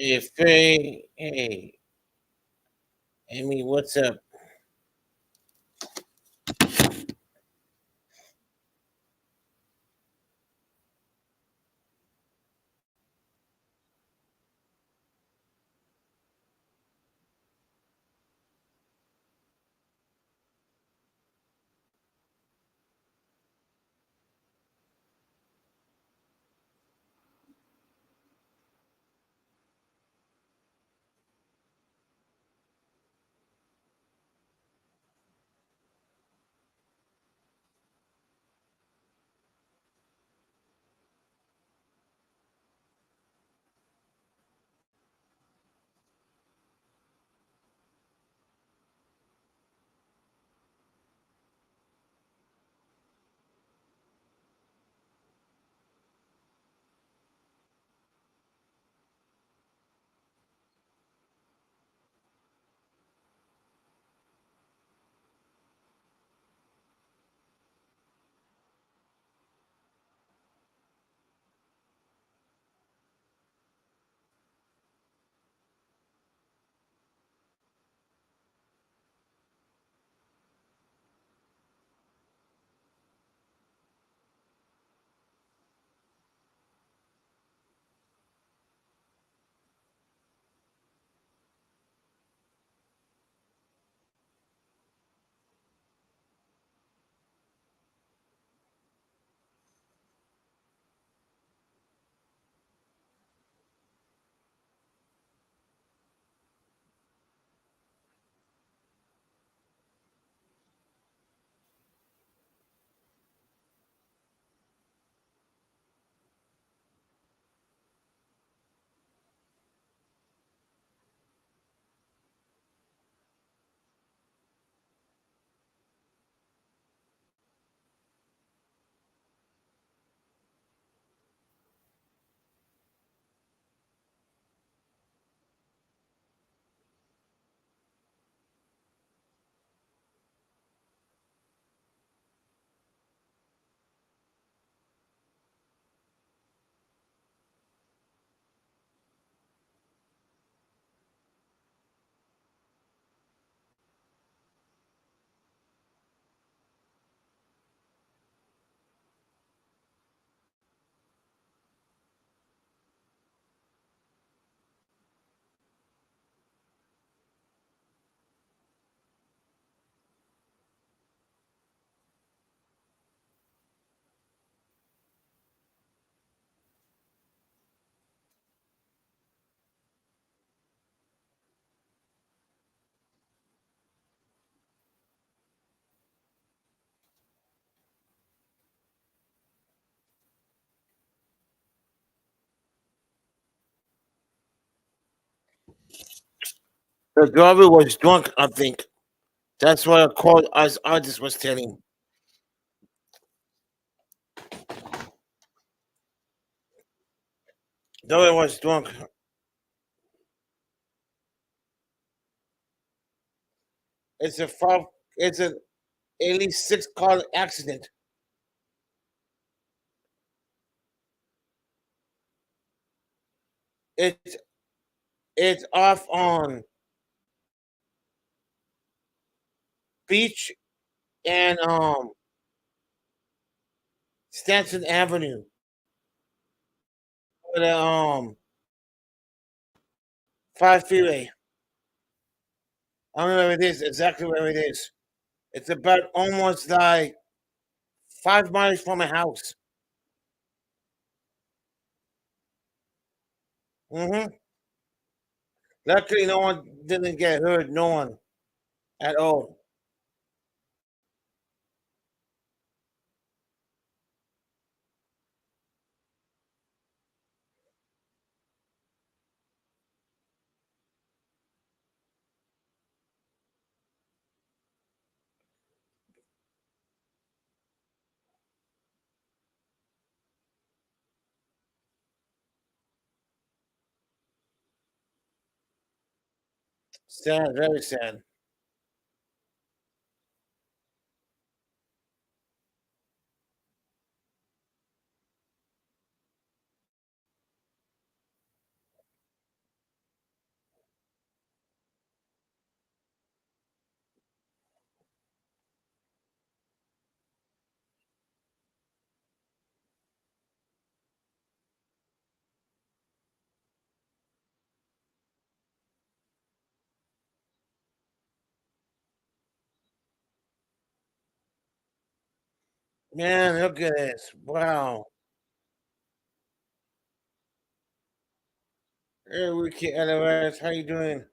Hey, Faye. Hey, Amy, what's up? The driver was drunk, I think. That's what I called as I just was telling. The driver was drunk. It's a five. It's an at least six car accident. It's it's off on Beach and Stanton Avenue. With five freeway. I don't know where it is exactly where it is. It's about almost like 5 miles from my house. Mm-hmm. Luckily, no one didn't get hurt. No one at all. Sad, very sad. Man, look at this. Wow. Hey, Ricky Alvarez, how you doing?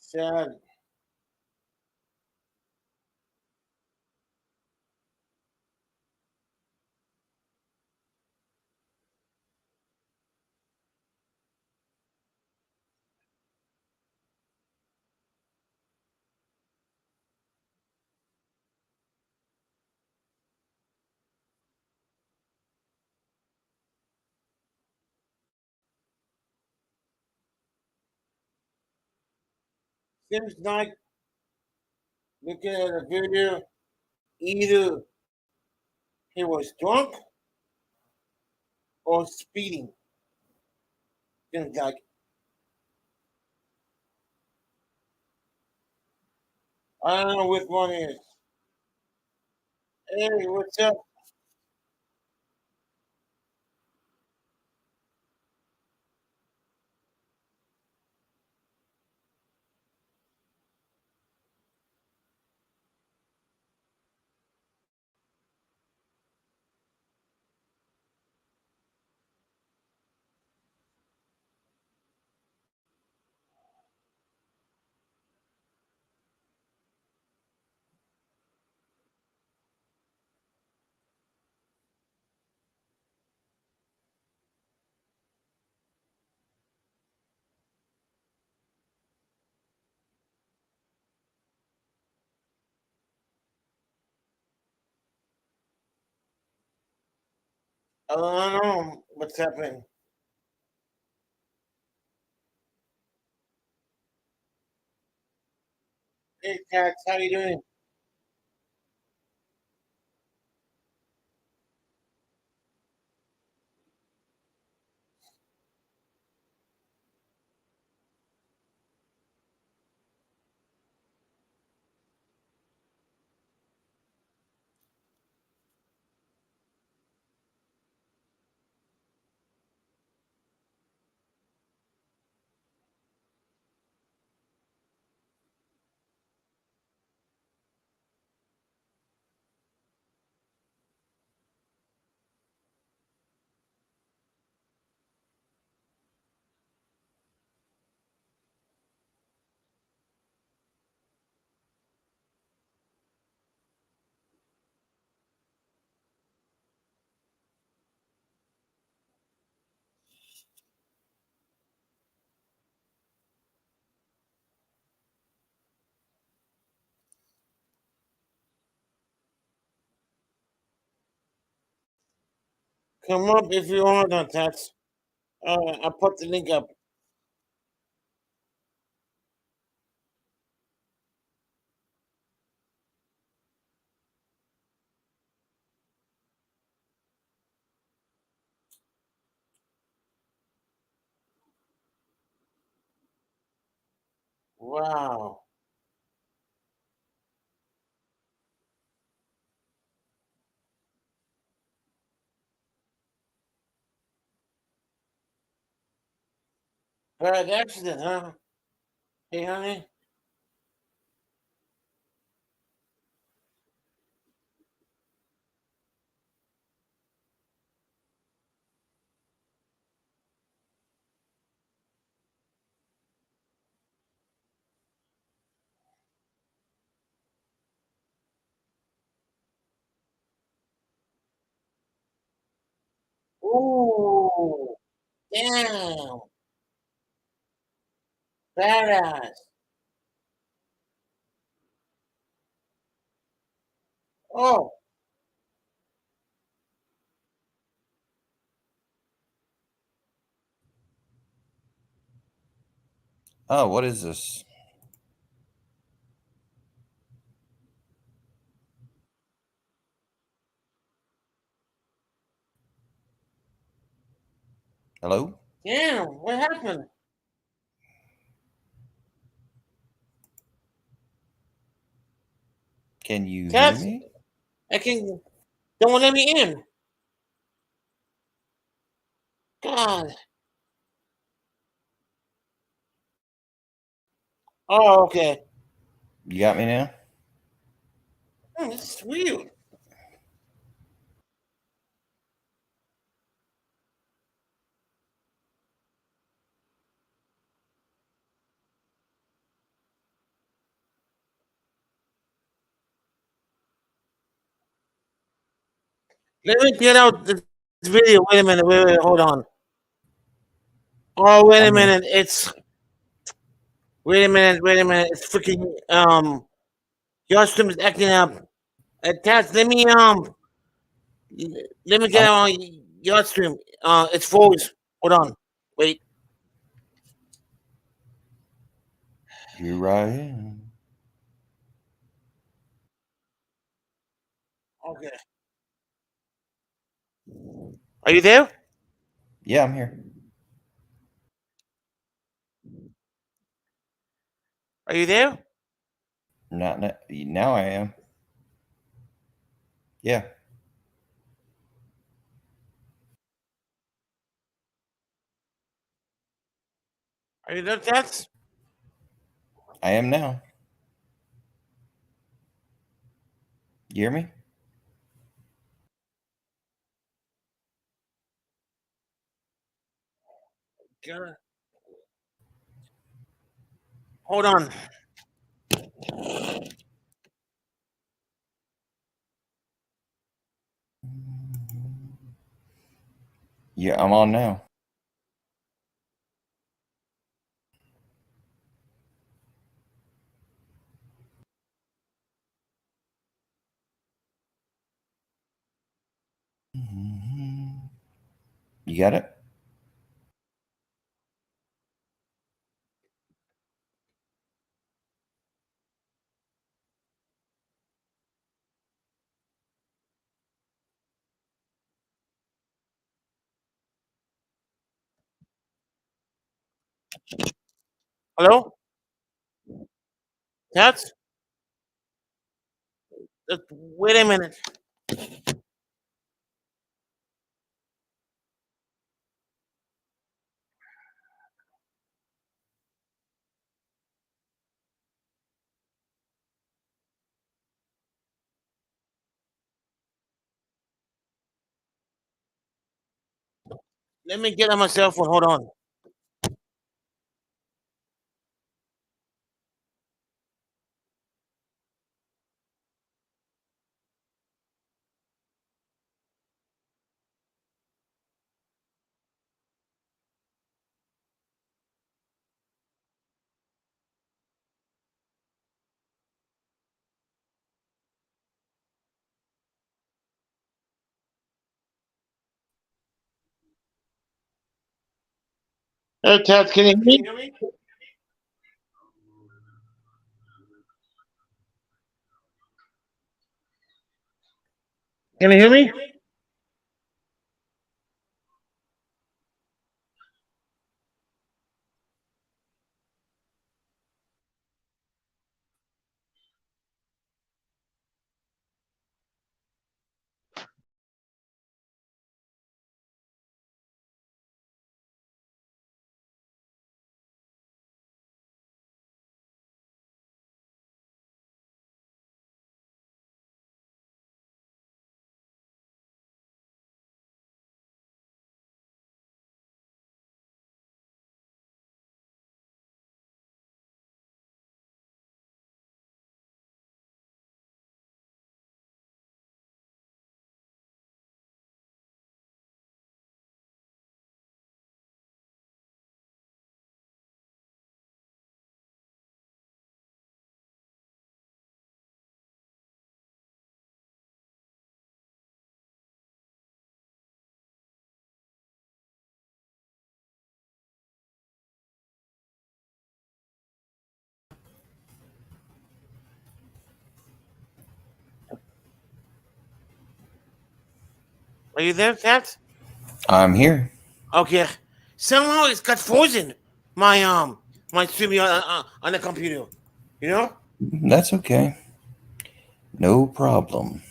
Sad. Seems like looking at the video, either he was drunk or speeding. Seems like, I don't know which one is. Hey, what's up? I don't know what's happening. Hey, Tats, how you doing? Come up if you want, Tats. I'll put the link up. Wow. Bad accident, huh? Hey, honey. Ooh, damn. Badass. Oh, Oh, what is this? Hello? Damn, what happened? Can you hear Tats, me? I can. Don't let me in. God. Oh, okay. You got me now? This is weird. Let me get out this video. Wait a minute. Wait, hold on. Oh, wait a I'm here. minute. Wait a minute. Wait a minute. It's freaking your stream is acting up. Tats, let me get I'm, on your stream. It's froze. Hold on. Wait. here I am. Okay. Are you there? Yeah, I'm here. Are you there? Not now I am. Yeah, Are you there, Tats? I am now. You hear me? God. Hold on. Yeah, I'm on now. You got it? Hello? Tats? Wait a minute. Let me get on my cell phone. Hold on. Hey, Tats, can you hear me? Can you hear me? Are you there, Tats? I'm here. Okay. Somehow it's got frozen. My streaming on the computer. You know? That's okay. No problem.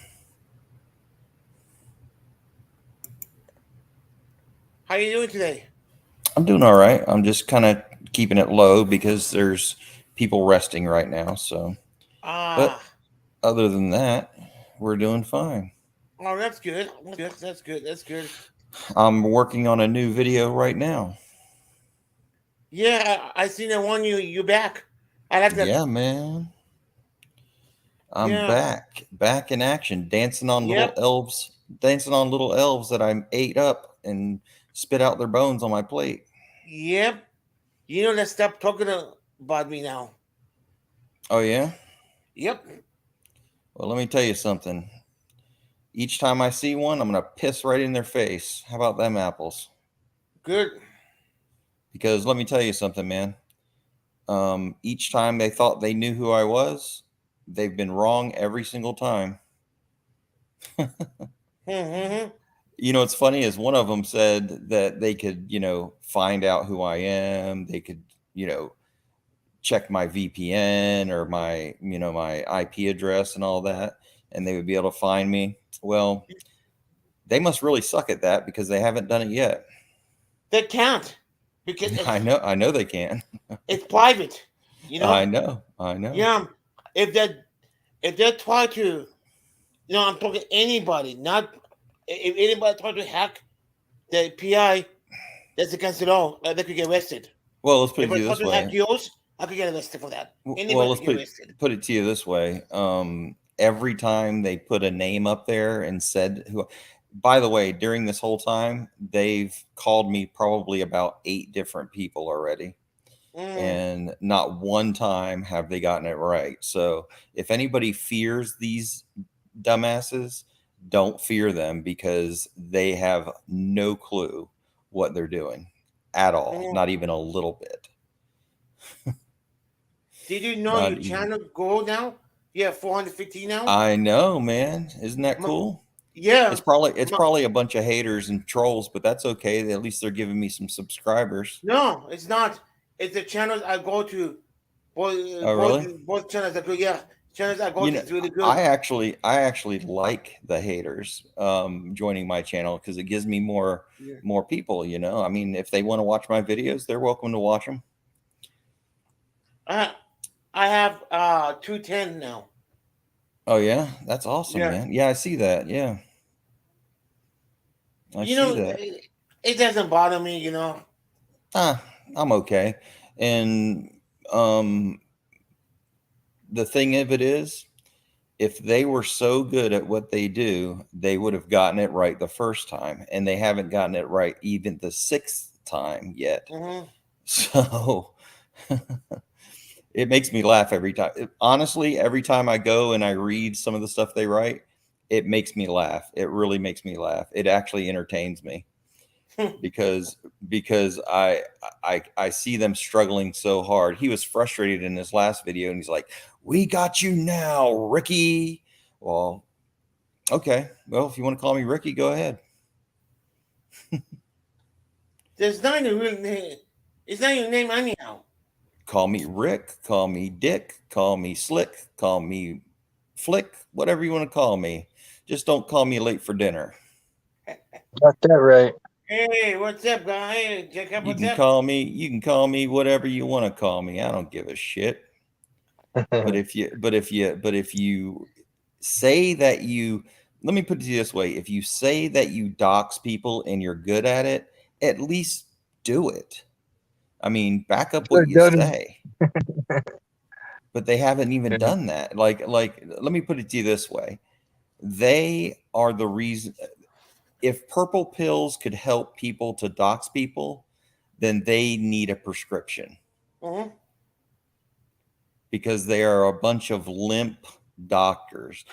How you doing today? I'm doing all right. I'm just kind of keeping it low because there's people resting right now. So, but Ah, other than that, we're doing fine. oh, that's good. That's good. That's good. I'm working on a new video right now. Yeah, I seen the one you back. I like that. Yeah, man. I'm Yeah. back in action, dancing on little Yep. elves, that I ate up and spit out their bones on my plate. Yep. You know that stop talking about me now. Oh yeah? Yep. Well, let me tell you something. Each time I see one, I'm gonna piss right in their face. How about them apples? Good. Because let me tell you something, man. Each time they thought they knew who I was, they've been wrong every single time. Mm-hmm. You know, what's funny is one of them said that they could, find out who I am. They could, check my VPN or my IP address and all that, and they would be able to find me. Well, they must really suck at that because they haven't done it yet. They can't because I know they can. it's private. You know. I know. Yeah. If they try to, I'm talking anybody, not if anybody try to hack the PI, that's against the law. They could get arrested. Well, let's put it If to I you try this to hack way. yours, I could get arrested for that. Well, Anybody let's could get arrested. put it to you this way. Every time they put a name up there and said who, by the way, during this whole time, they've called me probably about 8 different people already. Mm. And not one time have they gotten it right. So if anybody fears these dumbasses, don't fear them because they have no clue what they're doing at all, Mm. not even a little bit. Did you know your Not even. channel go now? Yeah, 450 now. I know, man. Isn't that M- cool? yeah. It's probably a bunch of haters and trolls, but that's okay. At least they're giving me some subscribers. No, it's not. It's the channels I go to. Oh, really? Both channels are good. Yeah, channels I go You to know, is really good. I actually like the haters joining my channel because it gives me Yeah. more people. I mean, if they want to watch my videos, they're welcome to watch them. I I have 210 now. Oh yeah, that's awesome, Yeah. man. Yeah, I see that. Yeah, I You see know, that. it doesn't bother me. You know. Ah, I'm okay. And um, the thing of it is, if they were so good at what they do, they would have gotten it right the first time, and they haven't gotten it right even the 6th time yet. Mm-hmm. So it makes me laugh every time. Honestly, every time I go and I read some of the stuff they write, it makes me laugh. It really makes me laugh. It actually entertains me because I see them struggling so hard. He was frustrated in his last video and he's like, "We got you now, Ricky." Well, okay. Well, if you want to call me Ricky, go ahead. There's not a real name. It's not your name anyhow. Call me Rick, call me Dick, call me Slick, call me Flick, whatever you want to call me. Just don't call me late for dinner. Got that right. Hey, what's up, guy? Hey, Jacob, You what's can up? call me, whatever you want to call me. I don't give a shit. But if you say that you, let me put it this way, if you say that you dox people and you're good at it, at least do it. I mean, back up what Should've you done it. say. But they haven't even done that. Like let me put it to you this way. They are the reason. If purple pills could help people to dox people, then they need a prescription Mm-hmm. because they are a bunch of limp doctors.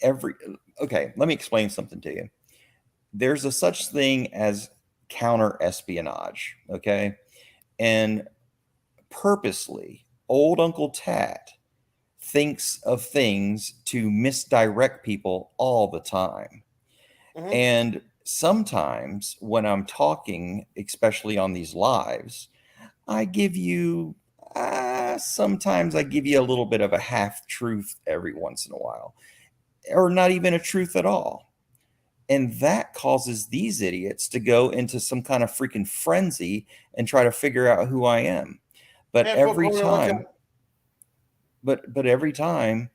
Okay, let me explain something to you. There's a such thing as counter espionage, okay? And purposely, old Uncle Tat thinks of things to misdirect people all the time. Mm-hmm. And sometimes when I'm talking, especially on these lives, I give you, sometimes I give you a little bit of a half truth every once in a while, or not even a truth at all. And that causes these idiots to go into some kind of freaking frenzy and try to figure out who I am. But every time, but every time,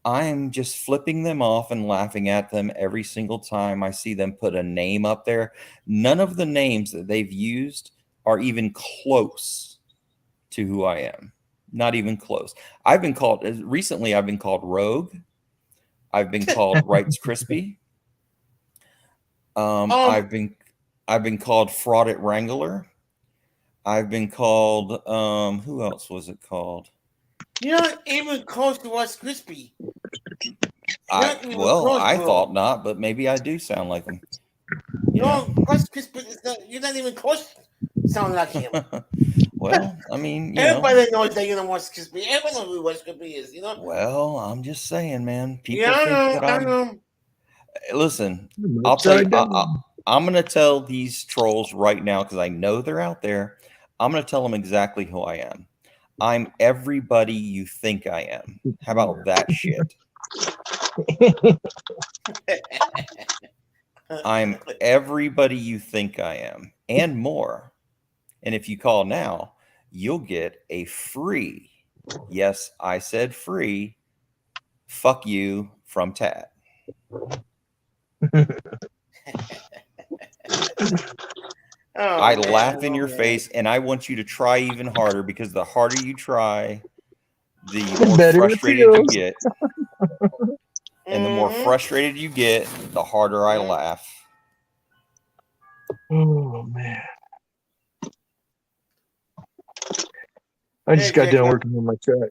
I'm just flipping them off and laughing at them every single time I see them put a name up there. None of the names that they've used are even close to who I am. Not even close. I've been called recently. I've been called Rogue. I've been called Rights Crispy. I've been called Fraud Wrangler. I've been called who else was it called? You're not even close to What's Crispy. I thought not, but maybe I do sound like him. No, What's Crispy is not. You're not even close. Sound like him. Well, I mean, everybody knows that you know What's Crispy. Everybody knows who What's Crispy is. You know. Well, I'm just saying, man. People Yeah, think that I know. Listen, I'll tell you. I'm going to tell these trolls right now because I know they're out there. I'm going to tell them exactly who I am. I'm everybody you think I am. How about that shit? I'm everybody you think I am and more. And if you call now, you'll get a free, yes, I said free, fuck you from Tat. I laugh in your face, and I want you to try even harder, because the harder you try, the more frustrated you get. And the more frustrated you get, the harder I laugh. Oh, man. I just got done working on my track.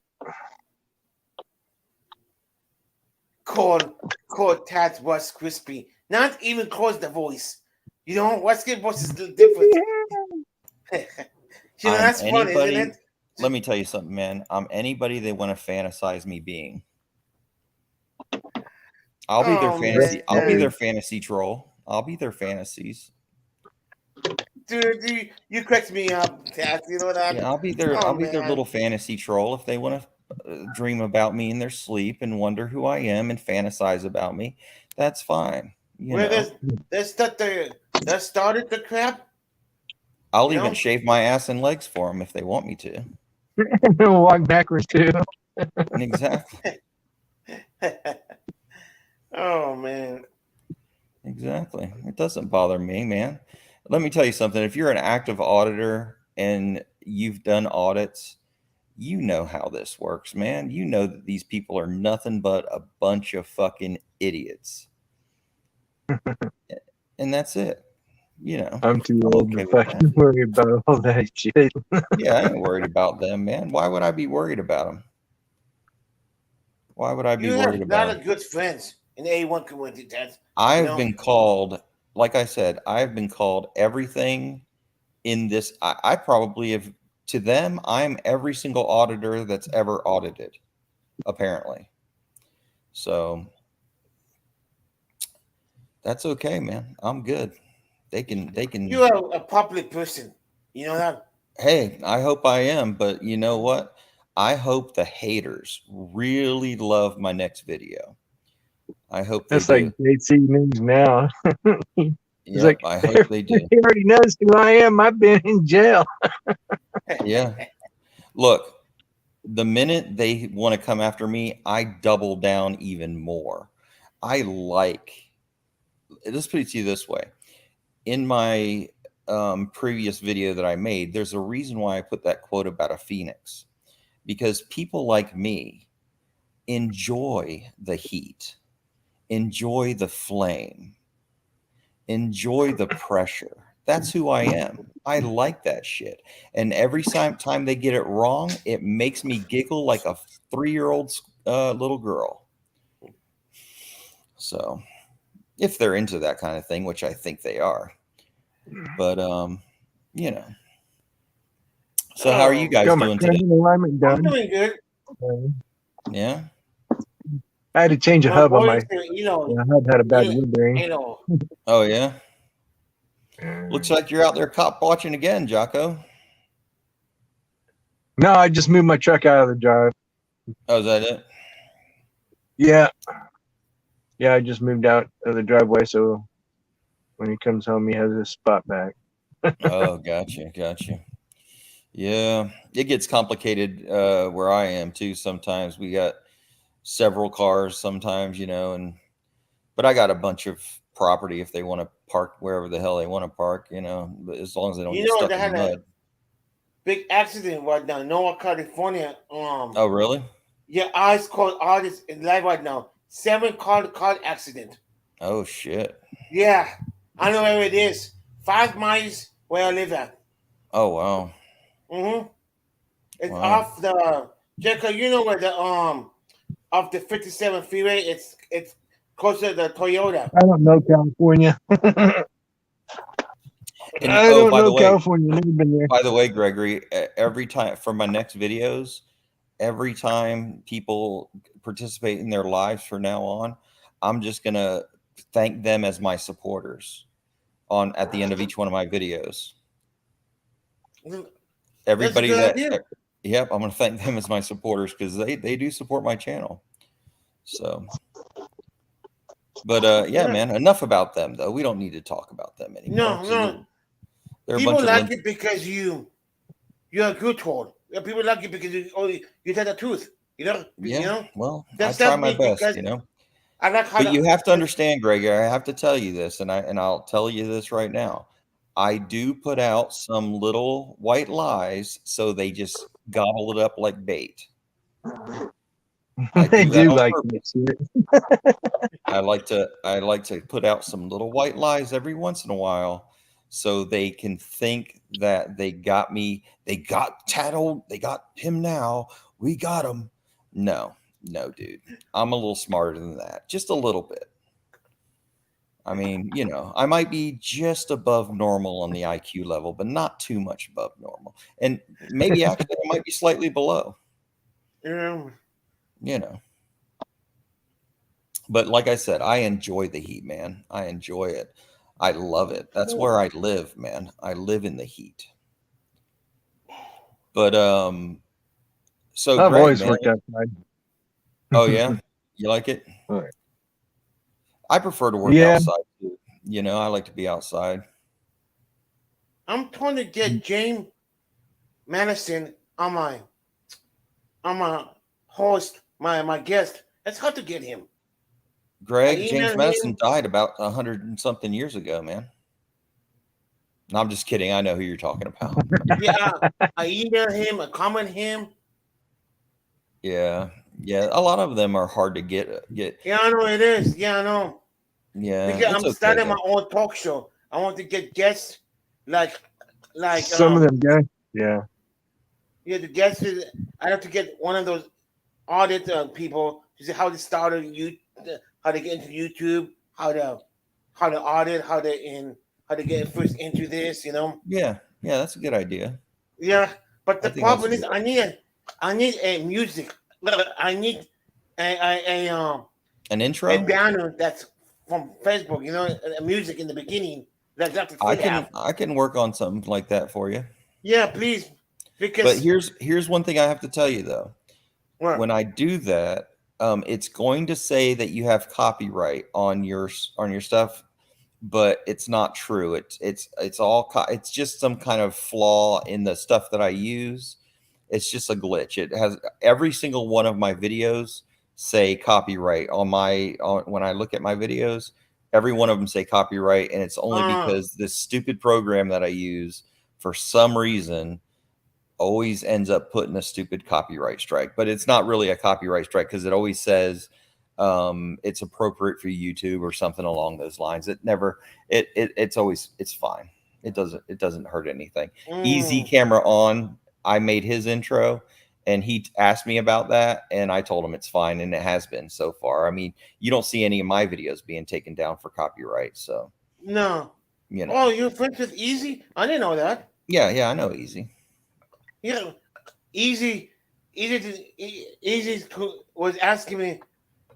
Called Tat's What's Crispy. Not even close the voice. You know, What's Crispy voice is different. That's funny, isn't it? Let me tell you something, man. I'm anybody they want to fantasize me being. I'll be their fantasy. Man. I'll be their fantasy troll. I'll be their fantasies. Dude, you cracked me up, Tat. You know what I mean? Yeah, I'll be their little fantasy troll if they want to dream about me in their sleep and wonder who I am and fantasize about me. That's fine. They started the crap. I'll even shave my ass and legs for them if they want me to. Walk backwards too. Exactly. Oh man. Exactly. It doesn't bother me, man. Let me tell you something. If you're an active auditor and you've done audits, you know how this works, man. You know that these people are nothing but a bunch of fucking idiots. And that's it. You know, I'm too old to fucking worry about all that shit. Yeah, I ain't worried about them, man. Why would I be worried about them? Why would I be worried about them? You have a lot of good friends in the A1 community, Tat. I've been called, like I said, I've been called everything in this. I probably have, to them, I'm every single auditor that's ever audited, apparently. So that's okay, man. I'm good. They can. You are a public person. You know that? Hey, I hope I am, but you know what? I hope the haters really love my next video. I hope that's like JC News now. Yeah, like, I hope they do. He already knows who I am. I've been in jail. Yeah. Look, the minute they want to come after me, I double down even more. Let's put it to you this way. In my previous video that I made, there's a reason why I put that quote about a phoenix. Because people like me enjoy the heat, enjoy the flame, enjoy the pressure. That's who I am. I like that shit. And every time they get it wrong, it makes me giggle like a 3-year-old little girl. So if they're into that kind of thing, which I think they are. But, you know. So how are you guys doing today? I'm doing good. Yeah. I had to change a hub on my. The hub had a bad wood bearing. Oh yeah. Looks like you're out there cop watching again, Jocko. No, I just moved my truck out of the drive. Oh, is that it? Yeah. Yeah, I just moved out of the driveway, so when he comes home, he has his spot back. Oh, gotcha. Yeah, it gets complicated where I am too. Sometimes we got several cars. Sometimes, but I got a bunch of property if they want to park wherever the hell they want to park. But as long as they don't You get know, stuck they in had the a mud. big accident right now, Noah, California. Oh, really? Your eyes called artists in live right now. 7-car accident. Oh, shit. Yeah, I know where it is. 5 miles where I live at. Oh, wow. It's Wow. off the Jericho. You know where the off the 57 freeway. It's closer to the Toyota. I don't know California. And I don't by the know way, California. Never been there. by the way, Gregory, every time for my next videos, every time people participate in their lives from now on, I'm just gonna thank them as my supporters at the end of each one of my videos. Everybody That's a good idea. Yep, I'm gonna thank them as my supporters because they do support my channel. So, but yeah, man, enough about them though. We don't need to talk about them anymore. No. They're a People bunch of like it because you're a good one. People like it because you tell the truth. Yeah. Well, I That's try my best. I like how. But you have to understand, Greg. I have to tell you this, and I'll tell you this right now. I do put out some little white lies, so they just gobble it up like bait. They do like purpose. this. I like to put out some little white lies every once in a while, so they can think that they got me. They got Tattle. They got him now. We got him. No, dude. I'm a little smarter than that. Just a little bit. I mean, I might be just above normal on the IQ level, but not too much above normal. And maybe actually I might be slightly below. But like I said, I enjoy the heat, man. I enjoy it. I love it. That's where I live, man. I live in the heat. But so I've Greg, always man. worked outside. Oh yeah, you like it? Right. I prefer to work outside too. I like to be outside. I'm trying to get James Madison on my host, my guest. It's hard to get him. Greg, James Madison died about 100 and something years ago, man. No, I'm just kidding. I know who you're talking about. Yeah, I email him, I comment him. Yeah. A lot of them are hard to get. Yeah, I know it is. Yeah, I know. Yeah, because I'm starting my own talk show. I want to get guests like some of them guys. Yeah. Yeah, the guests. I have to get one of those audit people to see how they started how they get into YouTube, how to audit, how to get first into this. Yeah, that's a good idea. Yeah, but the problem is I need a music. I need an intro, a banner that's from Facebook. A music in the beginning. I can work on something like that for you. Yeah, please. But here's one thing I have to tell you though. What? When I do that, it's going to say that you have copyright on your stuff, but it's not true. It's all it's just some kind of flaw in the stuff that I use. It's just a glitch. It has every single one of my videos say copyright on when I look at my videos, every one of them say copyright, and it's only because this stupid program that I use for some reason always ends up putting a stupid copyright strike. But it's not really a copyright strike because it always says it's appropriate for YouTube or something along those lines. It's fine. It doesn't hurt anything. Easy Camera On, I made his intro and he asked me about that and I told him it's fine, and it has been so far. I mean, you don't see any of my videos being taken down for copyright, so no. Oh, you're friends with Easy? I didn't know that. Yeah, I know Easy. Yeah, Easy was asking me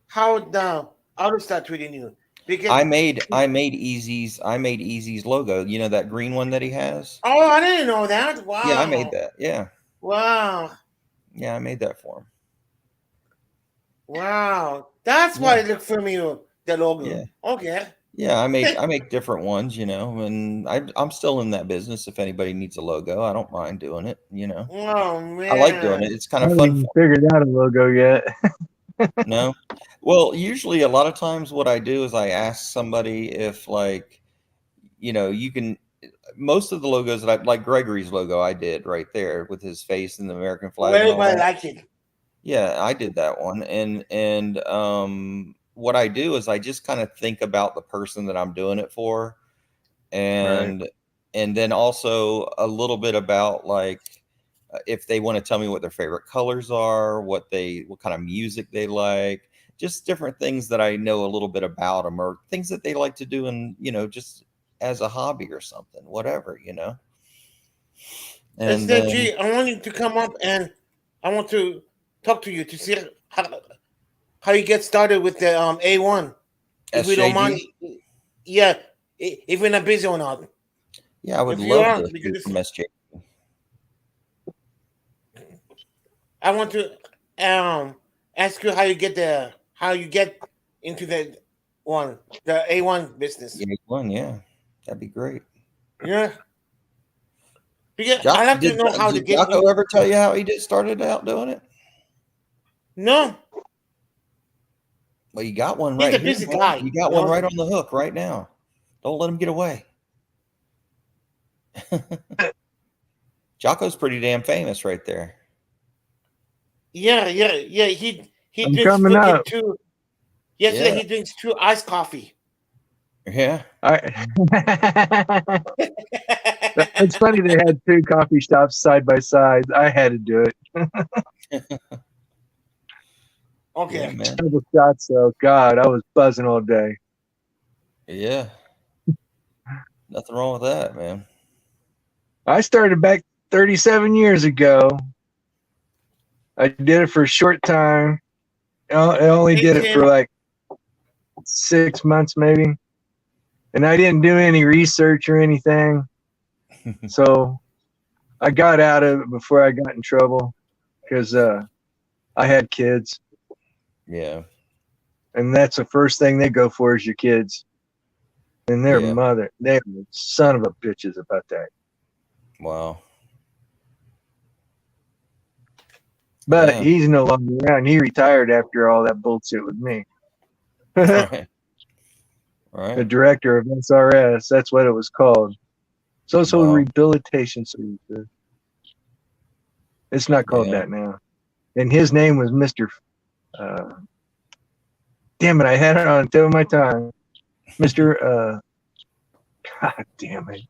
how the others start treating you. Because I made Easy's logo. You know that green one that he has? oh, I didn't know that. Wow. Yeah, I made that. Yeah. Wow. Yeah, I made that for him. Wow. That's why it looked familiar, the logo. Yeah. Okay. Yeah, I make different ones, you know, and I'm still in that business. If anybody needs a logo, I don't mind doing it, you know. Oh man. I like doing it. It's kind I of haven't fun. even figured out a logo yet. No. Well, usually a lot of times what I do is I ask somebody if like, you know, you can most of the logos that I like Gregory's logo I did right there with his face and the American flag. Well, and all everybody that. like it. Yeah, I did that one. And what I do is I just kind of think about the person that I'm doing it for. And then also a little bit about like if they want to tell me what their favorite colors are, what kind of music they like, just different things that I know a little bit about them or things that they like to do and, you know, just as a hobby or something, whatever, you know. And then, SDG, I want you to come up and I want to talk to you to see how you get started with the A1. If we don't SJG? mind, yeah, if we're not busy or not. Yeah, I would If you love are, to hear because from SJG. I want to ask you how you get into the A1 business. Yeah, one, yeah, that'd be great. Yeah. Because I like to know how to did get. Jocko ever tell you how he started out doing it? No. Well, you got one He's right a here. busy man. guy, You got you one know? right on the hook right now. Don't let him get away. Jocko's pretty damn famous right there. Yeah. He I'm drinks coming freaking up. two. Yesterday Yeah. he drinks 2 iced coffee. Yeah. It's funny they had 2 coffee shops side by side. I had to do it. Okay. Yeah, man. Double shots though. God, I was buzzing all day. Yeah. Nothing wrong with that, man. I started back 37 years ago. I did it for a short time. I only did it for like 6 months maybe. And I didn't do any research or anything. So I got out of it before I got in trouble because I had kids. Yeah. And that's the first thing they go for is your kids. And their Yeah. mother. They were son of a bitches about that. Wow. But Yeah. he's no longer around. He retired after all that bullshit with me. Right. The Right. director of SRS. That's what it was called. Social Wow. Rehabilitation Services. It's not called Yeah. that now. And his name was Mr. Damn it, I had it on the tip of my tongue. Mr. God damn it.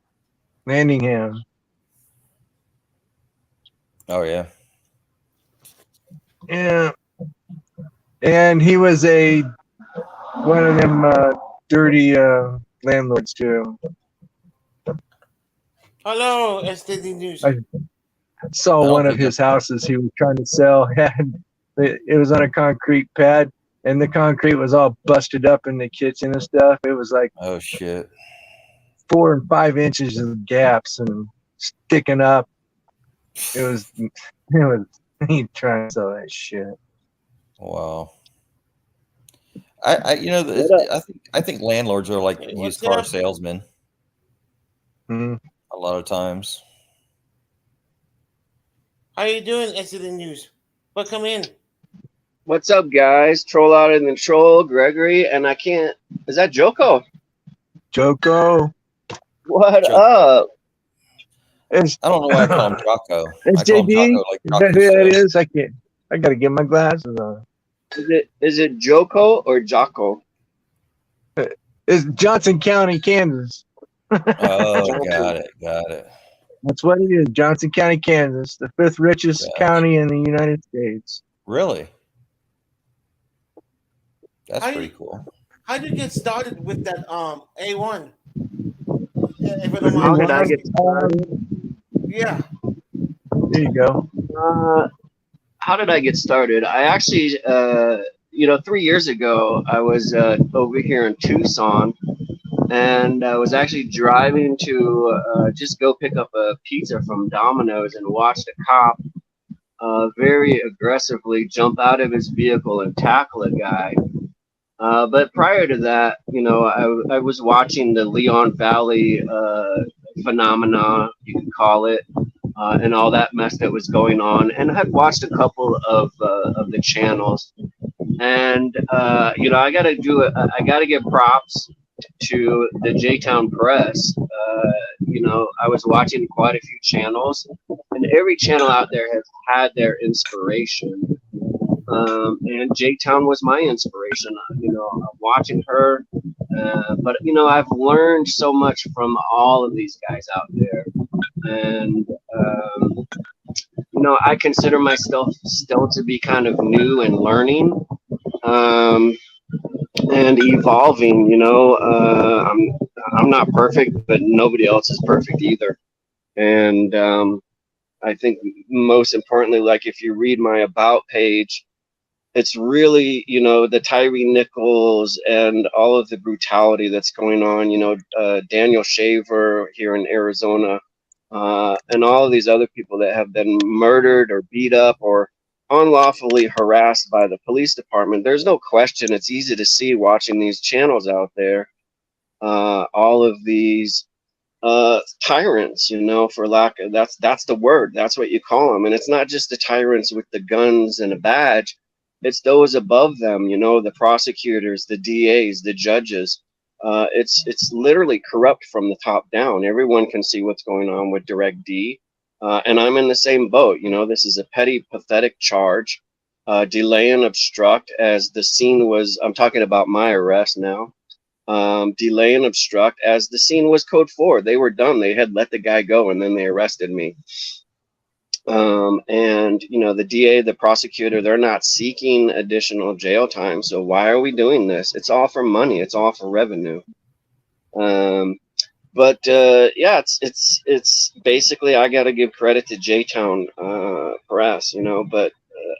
Manningham. Oh yeah. Yeah. And he was one of them dirty landlords too. Hello, STD News. I saw I don't one of think his houses he was trying to sell. It was on a concrete pad, and the concrete was all busted up in the kitchen and stuff. It was like Oh shit. 4 and 5 inches of gaps and sticking up. It was he trying to sell that shit. Wow. I you know I think landlords are like Hey, used what's car up? salesmen Mhm. a lot of times. How you doing, STD News? Welcome in. What's up, guys? Troll out in the troll, Gregory, and I can't. Is that Joko? Joko. What Joko. up? It's, I don't know why I call him Jocko. it's I call him JD. Jocko like Is Jocko that who that says. is? I gotta get my glasses on. Is it Joko or Jocko? It's Johnson County, Kansas. Oh, got it. That's what it is. Johnson County, Kansas, the 5th richest Gotcha. county in the United States. Really? That's How pretty you- cool. How did you get started with that A1? Yeah, if you With don't How mind did I asking. get started? Yeah. There you go. How did I get started? I actually 3 years ago, I was over here in Tucson, and I was actually driving to just go pick up a pizza from Domino's, and watched a cop very aggressively jump out of his vehicle and tackle a guy. But prior to that, I was watching the Leon Valley phenomena, you could call it, and all that mess that was going on, and I had watched a couple of the channels, and I gotta give props to the J-Town Press. I was watching quite a few channels, and every channel out there has had their inspiration. And J-Town was my inspiration. Watching her, but I've learned so much from all of these guys out there, and I consider myself still to be kind of new and learning, and evolving. I'm not perfect, but nobody else is perfect either, and I think most importantly, like if you read my about page, it's really, the Tyree Nichols and all of the brutality that's going on, Daniel Shaver here in Arizona, and all of these other people that have been murdered or beat up or unlawfully harassed by the police department. There's no question. It's easy to see watching these channels out there, all of these tyrants, for lack of, that's the word, that's what you call them. And it's not just the tyrants with the guns and a badge. It's those above them, the prosecutors, the DAs, the judges. It's literally corrupt from the top down. Everyone can see what's going on with Direct D. And I'm in the same boat. This is a petty, pathetic charge. Delay and obstruct, as the scene was, I'm talking about my arrest now. Delay and obstruct, as the scene was code 4. They were done. They had let the guy go, and then they arrested me. And the DA, the prosecutor, they're not seeking additional jail time. So why are we doing this? It's all for money. It's all for revenue. But it's basically, I got to give credit to J-Town Press, but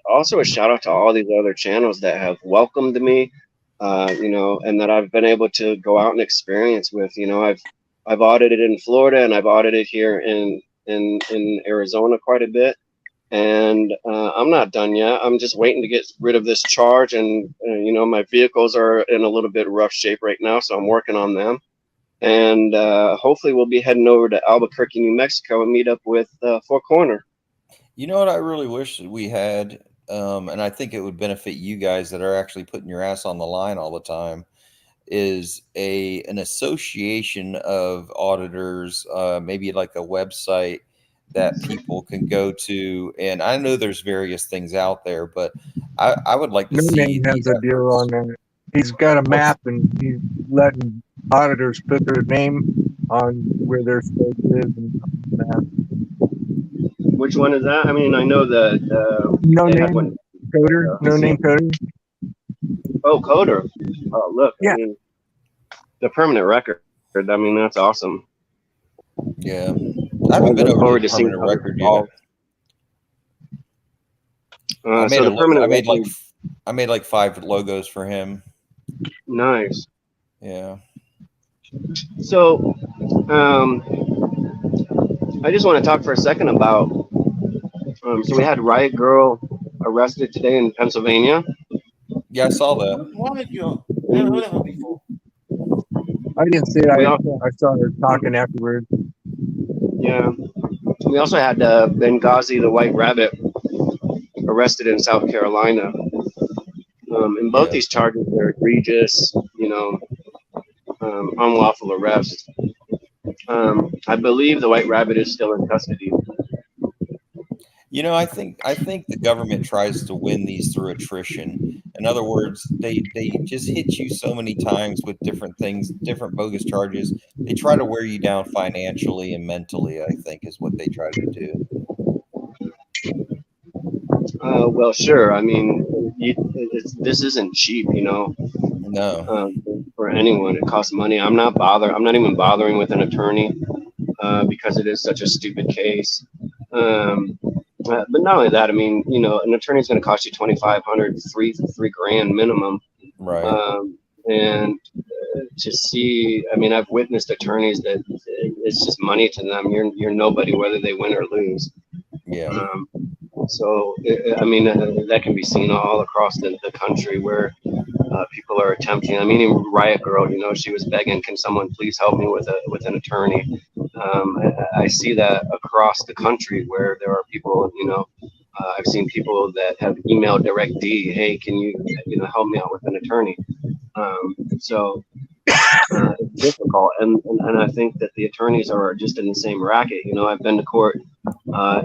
also a shout out to all these other channels that have welcomed me, and that I've been able to go out and experience with. I've audited in Florida, and I've audited here in Arizona quite a bit, and I'm not done yet. I'm just waiting to get rid of this charge, and my vehicles are in a little bit rough shape right now, so I'm working on them, and hopefully we'll be heading over to Albuquerque, New Mexico, and meet up with Four Corner. You know what I really wish that we had, and I think it would benefit you guys that are actually putting your ass on the line all the time, is an association of auditors, maybe like a website that people can go to. And I know there's various things out there, but I would like to No see. name has a deal on that. He's got a map, and he's letting auditors put their name on where their state is and that. Which one is that? I mean, I know that No they had name one. coder. No name coder. Oh, Coder. Oh, look. Yeah. I mean, the permanent record. I mean, that's awesome. Yeah, I haven't been over to the seeing permanent record how yet. so the permanent I made like 5 logos for him. Nice. Yeah. So, I just want to talk for a second about. So we had Riot Girl arrested today in Pennsylvania. Yeah, I saw that. Why did you? Never heard of her before. I didn't see it. I saw her talking afterwards. Yeah. We also had Benghazi the White Rabbit arrested in South Carolina. And both these charges are egregious, unlawful arrest. I believe the White Rabbit is still in custody. I think the government tries to win these through attrition. In other words, they just hit you so many times with different things, different bogus charges. They try to wear you down financially and mentally, I think, is what they try to do. Well, sure. I mean, this isn't cheap, No. For anyone. It costs money. I'm not even bothering with an attorney because it is such a stupid case. But not only that, I mean, you know, an attorney's going to cost you 2,500, three grand minimum. Right. And to see, I mean, I've witnessed attorneys that it's just money to them. You're nobody whether they win or lose. Yeah. So I mean, that can be seen all across the country where people are attempting. I mean, even Riot Girl, you know, she was begging, "Can someone please help me with an attorney?" I see that across the country where there are people, you know. I've seen people that have emailed Direct D, "Hey, can you help me out with an attorney?" So it's difficult, and I think that the attorneys are just in the same racket. You know, I've been to court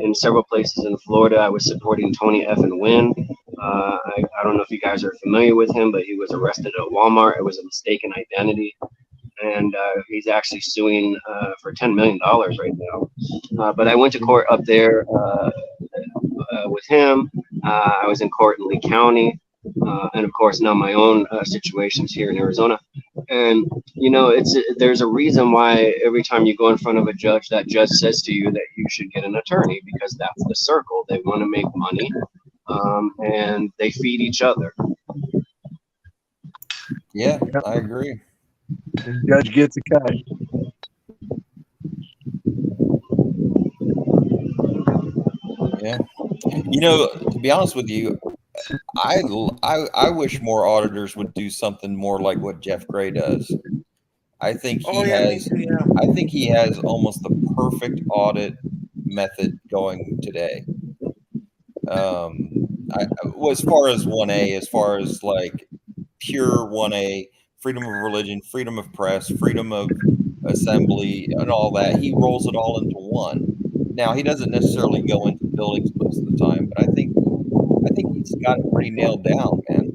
in several places in Florida. I was supporting Tony F. and Wynn. I don't know if you guys are familiar with him, but he was arrested at Walmart. It was a mistaken identity, and he's actually suing for $10 million right now. But I went to court up there with him. I was in court in Lee County. And of course now my own situations here in Arizona, and you know there's a reason why every time you go in front of a judge, that judge says to you that you should get an attorney, because that's the circle. They want to make money, and they feed each other. Yeah, I agree. The judge gets a cut. Yeah, you know, to be honest with you, I wish more auditors would do something more like what Jeff Gray does. I think he has. I think he has almost the perfect audit method going today. As far as 1A, as far as like pure 1A, freedom of religion, freedom of press, freedom of assembly, and all that, he rolls it all into one. Now he doesn't necessarily go into buildings most of the time, but I think he's got it pretty nailed down, man.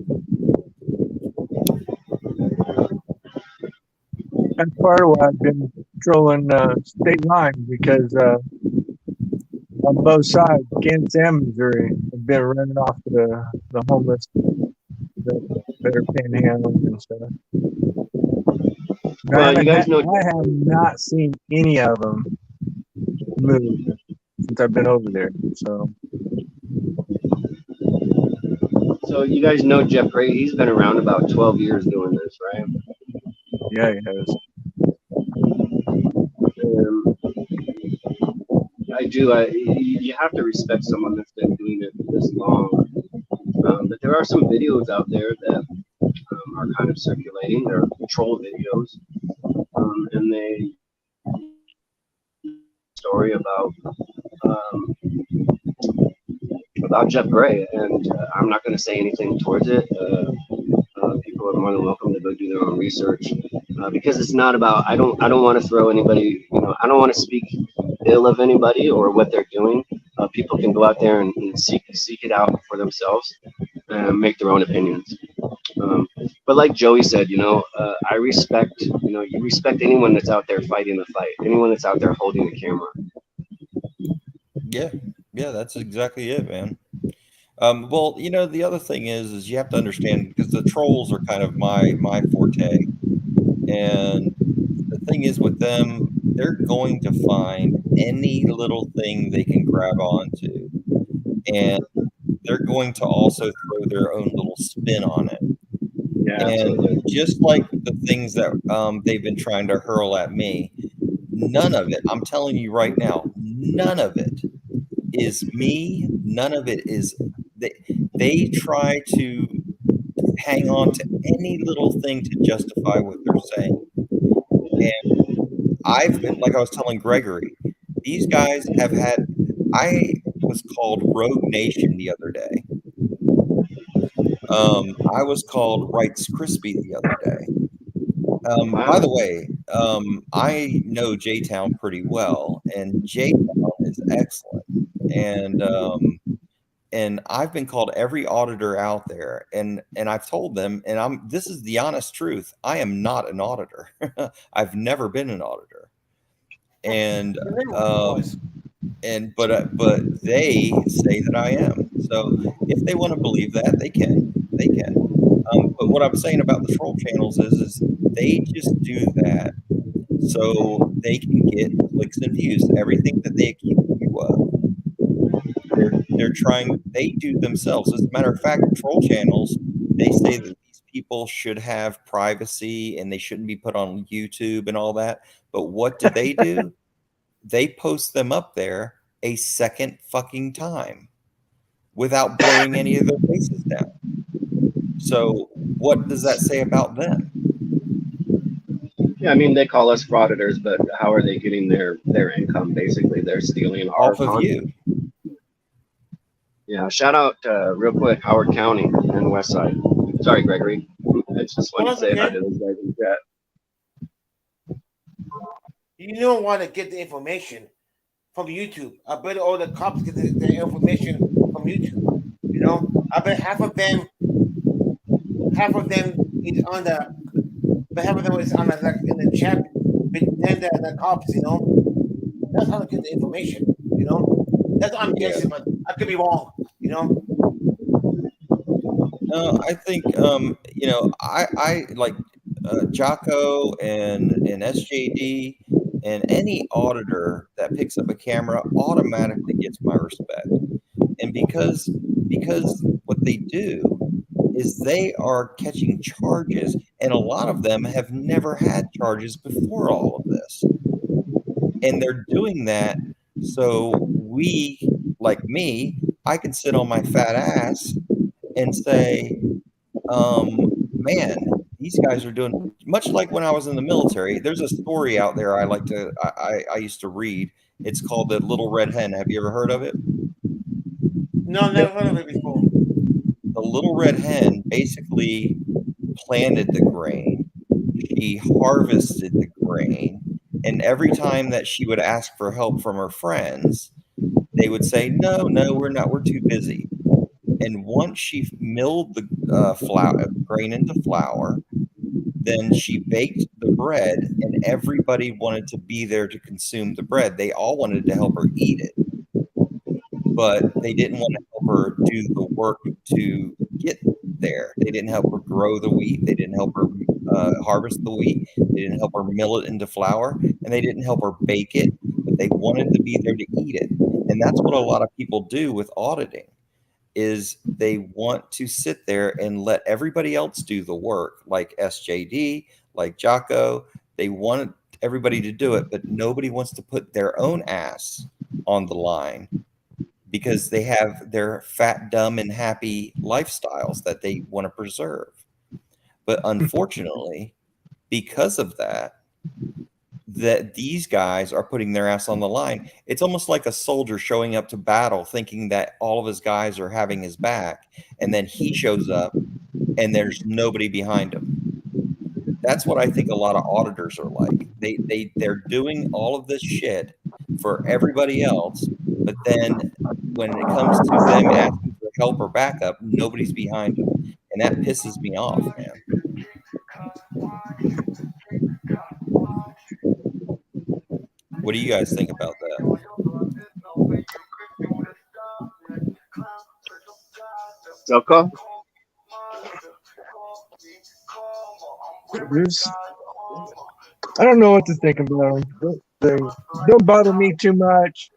That's part of why I've been patrolling state line, because on both sides, Kansas and Missouri, have been running off the homeless that are panhandling and stuff. Well, you guys know. I have not seen any of them move since I've been over there. So you guys know Jeff Gray. He's been around about 12 years doing this, right? Yeah, he has. You have to respect someone that's been doing it this long. But there are some videos out there that are kind of circulating. They're troll videos, and they story about Jeff Gray, and I'm not going to say anything towards it. People are more than welcome to go do their own research, because it's not about. I don't want to throw anybody. You know, I don't want to speak ill of anybody or what they're doing. People can go out there and seek it out for themselves and make their own opinions. But like Joey said, you know, I respect. You know, you respect anyone that's out there fighting the fight. Anyone that's out there holding the camera. Yeah, that's exactly it, man. Well, you know, the other thing is you have to understand, because the trolls are kind of my forte, and the thing is with them, they're going to find any little thing they can grab onto, and they're going to also throw their own little spin on it. Yeah, and absolutely. Just like the things that they've been trying to hurl at me, none of it, I'm telling you right now, none of it is me. None of it is they try to hang on to any little thing to justify what they're saying. And I've been, like I was telling Gregory, these guys have had, I was called Rogue Nation the other day. I was called Rights Crispy the other day. By the way, I know J-Town pretty well, and J-Town is excellent. And I've been called every auditor out there, and I've told them, and this is the honest truth, I am not an auditor. I've never been an auditor. And but they say that I am. So if they want to believe that, they can. But what I'm saying about the troll channels is they just do that so they can get clicks and views, everything that they accuse you of. they do themselves. As a matter of fact, troll channels, they say that these people should have privacy and they shouldn't be put on YouTube and all that. But what do? They post them up there a second fucking time without blurring any of their faces down. So what does that say about them? Yeah, I mean, they call us frauditors, but how are they getting their income? Basically, they're stealing our Off of content. you. Yeah, shout out real quick, Howard County and West Side. Sorry, Gregory. I just wanted to say hi to those guys in chat. You don't want to get the information from YouTube. I bet all the cops get the information from YouTube. You know, I bet half of them is on the, but half of them is on the, like in the chat. Then the cops, you know, that's how they get the information. You know, that's what I'm guessing, but I could be wrong. You know. No, I think you know, I like Jocko and SJD and any auditor that picks up a camera automatically gets my respect. And because what they do is they are catching charges, and a lot of them have never had charges before all of this. And they're doing that so we, like me, I can sit on my fat ass and say, man, these guys are doing much like when I was in the military. There's a story out there I used to read. It's called The Little Red Hen. Have you ever heard of it? No, never heard of it before. The Little Red Hen basically planted the grain. She harvested the grain. And every time that she would ask for help from her friends, they would say, no, we're not. We're too busy. And once she milled the grain into flour, then she baked the bread, and everybody wanted to be there to consume the bread. They all wanted to help her eat it, but they didn't want to help her do the work to get there. They didn't help her grow the wheat. They didn't help her harvest the wheat. They didn't help her mill it into flour, and they didn't help her bake it, but they wanted to be there to eat it. And that's what a lot of people do with auditing. Is they want to sit there and let everybody else do the work, like SJD, like Jocko. They want everybody to do it, but nobody wants to put their own ass on the line because they have their fat, dumb, and happy lifestyles that they want to preserve. But unfortunately, because of that these guys are putting their ass on the line. It's almost like a soldier showing up to battle thinking that all of his guys are having his back, and then he shows up and there's nobody behind him. That's what I think a lot of auditors are like. They're doing all of this shit for everybody else, but then when it comes to them asking for help or backup, nobody's behind them. And that pisses me off, man. What do you guys think about that? Joko? I don't know what to think about them. They don't bother me too much.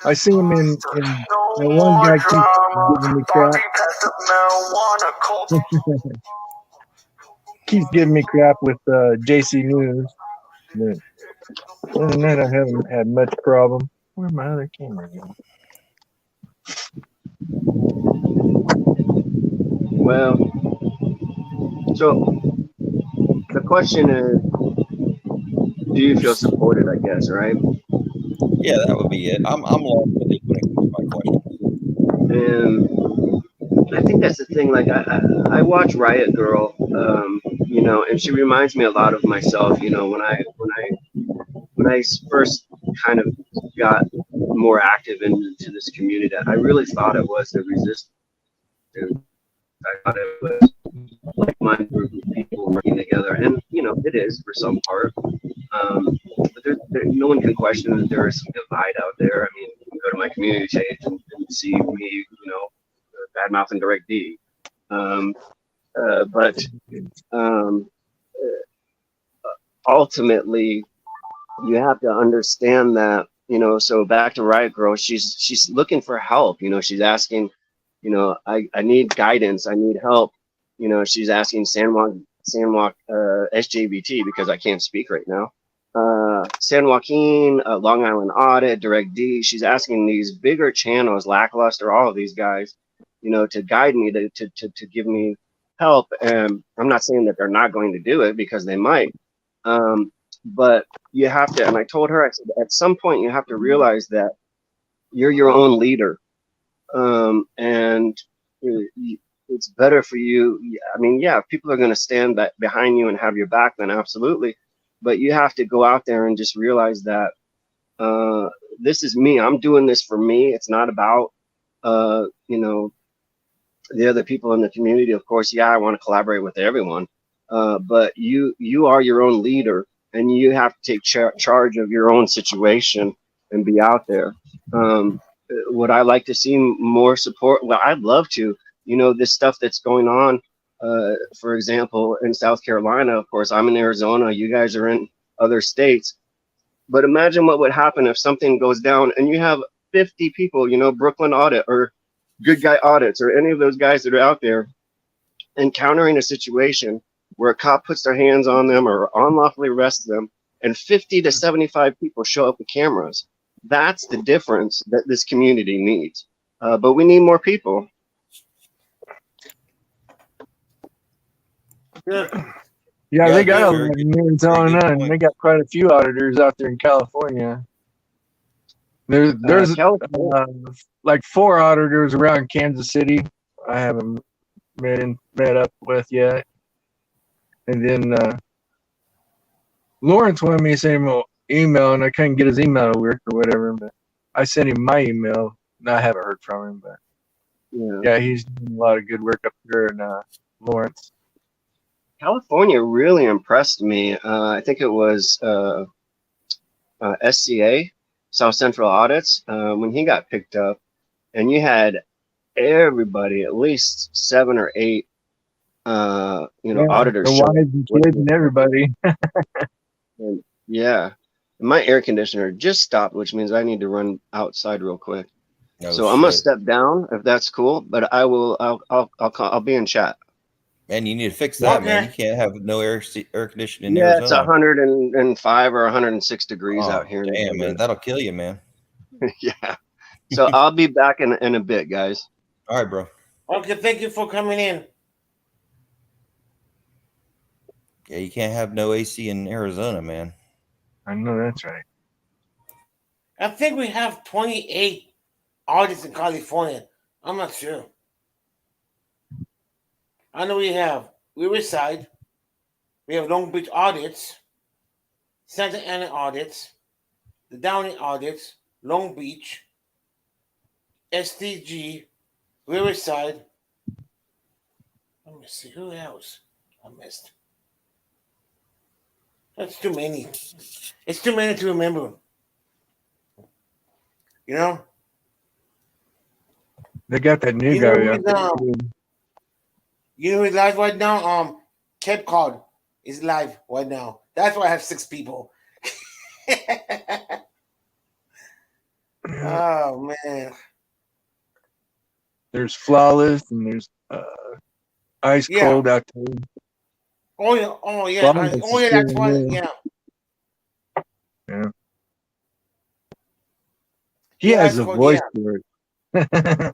I see them in one guy keeps giving me crap. Keeps giving me crap with JC News. But other than that, I haven't had much problem. Where'd my other camera go? Well, so the question is, do you feel supported? I guess, right? Yeah, that would be it. I'm lost with it when it comes to my question. And I think that's the thing. Like I watch Riot Girl, you know, and she reminds me a lot of myself. You know, when I first kind of got more active into this community, I really thought it was the resistance. I thought it was like-minded group of people working together, and you know, it is for some part. But no one can question that there is some divide out there. I mean, you can go to my community page and see me, you know, bad mouthing Direct D. But ultimately, you have to understand that So back to Riot Girl, she's looking for help. She's asking, I need guidance, I need help. She's asking San Joaquin SJBT, because I can't speak right now. San Joaquin, Long Island Audit, Direct D. She's asking these bigger channels, Lackluster, all of these guys, to guide me, to give me help. And I'm not saying that they're not going to do it, because they might. But you have to, and I told her, I said, at some point you have to realize that you're your own leader. And it's better for you. I mean, yeah, if people are going to stand behind you and have your back, then absolutely. But you have to go out there and just realize that this is me. I'm doing this for me. It's not about, the other people in the community. Of course, yeah, I want to collaborate with everyone. But you are your own leader, and you have to take charge of your own situation and be out there. Would I like to see more support? Well, I'd love to. This stuff that's going on, for example, in South Carolina. Of course, I'm in Arizona. You guys are in other states. But imagine what would happen if something goes down and you have 50 people, Brooklyn Audit or Good Guy Audits or any of those guys that are out there encountering a situation where a cop puts their hands on them or unlawfully arrests them, and 50 to 75 people show up with cameras. That's the difference that this community needs. But we need more people. Yeah, they got very a good- in very Arizona, good and point. they got quite a few auditors out there in California. There's like 4 auditors around Kansas City I haven't met up with yet. And then Lawrence wanted me to send him an email, and I couldn't get his email to work or whatever. But I sent him my email, and I haven't heard from him. But yeah, he's doing a lot of good work up there in Lawrence. California really impressed me. I think it was SCA, South Central Audits, when he got picked up, and you everybody, at least 7 or 8, auditors. The wives and kids and everybody. And yeah, my air conditioner just stopped, which means I need to run outside real quick. No So I'm gonna shit. step down if that's cool, but I will. I'll be in chat. Man, you need to fix that, man. Okay. You can't have no air conditioning in Yeah, it's Arizona. 105 or 106 degrees Oh, out here. damn, man, that'll kill you, man. Yeah. So I'll be back in a bit, guys. All right, bro. Okay, thank you for coming in. Yeah, you can't have no AC in Arizona, man. I know that's right. I think we have 28 audits in California. I'm not sure. I know we have Riverside, we have Long Beach Audits, Santa Ana Audits, the Downey Audits, Long Beach, STG, Riverside. Let me see, who else I missed? That's too many. It's too many to remember. They got that new You know guy who out is, there, too. You know who's live right now? Cape Cod is live right now. That's why I have 6 people. Oh man. There's Flawless, and there's Ice Yeah. Cold out there. Oh yeah. Oh yeah. Flawless is Oh yeah. That's still why. there. Yeah. He Yeah, has Ice a Cold, voice yeah. for it.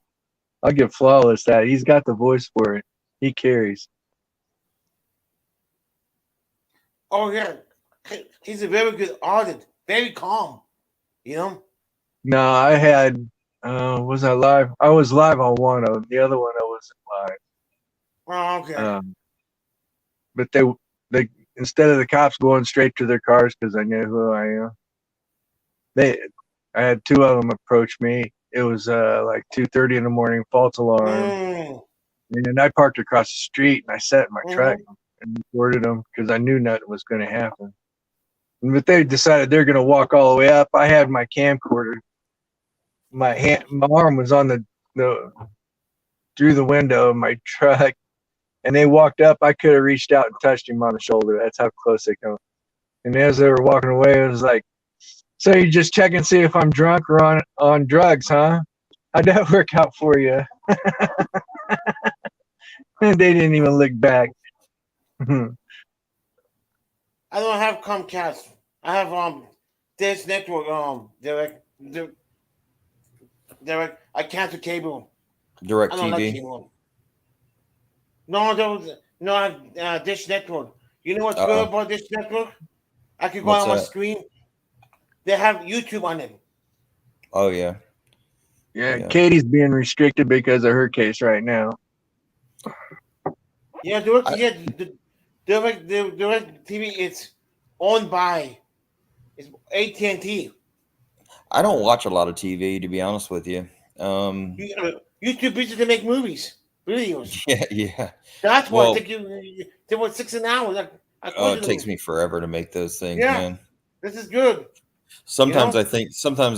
I'll give Flawless that. He's got the voice for it. He carries. Oh yeah. He's a very good artist. Very calm. No, I had. Was I live? I was live on one of them. The other one I wasn't live. Oh okay. But they instead of the cops going straight to their cars because I knew who I am, I had 2 of them approach me. It was like 2:30 in the morning, false alarm, and I parked across the street and I sat in my truck and recorded them because I knew nothing was going to happen. But they decided they're going to walk all the way up. I had my camcorder. My arm was on the through the window of my truck, and they walked up. I could have reached out and touched him on the shoulder. That's how close they come. And as they were walking away, it was like So you just check and see if I'm drunk or on drugs, huh? How'd that work out for you? They didn't even look back. I don't have Comcast. I have Dish Network. Direct. I cancel cable. Direct I don't like TV. cable. No, there was no I have, Dish Network. You know what's good Uh-oh. about Dish Network? I could go What's on my that? screen. They have YouTube on it. Oh yeah. Yeah, Yeah. Katie's being restricted because of her case right now. Yeah, the direct TV. It's owned by it's AT&T. I don't watch a lot of TV, to be honest with you. YouTube busy to make movies, videos. Yeah. That's why Well, I think they were 6 an hour. I oh, told it you. takes me forever to make those things, Yeah, man. this is good. Sometimes know?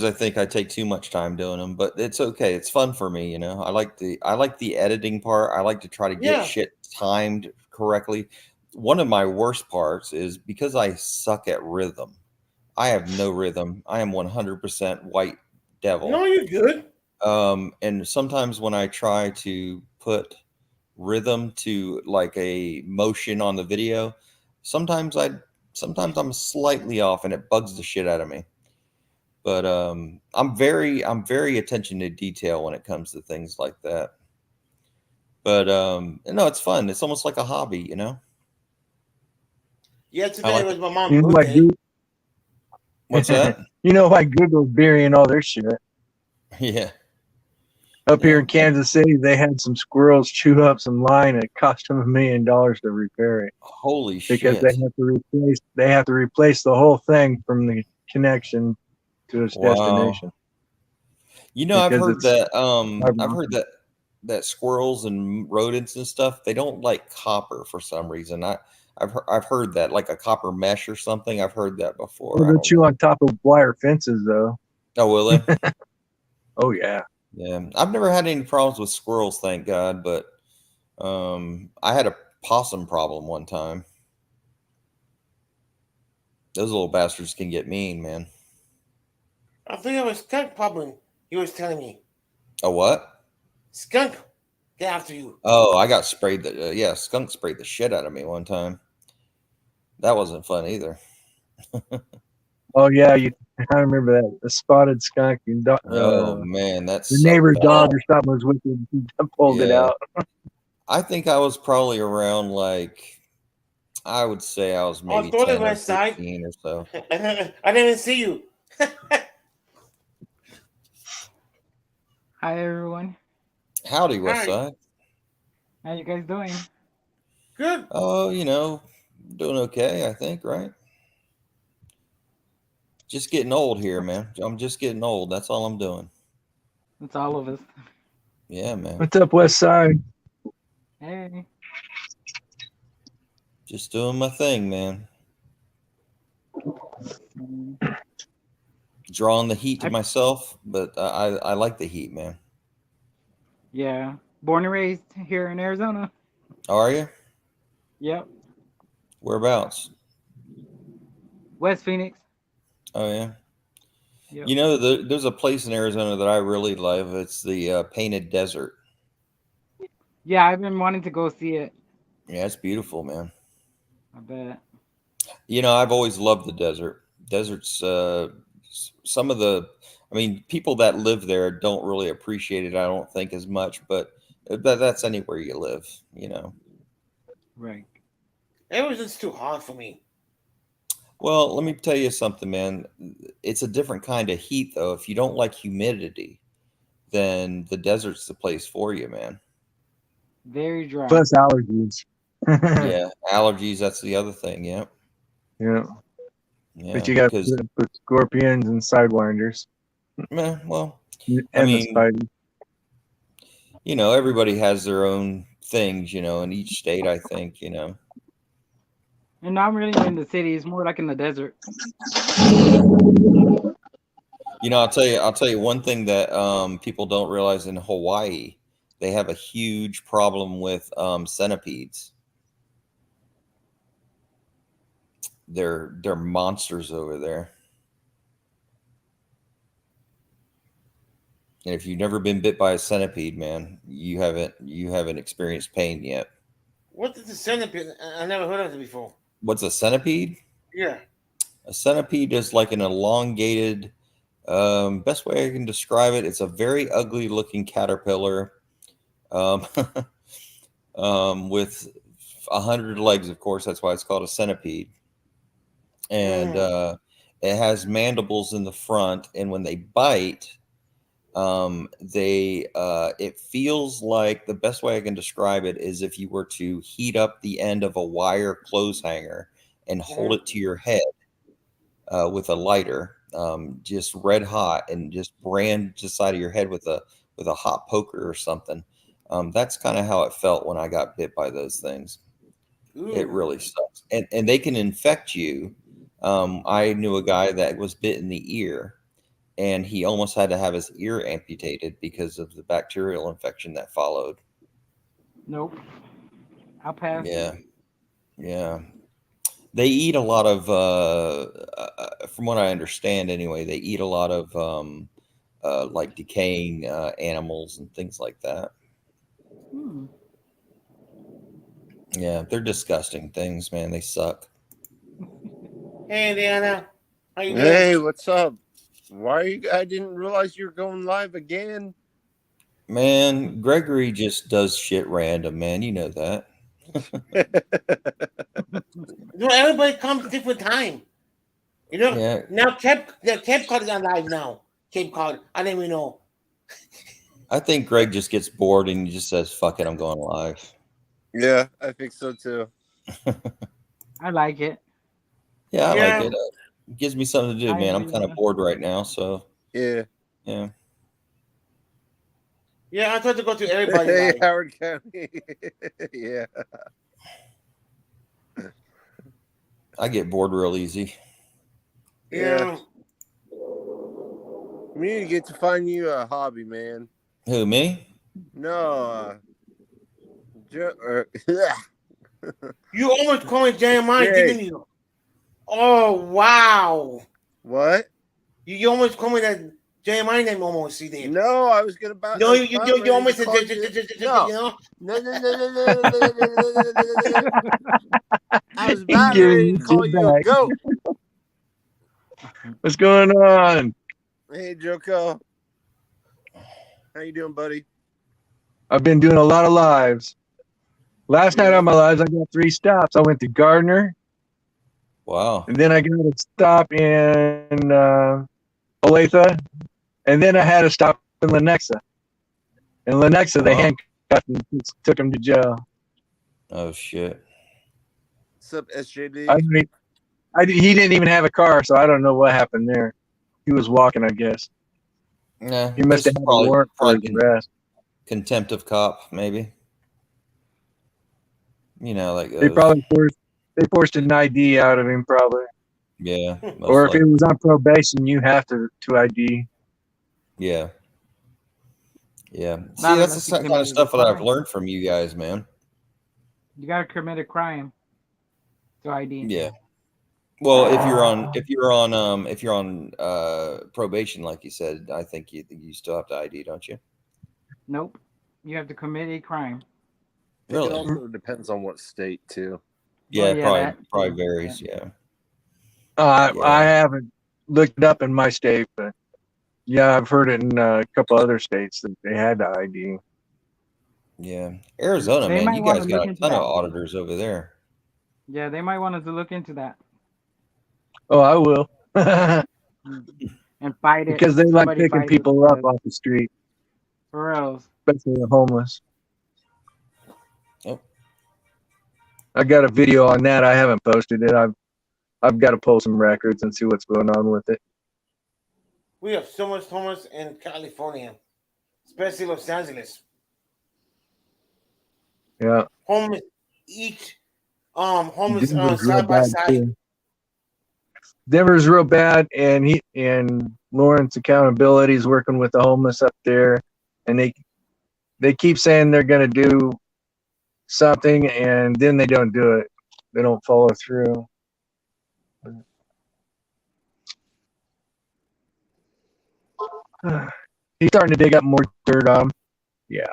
I think I take too much time doing them, but it's okay. It's fun for me, you know. I like the editing part. I like to try to get Yeah. shit timed correctly. One of my worst parts is because I suck at rhythm. I have no rhythm. I am 100% white devil. No, you're good. And sometimes when I try to put rhythm to like a motion on the video, sometimes I'm slightly off and it bugs the shit out of me. But I'm very attention to detail when it comes to things like that. But no, it's fun. It's almost like a hobby, you know. Yeah, I today like was it. my mom's You know why birthday. What's that? You know why Google's burying all their shit? Yeah. Up here Yeah. in Kansas City, they had some squirrels chew up some line. And it cost them $1 million to repair it Holy because shit. they have to replace the whole thing from the connection to its Wow. destination. You know, I've Because heard it's that fiber I've heard optic. that squirrels and rodents and stuff, they don't like copper for some reason. I've heard that, like a copper mesh or something. I've heard that before. I They'll don't chew know. on top of wire fences, though. Oh, will they? Oh yeah. Yeah. I've never had any problems with squirrels, thank God, but I had a possum problem one time. Those little bastards can get mean, man. I think it was skunk problem. He was telling me A what? skunk get after you. Oh, I got sprayed. Yeah, skunk sprayed the shit out of me one time. That wasn't fun either. Oh yeah. I remember that. The spotted skunk. Oh man, that The sucked neighbor's bad. dog or something was with him. He pulled it Yeah. out. I think I was probably around like, I would say I was I was maybe going to 10 the or west side. 13 or so. I didn't even see you. Hi everyone. Howdy, Hi. Westside. How you guys doing? Good. Oh, you know, doing okay, I think, right? Just getting old here, man. I'm just getting old. That's all I'm doing. It's all of us. Yeah, man. What's up, West Side? Hey. Just doing my thing, man. Drawing the heat to myself, but I like the heat, man. Yeah. Born and raised here in Arizona. Are you? Yep. Whereabouts? West Phoenix. Oh, yeah. Yep. You know, there's a place in Arizona that I really love. It's the Painted Desert. Yeah, I've been wanting to go see it. Yeah, it's beautiful, man. I bet. You know, I've always loved the desert. Desert's some of the, I mean, people that live there don't really appreciate it, I don't think, as much, but that's anywhere you live, you know. Right. Everything's too hard for me. Well, let me tell you something, man. It's a different kind of heat, though. If you don't like humidity, then the desert's the place for you, man. Very dry. Plus allergies. Yeah, allergies, that's the other thing, yeah. Yeah. Yeah, But you got because, to put scorpions and sidewinders. well, And I the mean, spidey. you know, everybody has their own things, you know, in each state, I think, you know. And not really in the city, it's more like in the desert. You know, I'll tell you one thing that people don't realize in Hawaii, they have a huge problem with centipedes. They're monsters over there. And if you've never been bit by a centipede, man, you haven't experienced pain yet. What is the centipede? I never heard of it before. What's a centipede? Yeah. A centipede is like an elongated, best way I can describe it, it's a very ugly looking caterpillar with 100 legs, of course. That's why it's called a centipede. And it has mandibles in the front. And when they bite, it feels like, the best way I can describe it is if you were to heat up the end of a wire clothes hanger and hold it to your head with a lighter, just red hot, and just brand the side of your head with a hot poker or something. That's kind of how it felt when I got bit by those things. Ooh. It really sucks, and they can infect you. I knew a guy that was bit in the ear, and he almost had to have his ear amputated because of the bacterial infection that followed. Nope. I'll pass. Yeah. They eat a lot of, from what I understand anyway, they eat a lot of like decaying animals and things like that. Hmm. Yeah, they're disgusting things, man. They suck. Hey, Indiana. How you doing? Hey, what's up? Why are you? I didn't realize you were going live again. Man, Gregory just does shit random, man. You know that. You know, everybody comes different time. You know, Yeah. now Cape Cod is on live now. Cape Cod. I didn't even know. I think Greg just gets bored and he just says, fuck it, I'm going live. Yeah, I think so too. I like it. Yeah, I Yeah. like it. It gives me something to do, man. I'm kind of bored right now, so Yeah. yeah. Yeah, I tried to go to everybody Hey, live. Howard County. Yeah. I get bored real easy. Yeah. We need to get to find you a hobby, man. Who, me? No. You almost called me Jeremiah, Jay. didn't you? Oh, wow. What? You almost called me that Jeremiah name almost, you did. No, I was gonna buy. No, I was you about ready to almost said, call you No. know? No. I was He's about giving ready you to call shit you a back. goat. What's going on? Hey, Joko. How you doing, buddy? I've been doing a lot of lives. Last night on my lives, I got 3 stops. I went to Gardner, Wow. and then I got a stop in Olathe, and then I had a stop in Lenexa. In Lenexa, they Wow. handcuffed him, took him to jail. Oh, shit. What's up, SJD? He didn't even have a car, so I don't know what happened there. He was walking, I guess. Yeah. He must have just had a warrant for his probably arrest. contempt of cop, maybe. You know, like They probably forced an ID out of him, probably. yeah. Most Or if likely. he was on probation, you have to ID. Yeah. Yeah. See, Not that's unless the you kind of committed stuff a that I've crime. learned from you guys, man. You gotta commit a crime to ID. Yeah. Well, if you're on probation, like you said, I think you still have to ID, don't you? Nope. You have to commit a crime. I think Really? it also depends on what state too. Yeah, yeah, probably that probably too. varies. Yeah. I Yeah. haven't looked it up in my state, but yeah, I've heard it in a couple other states that they had to ID. Yeah. Arizona, They man, might you wanna guys look got a into ton of that. auditors over there. Yeah, they might want us to look into that Oh, I will. and fight it. Because they like Somebody picking fight it people for up us. off the street, Or else. especially the homeless. Yep. I got a video on that. I haven't posted it. I've got to pull some records and see what's going on with it. We have so much homeless in California, especially Los Angeles. Yeah. Homeless, each homeless Denver's real side by bad side. too. Denver's real bad, and Lawrence Accountability is working with the homeless up there, and they keep saying they're going to do something, and then they don't do it. They don't follow through. He's starting to dig up more dirt on him. Yeah.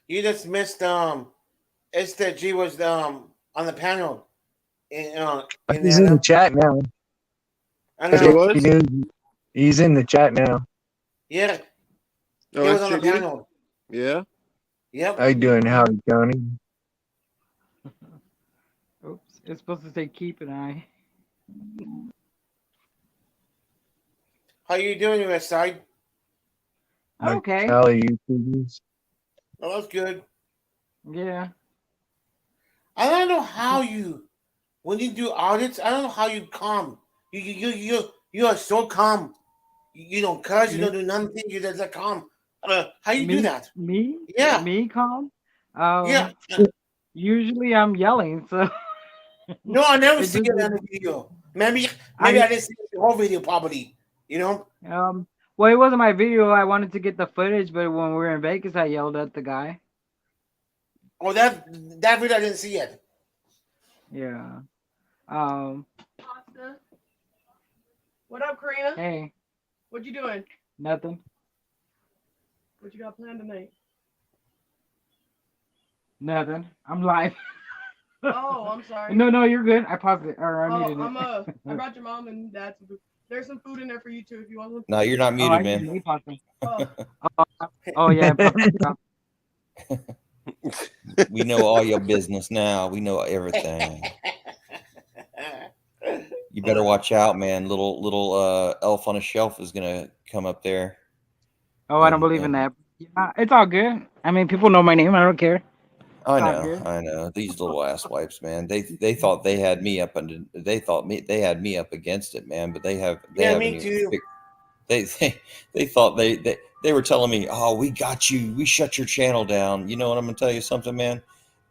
You just missed Esther G was on the panel in He's in the Anna. chat now. I He know. was? He's in the chat now. Yeah, Oh, he was on the Esther G? panel. Yeah. Yep. How you doing, Howdy Tony? Oops, it's supposed to say keep an eye. How you doing, West Side? Okay. How you YouTubers? Oh, that's good. Yeah. I don't know how you, when you do audits, I don't know how you calm. You are so calm. You don't cuss. You Me? don't do nothing. You just like calm. How you do Me? that? Me? Yeah. Me, calm? Yeah. Usually I'm yelling, so No, I never it see just it on the video. Maybe I I didn't see the whole video probably. You know? well, it wasn't my video. I wanted to get the footage, but when we were in Vegas, I yelled at the guy. Oh, that video I didn't see yet. Yeah. Pasta. What up, Karina? Hey, What you doing? nothing. What you got planned tonight? Nothing. I'm live. Oh, I'm sorry. No, you're good. I paused it or I muted it. I brought your mom and dad some food. There's some food in there for you too if you want some. No, you're not Oh, muted, I man. didn't. He paused it. Oh, Oh yeah. I paused it. We know all your business now. We know everything. You better watch out, man. Little elf on a shelf is gonna come up there. Oh, I don't believe in that. Yeah, it's all good. I mean, people know my name. I don't care. I It's all know, good. I know. These little ass wipes, man. They thought they had me up and they had me up against it, man. But they Yeah, haven't me even too. they thought they were telling me, oh, we got you. We shut your channel down. You know what? I'm gonna tell you something, man.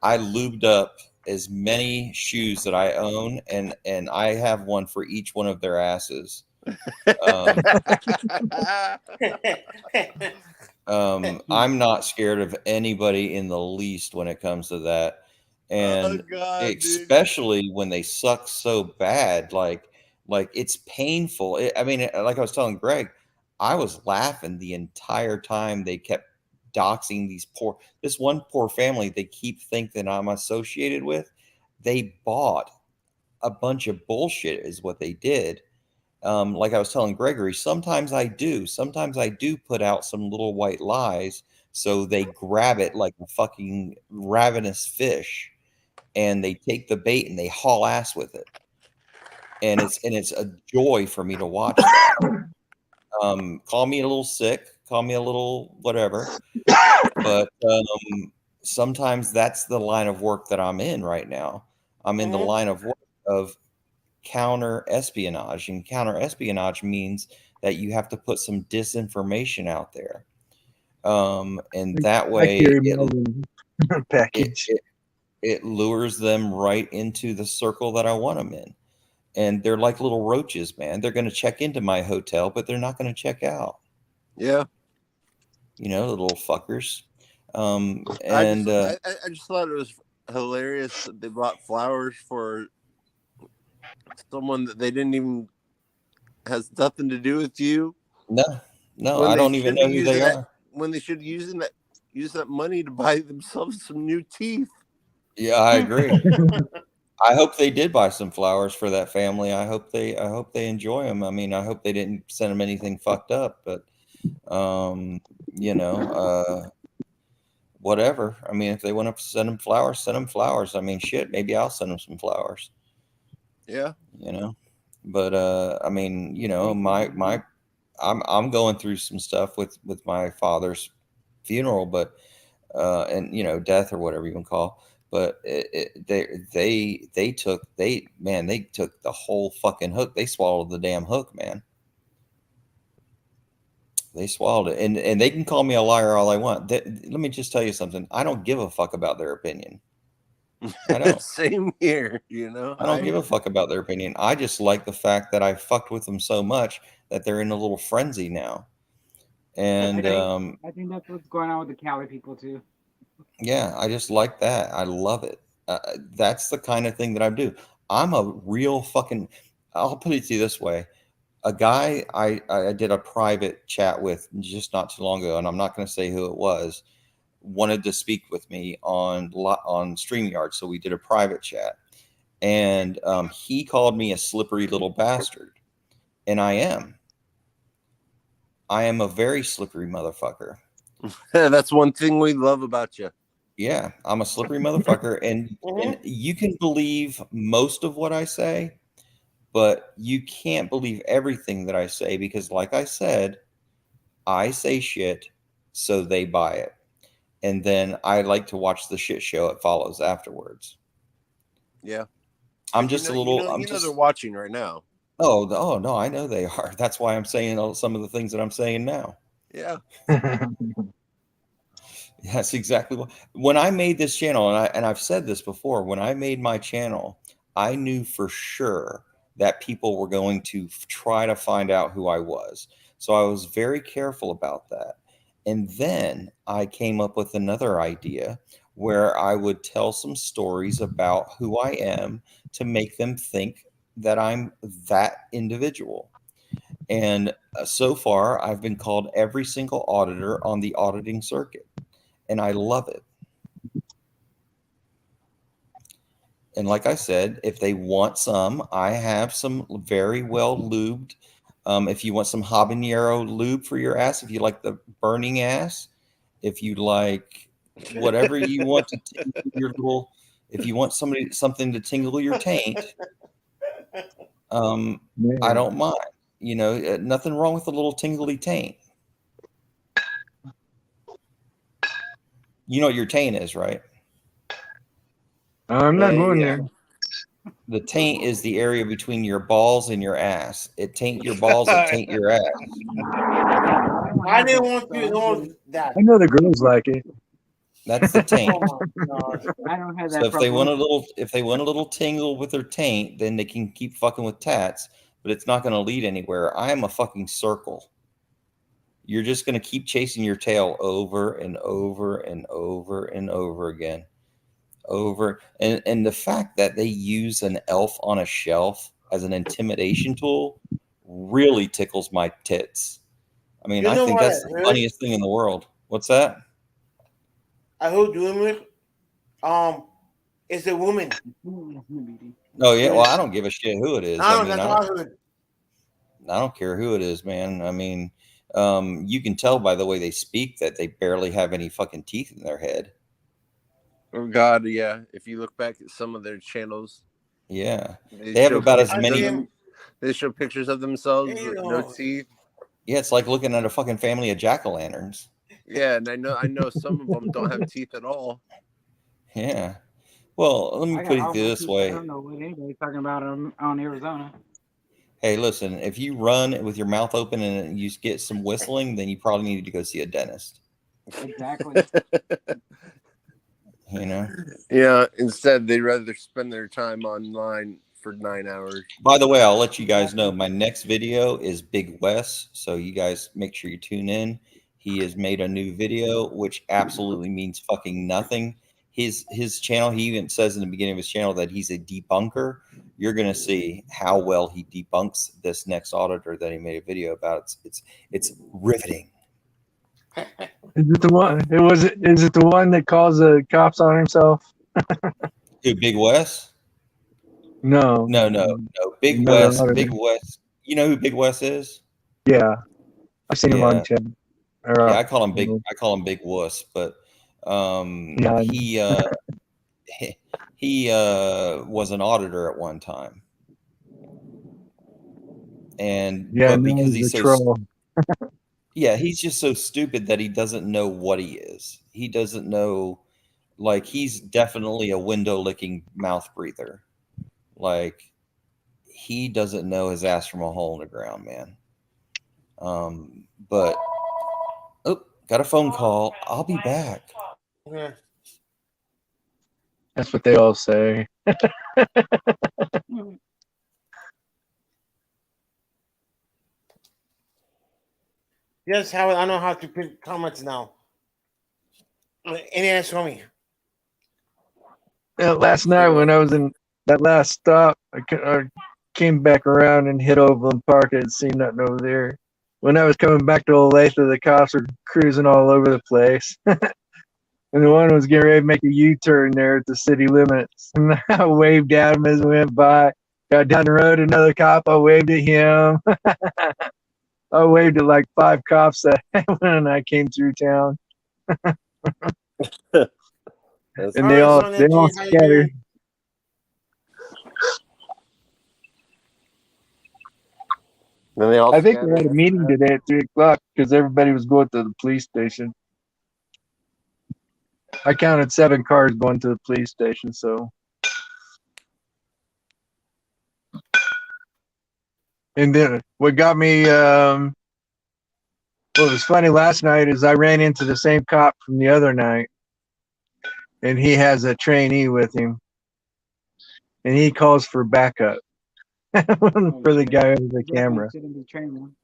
I lubed up as many shoes that I own, and I have one for each one of their asses. I'm not scared of anybody in the least when it comes to that, and God, dude. especially when they suck so bad, like it's painful. I mean, like I was telling Greg, I was laughing the entire time they kept doxing this one poor family they keep thinking I'm associated with. They bought a bunch of bullshit is what they did. Like I was telling Gregory, sometimes I do put out some little white lies so they grab it like a fucking ravenous fish and they take the bait and they haul ass with it. And it's a joy for me to watch that. Call me a little sick, call me a little whatever, but sometimes that's the line of work that I'm in right now. I'm in the line of work of counter espionage, and counter espionage means that you have to put some disinformation out there, and that way package. it lures them right into the circle that I want them in. And they're like little roaches, man. They're going to check into my hotel, but they're not going to check out. Yeah. You know, the little fuckers. I just thought it was hilarious that they bought flowers for someone that they didn't even has nothing to do with you. No, I don't even know who they are. When they should use that money to buy themselves some new teeth. Yeah, I agree. I hope they did buy some flowers for that family. I hope they enjoy them. I mean, I hope they didn't send them anything fucked up, but you know, whatever. I mean, if they want to send them flowers, send them flowers. I mean, shit, maybe I'll send them some flowers. Yeah. You know, but I mean, you know, I'm going through some stuff with my father's funeral, but and you know, death or whatever you can call. But they took the whole fucking hook. They swallowed the damn hook, man. They swallowed it, and they can call me a liar all they want. Let me just tell you something. I don't give a fuck about their opinion. I don't. Same here, you know. I don't give a fuck about their opinion. I just like the fact that I fucked with them so much that they're in a little frenzy now. And I think that's what's going on with the Cali people too. yeah, I just like that. I love it. That's the kind of thing that I do. I'm a real fucking. I'll put it to you this way: a guy I did a private chat with just not too long ago, and I'm not going to say who it was, wanted to speak with me on StreamYard. So we did a private chat, and he called me a slippery little bastard, and I am a very slippery motherfucker. That's one thing we love about you. Yeah, I'm a slippery motherfucker, and you can believe most of what I say, but you can't believe everything that I say because, like I said, I say shit, so they buy it, and then I like to watch the shit show it follows afterwards. Yeah, I'm just a little. I'm just. They're watching right now. Oh no, I know they are. That's why I'm saying some of the things that I'm saying now. Yeah. That's exactly what. When I made this channel, and I've said this before, when I made my channel, I knew for sure that people were going to try to find out who I was. So I was very careful about that. And then I came up with another idea where I would tell some stories about who I am to make them think that I'm that individual. And so far, I've been called every single auditor on the auditing circuit. And I love it. And like I said, if they want some, I have some very well lubed. If you want some habanero lube for your ass, if you like the burning ass, if you like whatever you want to tingle your little, if you want something to tingle your taint, I don't mind. You know, nothing wrong with a little tingly taint. You know what your taint is, right? I'm not going there. The taint is the area between your balls and your ass. It taint your balls, it taint your ass. I didn't want you to know that. I know the girls like it. That's the taint. Oh my God. I don't have So that if they want problem. if they want a little tingle with their taint, then they can keep fucking with tats, but it's not going to lead anywhere. I am a fucking circle. You're just going to keep chasing your tail over and over and over and over again. And the fact that they use an elf on a shelf as an intimidation tool really tickles my tits. I mean, You I know think what that's I the heard? funniest thing in the world. What's that? I heard rumors. It's a woman. Oh yeah, well, I don't give a shit who it is. I I don't mean, know. I That's don't, what I heard. I don't care who it is, man. I mean, you can tell by the way they speak that they barely have any fucking teeth in their head. Oh God, yeah. If you look back at some of their channels, Yeah, they have about as many. They show pictures of themselves You with know. no teeth. Yeah, it's like looking at a fucking family of jack-o'-lanterns. Yeah, and I know some of them don't have teeth at all. Yeah. Well, let me I put got it all my this teeth. way. I don't know what anybody's talking about on Arizona. Hey, listen, if you run with your mouth open and you get some whistling, then you probably need to go see a dentist. Exactly. You know? Yeah, instead they'd rather spend their time online for 9 hours. By the way, I'll let you guys know my next video is Big Wes, so you guys make sure you tune in. He has made a new video, which absolutely means fucking nothing. His channel, he even says in the beginning of his channel that he's a debunker. You're gonna see how well he debunks this next auditor that he made a video about. It's riveting. Is it the one? Is it the one that calls the cops on himself? Who, Big Wes? No. No. Big Another Wes. auditor. Big Wes. You know who Big Wes is? Yeah, I've seen him on chat. Yeah, I call him Big Wuss, but Yeah. he was an auditor at one time, and Yeah, but no, because he's he's a so troll. yeah, he's just so stupid that he doesn't know what he is. He doesn't know, like, he's definitely a window licking mouth breather. Like, he doesn't know his ass from a hole in the ground, man. But oh, got a phone call. I'll be back. Yeah. That's what they all say. Yes, Howard, I know how to print comments now. Any answer for me? Last night when I was in that last stop, I came back around and hit Overland Park. I didn't see nothing over there. When I was coming back to Olathe, the cops were cruising all over the place. And the one was getting ready to make a U-turn there at the city limits. And I waved at him as we went by. Got down the road, another cop, I waved at him. I waved at like 5 cops when I came through town. And they all scattered. Then they all I think we scattered had a meeting after that. today at 3:00 because everybody was going to the police station. I counted 7 cars going to the police station, so. And then what got me, what was funny last night is I ran into the same cop from the other night, and he has a trainee with him, and he calls for backup for the guy with the camera.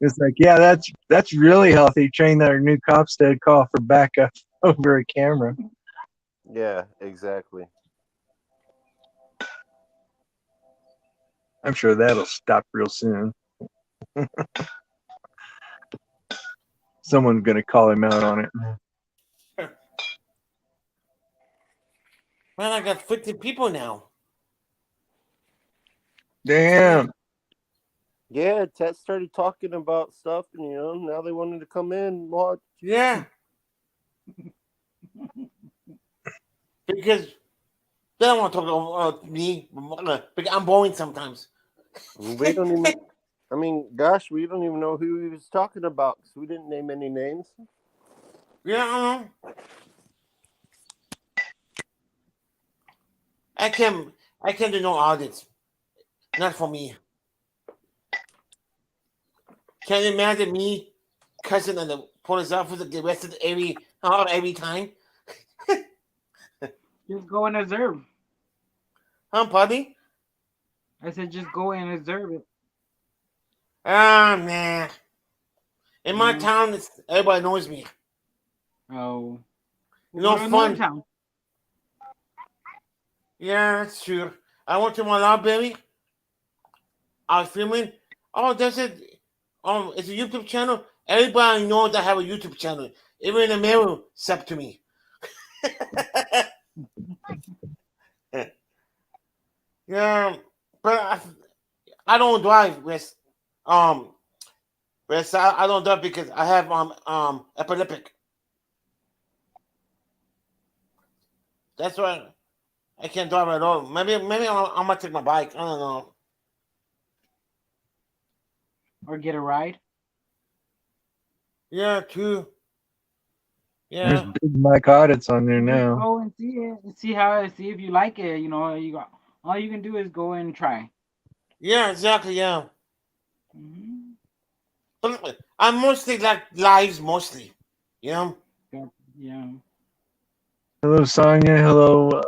It's like, yeah, that's really healthy. Train our new cops to call for backup over a camera. Yeah, exactly. I'm sure that'll stop real soon. Someone's gonna call him out on it. Man, I got 50 people now. Damn. Yeah, Ted started talking about stuff, and now they wanted to come in and watch. Yeah. Because they don't want to talk about me. Because I'm boring sometimes. We don't even. I mean, gosh, we don't even know who he was talking about because we didn't name any names. Yeah, I know. I can't do no audits. Not for me. Can you imagine me cussing on the police officer get arrested every time? Just go and observe. Pardon? I said just go and observe it. Nah. In my town, everybody knows me. Oh. No Go to fun. another town. Yeah, that's true. I went to my library. I was filming. Oh, that's it. It's a YouTube channel. Everybody knows I have a YouTube channel. Even the mayor sub to me. Yeah, but I don't drive, Wes. Wes, I don't drive because I have epileptic. That's why I can't drive at all. Maybe I'm gonna take my bike. I don't know. Or get a ride. Yeah, true. There's Yeah. big mic audits on there now. Go and see it. See if you like it. All you can do is go and try. Yeah, exactly. Yeah. Mm-hmm. But I mostly like lives, mostly. You know. Yeah. Hello, Sonia. Hello.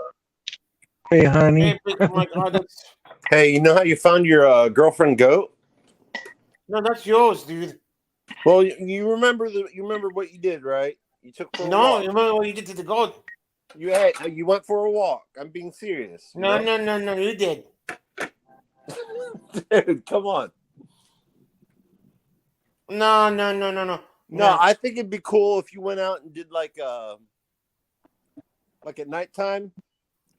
Hey, honey. Hey, big mic audits. Hey, you know how you found your girlfriend goat? No, that's yours, dude. Well, you remember what you did, right? You took for a No, walk. you remember what you did to the goat? You went for a walk. I'm being serious. No, you did. Dude, come on. No. No, I think it'd be cool if you went out and did like at nighttime,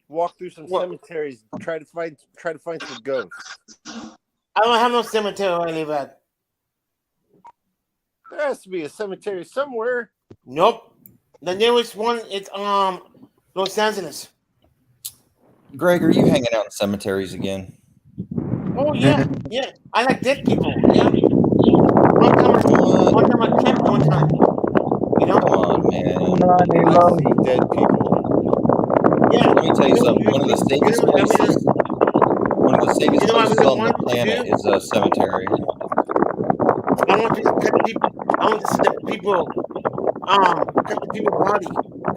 walk through some cemeteries, try to find some ghosts. I don't have no cemetery where I live at. There has to be a cemetery somewhere. Nope. The nearest one is Los Angeles. Greg, are you hanging out in cemeteries again? Oh yeah. I like dead people. Yeah. One time I camped one time. You know? Come on, man. I see dead people. Yeah. Let me tell you something. One of the safest places on the planet is a cemetery. I want to cut people. I want to see the people. Cut the people's body.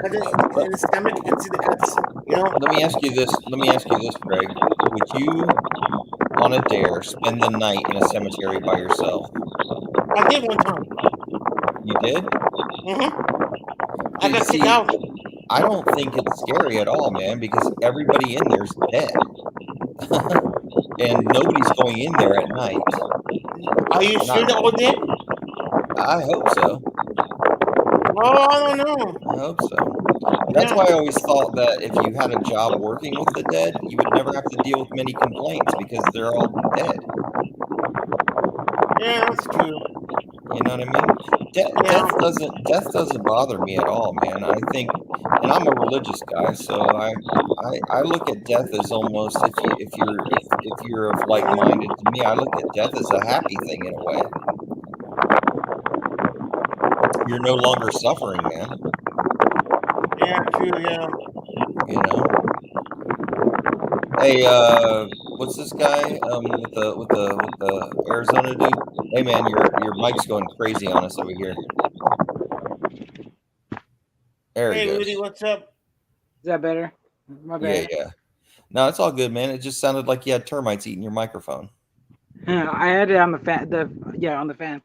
Cut it in the stomach. You can see the cuts. You know. Let me ask you this, Greg. Would you, on a dare, spend the night in a cemetery by yourself? I did one time. You did? I got kicked out. I don't think it's scary at all, man, because everybody in there's dead. And nobody's going in there at night. Are you sure they're all dead? I hope so. Oh, I don't know. I hope so. That's why I always thought that if you had a job working with the dead, you would never have to deal with many complaints because they're all dead. Yeah, that's true. You know what I mean? Death doesn't bother me at all, man. I think, and I'm a religious guy, so I look at death as almost if you're of like minded to me, I look at death as a happy thing in a way. You're no longer suffering, man. Yeah, true. Yeah. You know. Hey, what's this guy with the Arizona dude? Hey man, your mic's going crazy on us over here. There he Hey, goes. Rudy, what's up? Is that better? My bad. Yeah. No, it's all good, man. It just sounded like you had termites eating your microphone. I had it on the fan. On the fan.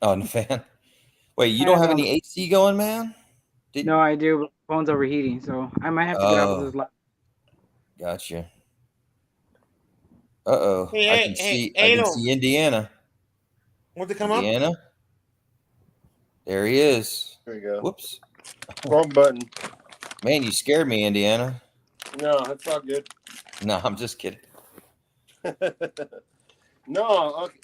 Oh, on the fan. Wait, you don't have any AC going, man? No, I do. But the phone's overheating, so I might have to get off of this live. Gotcha. Uh-oh. Hey, I can see Indiana. Want to come Indiana? up? There he is. There you go. Whoops. Wrong button. Man, you scared me, Indiana. No, that's all good. No, I'm just kidding. No, okay.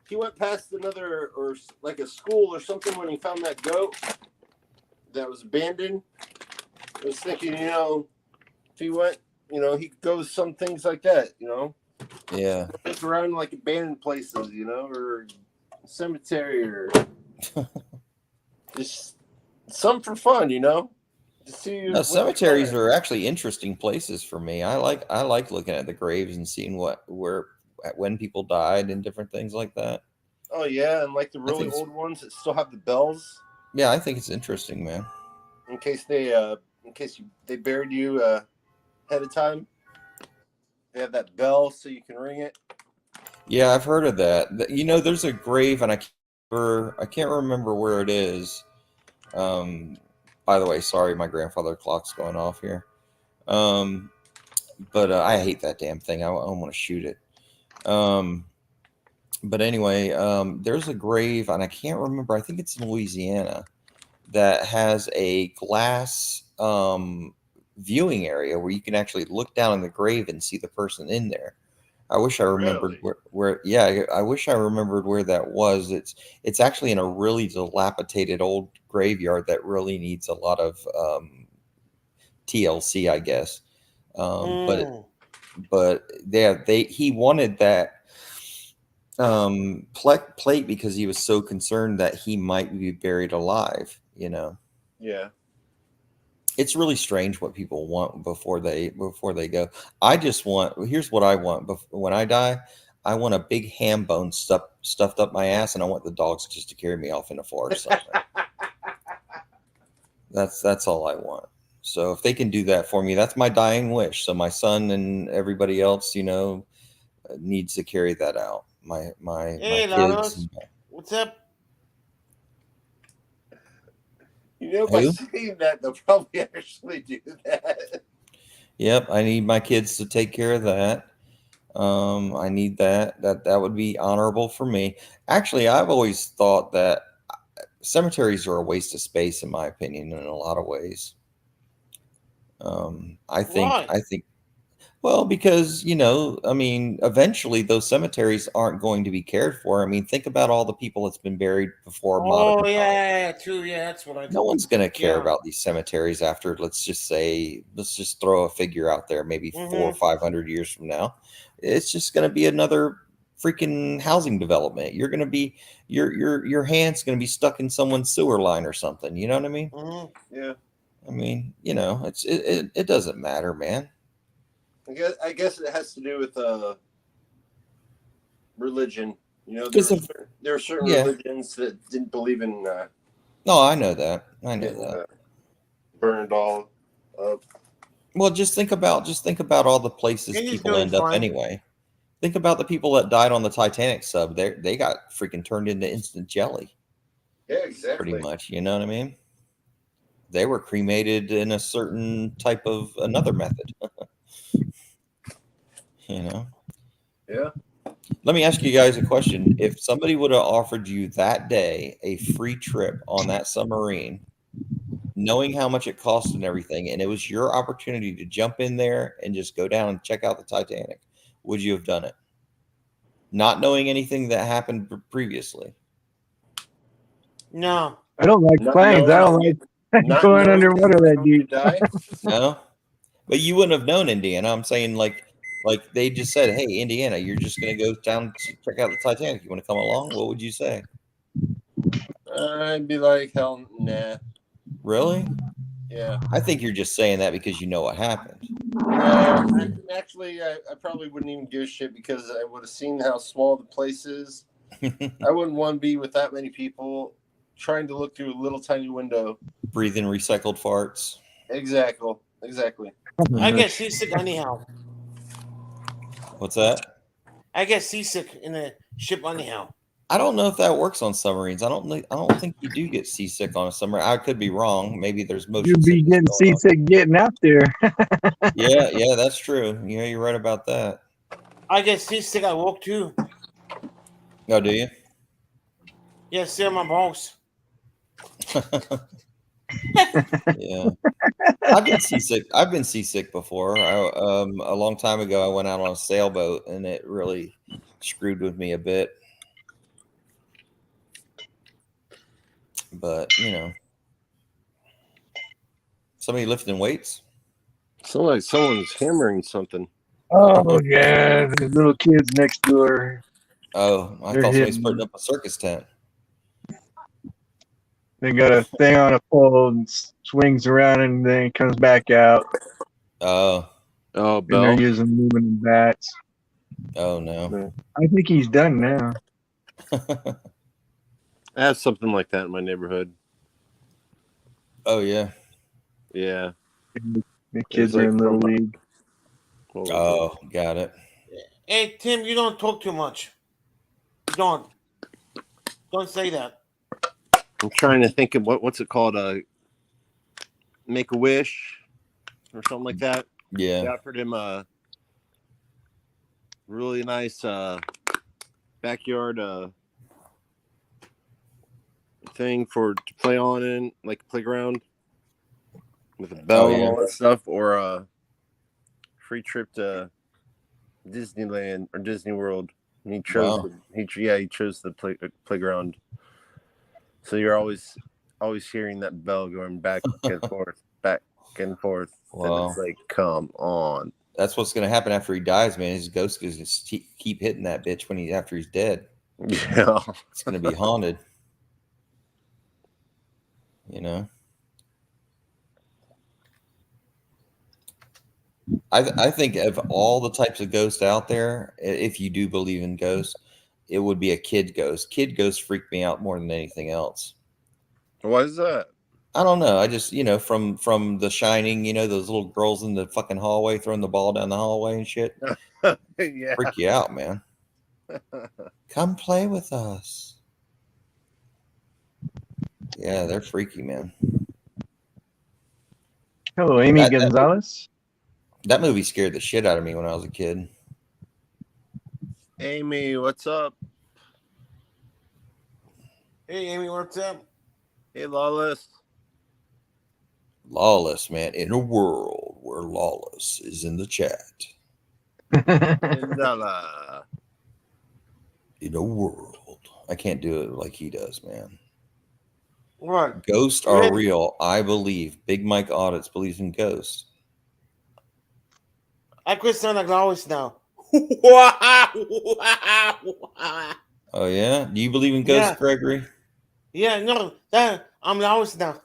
He went past another, or like a school or something when he found that goat that was abandoned. I was thinking, if he went, he goes some things like that, Yeah. Just around like abandoned places, or cemetery, or just some for fun, to see. No, cemeteries are actually interesting places for me. I like looking at the graves and seeing when people died and different things like that. Oh yeah, and like the really old ones that still have the bells. Yeah, I think it's interesting, man. In case they buried you ahead of time. They have that bell so you can ring it. Yeah, I've heard of that. There's a grave, and I can't remember where it is. By the way, sorry, my grandfather clock's going off here. But I hate that damn thing. I want to shoot it. But anyway, there's a grave, and I can't remember. I think it's in Louisiana that has a glass viewing area where you can actually look down in the grave and see the person in there. I wish I remembered where. Yeah, I wish I remembered where that was. It's actually in a really dilapidated old graveyard that really needs a lot of TLC, I guess. But yeah, he wanted that plate because he was so concerned that he might be buried alive. Yeah. It's really strange what people want before they go. I just want. Here's what I want. When I die, I want a big ham bone stuffed up my ass, and I want the dogs just to carry me off in a forest somewhere. That's all I want. So if they can do that for me, that's my dying wish. So my son and everybody else, needs to carry that out. My Hey, my Lalos. kids. What's up? By saying that, they'll probably actually do that. Yep, I need my kids to take care of that. I need that. That would be honorable for me. Actually, I've always thought that cemeteries are a waste of space, in my opinion, in a lot of ways. I think, well, because, eventually those cemeteries aren't going to be cared for. Think about all the people that's been buried before. Oh, yeah, true. Yeah, that's what I. No one's going to care about these cemeteries after, let's just throw a figure out there, maybe 400 or 500 years from now. It's just going to be another freaking housing development. You're going to be, your hand's going to be stuck in someone's sewer line or something. You know what I mean? Mm-hmm. Yeah. It doesn't matter, man. I guess it has to do with religion. There are certain religions that didn't believe in. No, I know that. Burn it all up. Well, just think about all the places people end up anyway. Think about the people that died on the Titanic sub. They got freaking turned into instant jelly. Yeah, exactly. Pretty much, you know what I mean? They were cremated in a certain type of another method. You know. Yeah. Let me ask you guys a question. If somebody would have offered you that day a free trip on that submarine, knowing how much it cost and everything, and it was your opportunity to jump in there and just go down and check out the Titanic, would you have done it? Not knowing anything that happened previously. No. I don't like Not planes. I don't knowing- like Not going knowing underwater you're that going to deep. die. No, but you wouldn't have known, Indiana. I'm saying like they just said, "Hey, Indiana, you're just gonna go down to check out the Titanic. You want to come along?" What would you say? I'd be like, hell, nah. Really? Yeah. I think you're just saying that because you know what happened. Actually, I probably wouldn't even give a shit because I would have seen how small the place is. I wouldn't want to be with that many people trying to look through a little tiny window. Breathing recycled farts. Exactly. I get seasick anyhow. What's that? I get seasick in a ship anyhow. I don't know if that works on submarines. I don't think you do get seasick on a submarine. I could be wrong. Maybe there's motion. You'd be sickness getting going on. seasick getting out there. Yeah, that's true. Yeah, you're right about that. I get seasick at work too. Oh, do you? Yeah, see my balls. Yeah, I've been seasick before. A long time ago, I went out on a sailboat, and it really screwed with me a bit. But somebody lifting weights. Someone's hammering something. Oh yeah, there's little kids next door. Oh, I They're thought somebody's hitting putting me. up a circus tent. They got a thing on a pole and swings around and then it comes back out. Oh, Oh, And they're Bell. using aluminum bats. oh no. I think he's done now. I have something like that in my neighborhood. Oh yeah. Yeah. The kids like are in little from- league. What was Oh, got it. Hey Tim, you don't talk too much. Don't say that. I'm trying to think of what's it called? Make a Wish or something like that. Yeah. They offered him a really nice backyard thing to play on in, like a playground with a bell and all that stuff, or a free trip to Disneyland or Disney World. And he chose Wow. he chose the playground. So you're always hearing that bell going back and forth, back and forth. Wow. And it's like, come on. That's what's gonna happen after he dies, man. His ghost is just keep hitting that bitch after he's dead. Yeah. It's gonna be haunted. I think of all the types of ghosts out there, if you do believe in ghosts, it would be a kid ghost. Kid ghosts freak me out more than anything else. Why is that? I don't know. I just, from The Shining, those little girls in the fucking hallway throwing the ball down the hallway and shit. Yeah. Freak you out, man. Come play with us. Yeah, they're freaky, man. Hello, Amy Gonzalez. That movie scared the shit out of me when I was a kid. Amy, what's up? Hey Amy, what's up? Hey, Lawless. Lawless, man. In a world where Lawless is in the chat. Indala. In a world. I can't do it like he does, man. What? Ghosts are real. I believe. Big Mike Audits believes in ghosts. I quit Santa Claus now. Oh, yeah? Do you believe in ghosts, Yeah. Gregory? Yeah, no, I'm Lois now.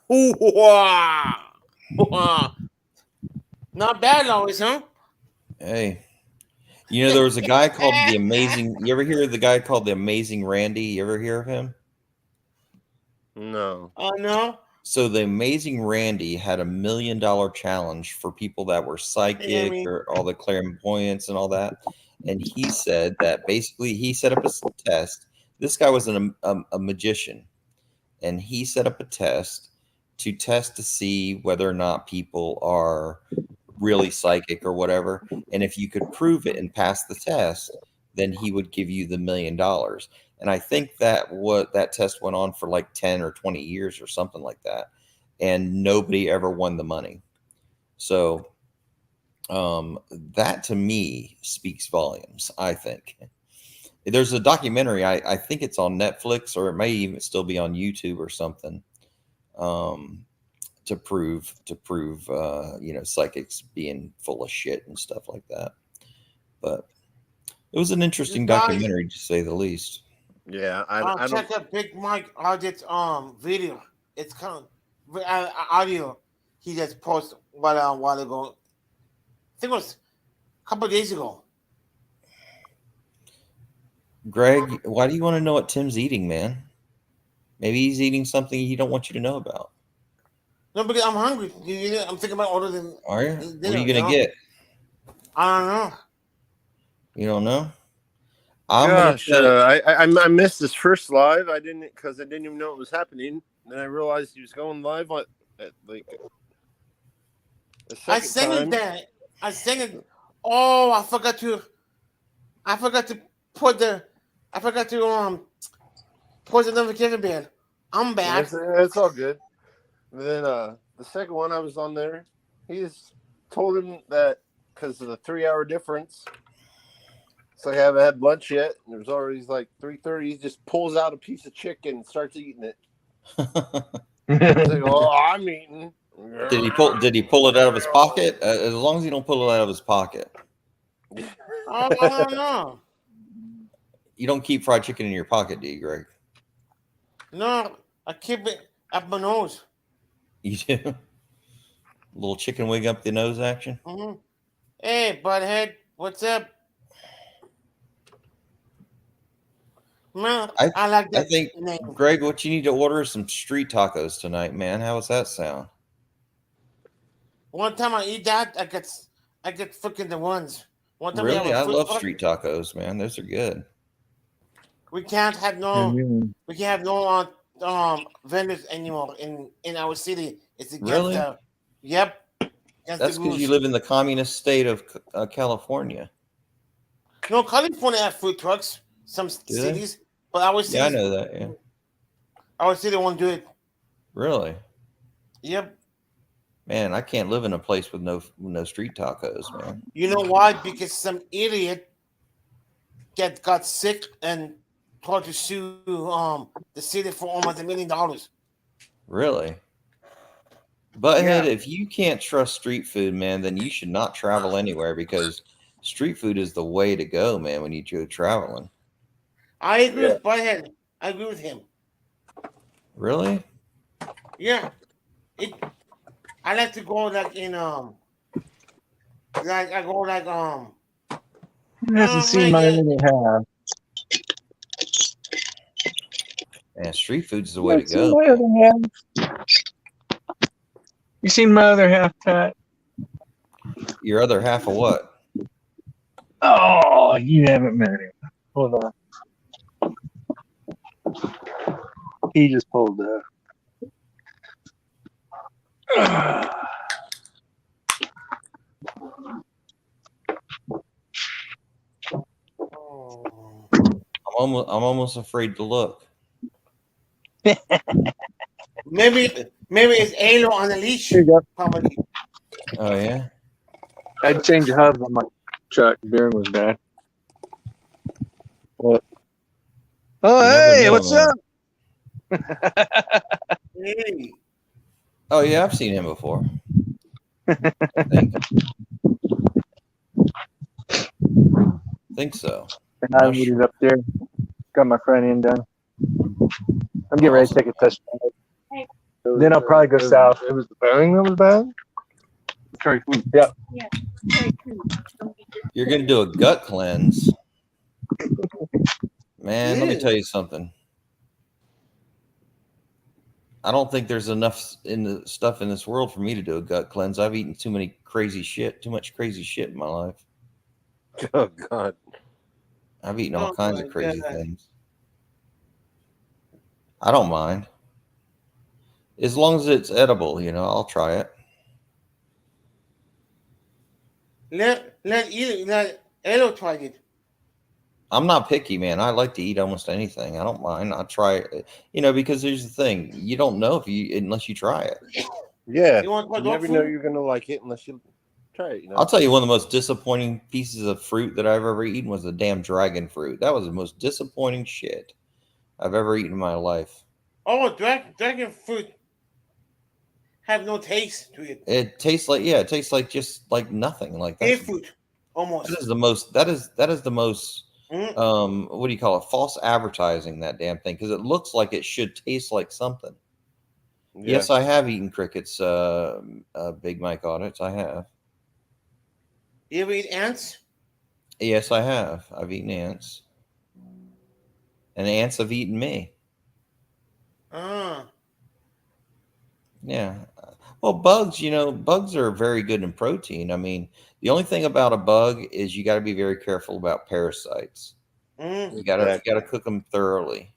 Not bad, Lois, huh? Hey. There was a guy called The Amazing. You ever hear of the guy called The Amazing Randy? You ever hear of him? No. No. So The Amazing Randy had $1 million challenge for people that were psychic or all the clairvoyance and all that. And he said that basically he set up a test. This guy was a magician. And he set up a test to test to see whether or not people are really psychic or whatever. And if you could prove it and pass the test, then he would give you the $1 million. And I think that test went on for like 10 or 20 years or something like that. And nobody ever won the money. So that to me speaks volumes, I think. There's a documentary, I think it's on Netflix, or it may even still be on YouTube or something, to prove psychics being full of shit and stuff like that. But it was an interesting documentary, to say the least. Yeah, I check don't. out Big Mike Audit's video. It's kind of audio. He just posted a while ago. I think it was a couple of days ago. Greg, why do you want to know what Tim's eating, man? Maybe he's eating something he don't want you to know about. No, because I'm hungry. I'm thinking about ordering. Are you? dinner, What are you gonna get? I don't know. You don't know? Gosh, I missed his first live. I didn't even know it was happening. Then I realized he was going live at like the I second sang time. it there. I sang it. Oh, I forgot to put the notification bell. I'm back. It's all good. And then the second one I was on there, he just told him that because of the 3-hour difference. So I haven't had lunch yet, and it was already like 3:30. He just pulls out a piece of chicken and starts eating it. He's like, "Oh, I'm eating." Did he pull it out of his pocket? As long as he don't pull it out of his pocket. Oh, I don't know. You don't keep fried chicken in your pocket, do you, Greg? No, I keep it up my nose. You do? A little chicken wing up the nose action? Mm-hmm. Hey, butthead, what's up? Man, I like that I think, name. Greg, what you need to order is some street tacos tonight, man. How does that sound? One time I eat that, I get freaking the ones. One time Really? I love truck. street tacos, man. Those are good. We can't have no vendors anymore in our city. It's against Really? Yep. That's because you live in the communist state of California. No, California have food trucks. Some cities, but our city. Yeah, I know that. Yeah. Our city won't do it. Really? Yep. Man, I can't live in a place with no street tacos, man. You know why? Because some idiot got sick and tried to sue the city for almost $1 million. Really? Butthead, if you can't trust street food, man, then you should not travel anywhere, because street food is the way to go, man, when you go traveling. I agree with Butthead. I agree with him. Really? Yeah. I like to go like in He hasn't seen my other half. Man, street food's the way to go. My other half. You seen my other half, Pat? Your other half of what? Oh, you haven't met him. Hold on. He just pulled up. I'm almost afraid to look. maybe it's Halo on a leash. Here you go. Probably. Oh yeah. I'd change the hub on my truck. Bearing was bad. What? Oh, You never hey, know, what's man. up? Hey. Oh yeah, I've seen him before. I think so. And I muted up there. Got my front end done. I'm getting ready to take a test drive. Then I'll probably go south. It was the bearing that was bad? Yep. You're gonna do a gut cleanse. Man, let me tell you something. I don't think there's enough in the stuff in this world for me to do a gut cleanse. I've eaten too much crazy shit in my life. Oh God. I've eaten all kinds of crazy things. I don't mind. As long as it's edible, you know, I'll try it. Let Elo try it. I'm not picky, man. I like to eat almost anything. I don't mind. I try it, you know, because here's the thing: you don't know unless you try it. Yeah, You want to try you dog never know food? you're gonna like it unless you try it. You know. I'll tell you, one of the most disappointing pieces of fruit that I've ever eaten was the damn dragon fruit. That was the most disappointing shit I've ever eaten in my life. Oh, dragon fruit have no taste to it. It tastes like just like nothing. Like Air that fruit, almost. is the most. That is the most. Mm. What do you call it? False advertising, that damn thing, because it looks like it should taste like something. Yeah. Yes, I have eaten crickets. Big Mike audits. I have. You ever eat ants? Yes, I have. I've eaten ants, and ants have eaten me. Ah. Yeah. Well, bugs, you know, bugs are very good in protein. I mean, the only thing about a bug is you got to be very careful about parasites. Mm. You gotta cook them thoroughly.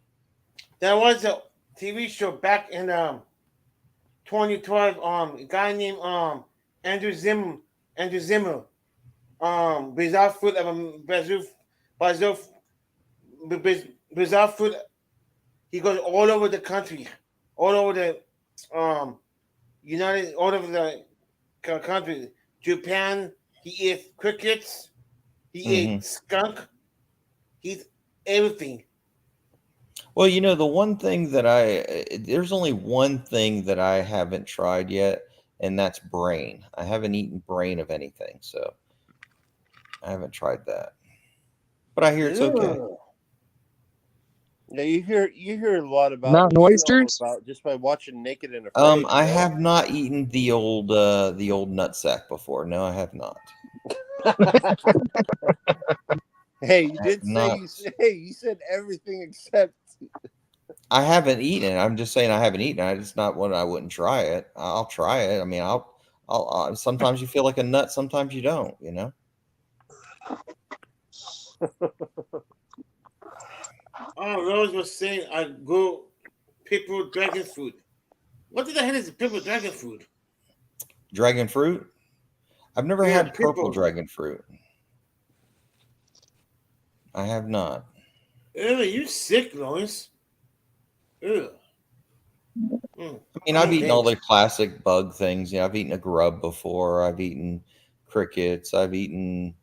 There was a TV show back in 2012. A guy named Andrew Zimmer. Bizarre food of bizarre food. He goes all over the country, all over the all over the country. Japan. He ate crickets. He ate skunk. He ate everything. Well, you know, the one thing that there's only one thing that I haven't tried yet, and that's brain. I haven't eaten brain of anything, so I haven't tried that. But I hear it's okay. Ew. Yeah, you hear a lot about Mountain you see all oysters? about just by watching Naked and Afraid. I have not eaten the old nutsack before. No, I have not. Hey, you did Not. you said everything except. I haven't eaten it. I'm just saying I haven't eaten it. It's not one I wouldn't try it. I'll try it. I mean, I'll sometimes you feel like a nut, sometimes you don't, you know? Oh, Rose was saying I go purple dragon fruit. What the hell is purple dragon fruit? Dragon fruit? I've never Yeah, had purple purple. dragon fruit. I have not. Ew, you sick, Lois? Ew. Mm. I mean, I've eaten all thanks. the classic bug things. You know, I've eaten a grub before. I've eaten crickets. I've eaten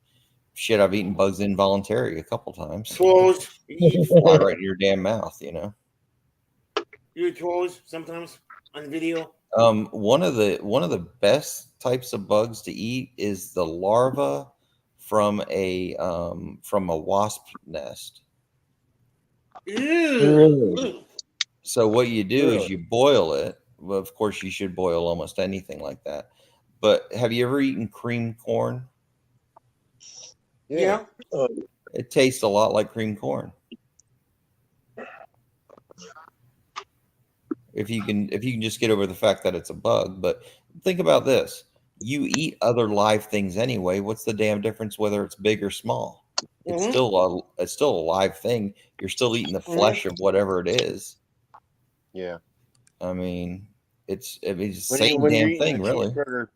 bugs involuntarily a couple times. Trolls. You Fly right in your damn mouth, you know. eat trolls sometimes on video. One of the best types of bugs to eat is the larva from a wasp nest. Ew. Really? Ew. So what you do is Really? you boil it. Well, of course, you should boil almost anything like that. But have you ever eaten cream corn? Yeah. It tastes a lot like cream corn. If you can just get over the fact that it's a bug. But think about this. You eat other live things anyway. What's the damn difference whether it's big or small? It's Mhm. still a live thing. You're still eating the flesh of whatever it is. Yeah. I mean, it's the When same you're damn eating thing, a really. cheeseburger,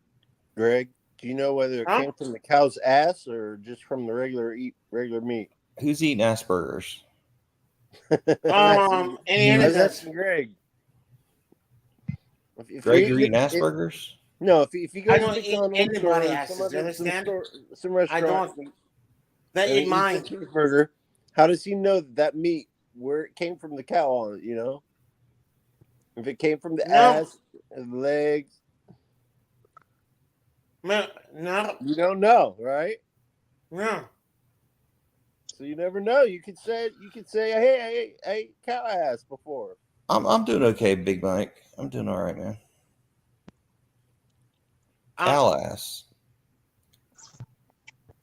Greg, do you know whether it Huh? came from the cow's ass or just from the regular meat? Who's eating Asperger's? Any I other was nuts? asking Greg. If Greg, you you're eat eating it- Asperger's? No, if you go I to don't eat McDonald's anybody or asses, you understand? some I restaurant don't. That and he eat eats mine. a cheeseburger, how does he know that meat where it came from the cow on it? You know, if it came from the No. ass and the legs, No. you don't know, right? No. So you never know. You could say, hey, I ate cow ass before. I'm doing okay, Big Mike. I'm doing all right, man. Cow ass.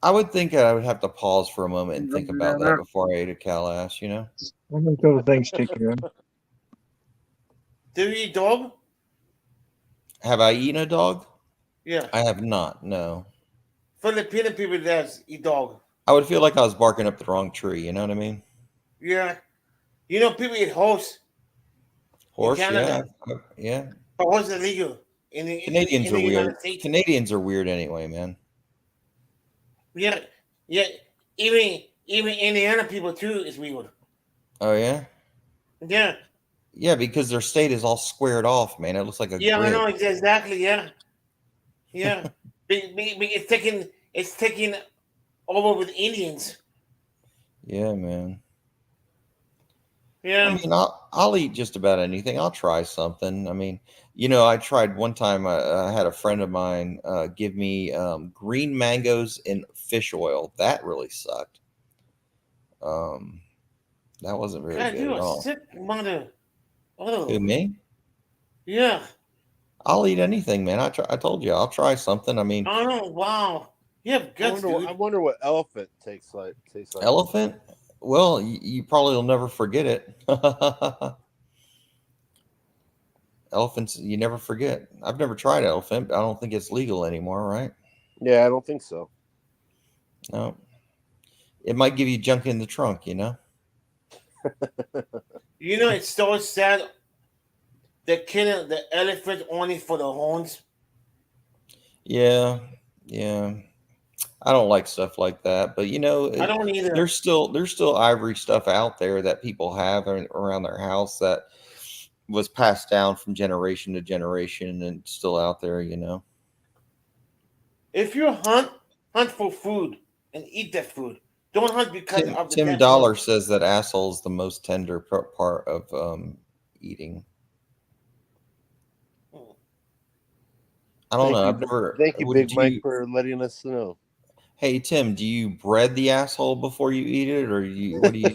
I would think I would have to pause for a moment and think about that before I ate a cow ass, you know? I'm gonna throw the things chicken. Do you eat dog? Have I eaten a dog? Yeah. I have not, no. Filipino people that eat dog. I would feel like I was barking up the wrong tree, you know what I mean? Yeah. You know, people eat horse. Horse, Canada. yeah. Yeah. But what's illegal? Canadians in are the United weird. States? Canadians are weird anyway, man. Yeah, yeah. Even Indiana people too is weird. Oh yeah, Yeah, yeah, because their state is all squared off, man. It looks like a yeah. I grid. know exactly. Yeah, yeah. It's taking over with Indians. Yeah, man. Yeah. I mean, I'll eat just about anything. I'll try something. I mean, you know, I tried one time. I had a friend of mine give me green mangoes in fish oil. That really sucked. That wasn't very God, good you at a all. sick mother. Who, Oh, me? yeah. I'll eat anything, man. I told you I'll try something. I mean, Oh, wow. You have guts, dude. I wonder what elephant tastes like. elephant. Well, you probably will never forget it. Elephants, you never forget. I've never tried elephant. But I don't think it's legal anymore, right? Yeah, I don't think so. No. It might give you junk in the trunk, you know? You know, it's so sad. They're killing the elephant only for the horns. Yeah, yeah. I don't like stuff like that, but you know, I don't either. there's still ivory stuff out there that people have around their house that was passed down from generation to generation and still out there, you know. If you hunt for food and eat that food. Don't hunt because of the Tim damn Dollar horn. says that asshole is the most tender part of eating. I don't know. I've never. Thank you, would Big Mike, you- for letting us know. Hey Tim, do you bread the asshole before you eat it, or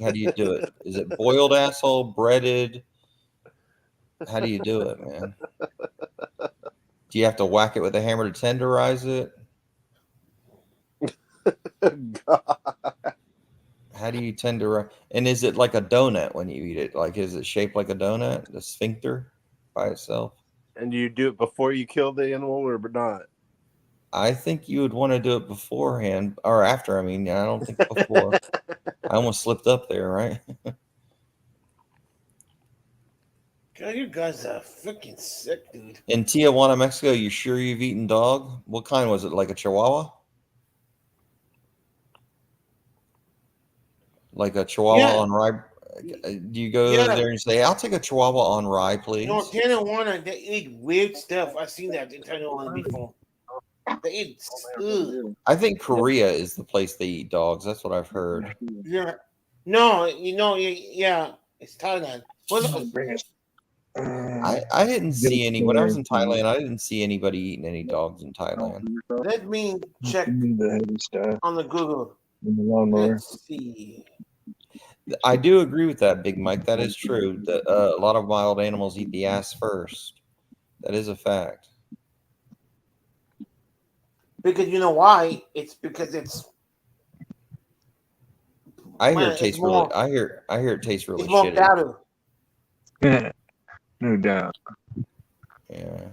how do you do it? Is it boiled asshole, breaded? How do you do it, man? Do you have to whack it with a hammer to tenderize it? How do you tenderize? And is it like a donut when you eat it? Like, is it shaped like a donut, the sphincter by itself? And do you do it before you kill the animal or not? I think you would want to do it beforehand or after. I mean, I don't think before. I almost slipped up there, right? God, you guys are freaking sick, dude. In Tijuana, Mexico, you sure you've eaten dog? What kind was it? Like a Chihuahua? Like a Chihuahua Yeah. on rye? Do you go Yeah. there and say, "I'll take a Chihuahua on rye, please"? You know, Tijuana, they eat weird stuff. I've seen that in Tijuana before. They eat. Ugh. I think Korea is the place they eat dogs. That's what I've heard. Yeah. No, you know, yeah, it's Thailand. I didn't see any when I was in Thailand. I didn't see anybody eating any dogs in Thailand. Let me check The heavy stuff on the Google. in the lawnmower. Let's see. I do agree with that, Big Mike. That is true. That a lot of wild animals eat the ass first. That is a fact. Because you know why? It's because it's I hear Man, it it's tastes more- really. I hear it tastes really it's more shitty. powder. No doubt. Yeah.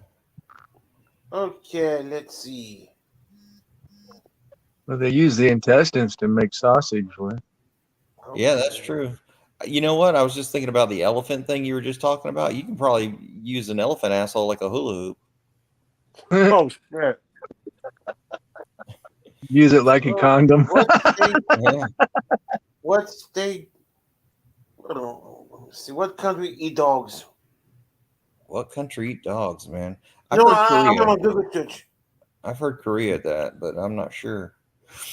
Okay, let's see. Well, they use the intestines to make sausage with. Yeah, that's Okay. true. You know what? I was just thinking about the elephant thing you were just talking about. You can probably use an elephant asshole like a hula hoop. Oh shit! Use it like a condom. What state? Yeah. What state? Let's see, what country eat dogs? What country eat dogs, man? I've No, heard I'm Korea. on Google search. I've heard Korea that, but I'm not sure.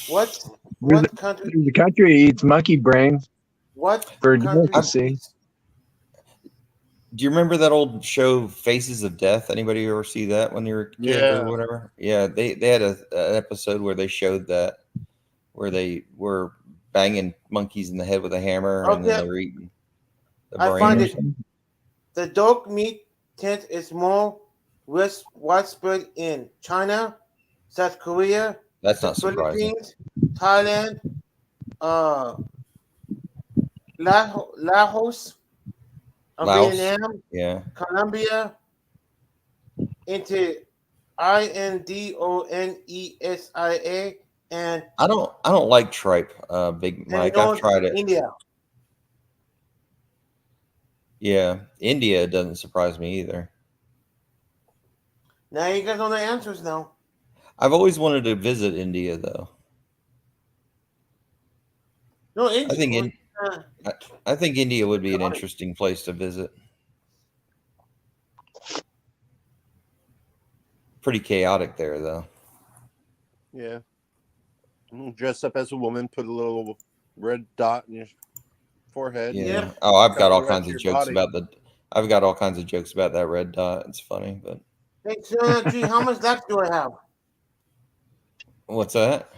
What There's country? The country eats monkey brains What for country? delicacy. eats- Do you remember that old show Faces of Death? Anybody ever see that when you were a kid Yeah. or whatever? Yeah, they had an episode where they showed that, where they were banging monkeys in the head with a hammer and then Okay. they were eating the I brain. find or it. something. The dog meat tent is more widespread in China, South Korea, That's not surprising. Philippines, Thailand, Laos, Laos. Vietnam, Yeah. Colombia, into Indonesia, and I don't like tripe, Big Mike. I've North tried it. India. Yeah. India doesn't surprise me either. Now you guys know the answers now. I've always wanted to visit India, though. No, I think India. I think India would be an interesting place to visit. Pretty chaotic there, though. Yeah. Dress up as a woman, put a little red dot in your forehead. Yeah. Yeah. Oh, I've got Cover all the rest kinds of of your jokes body. about the. I've got all kinds of jokes about that red dot. It's funny, but Hey, Gee, how much lax do I have? what's that?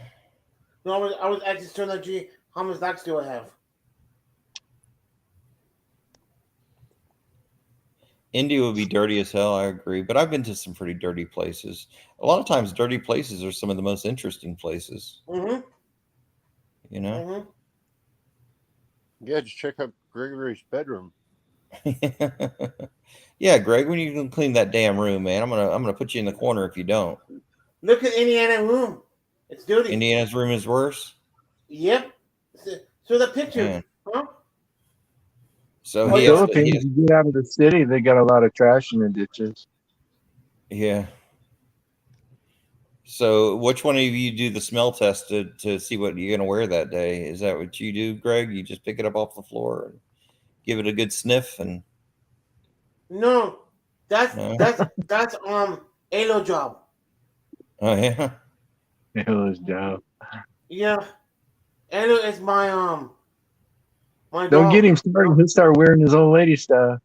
No, I was asking Gee, how much lax do I have? India would be dirty as hell. I agree, but I've been to some pretty dirty places. A lot of times, dirty places are some of the most interesting places. Mm-hmm. You know. Mm-hmm. Yeah, just check out Gregory's bedroom. Yeah, Greg, when you can clean that damn room, man, I'm gonna put you in the corner if you don't. Look at Indiana room. It's dirty. Indiana's room is worse. Yep. So the picture, Man. huh? So In Oh, he yeah. has, Philippines, you get out of the city, they got a lot of trash in the ditches. yeah. So which one of you do the smell test to see what you're gonna wear that day? Is that what you do, Greg? You just pick it up off the floor and give it a good sniff and No, that's No? that's Alo job. Oh yeah. It was dope. Yeah, Alo is my my Don't dog. get him started. He'll start wearing his old lady stuff.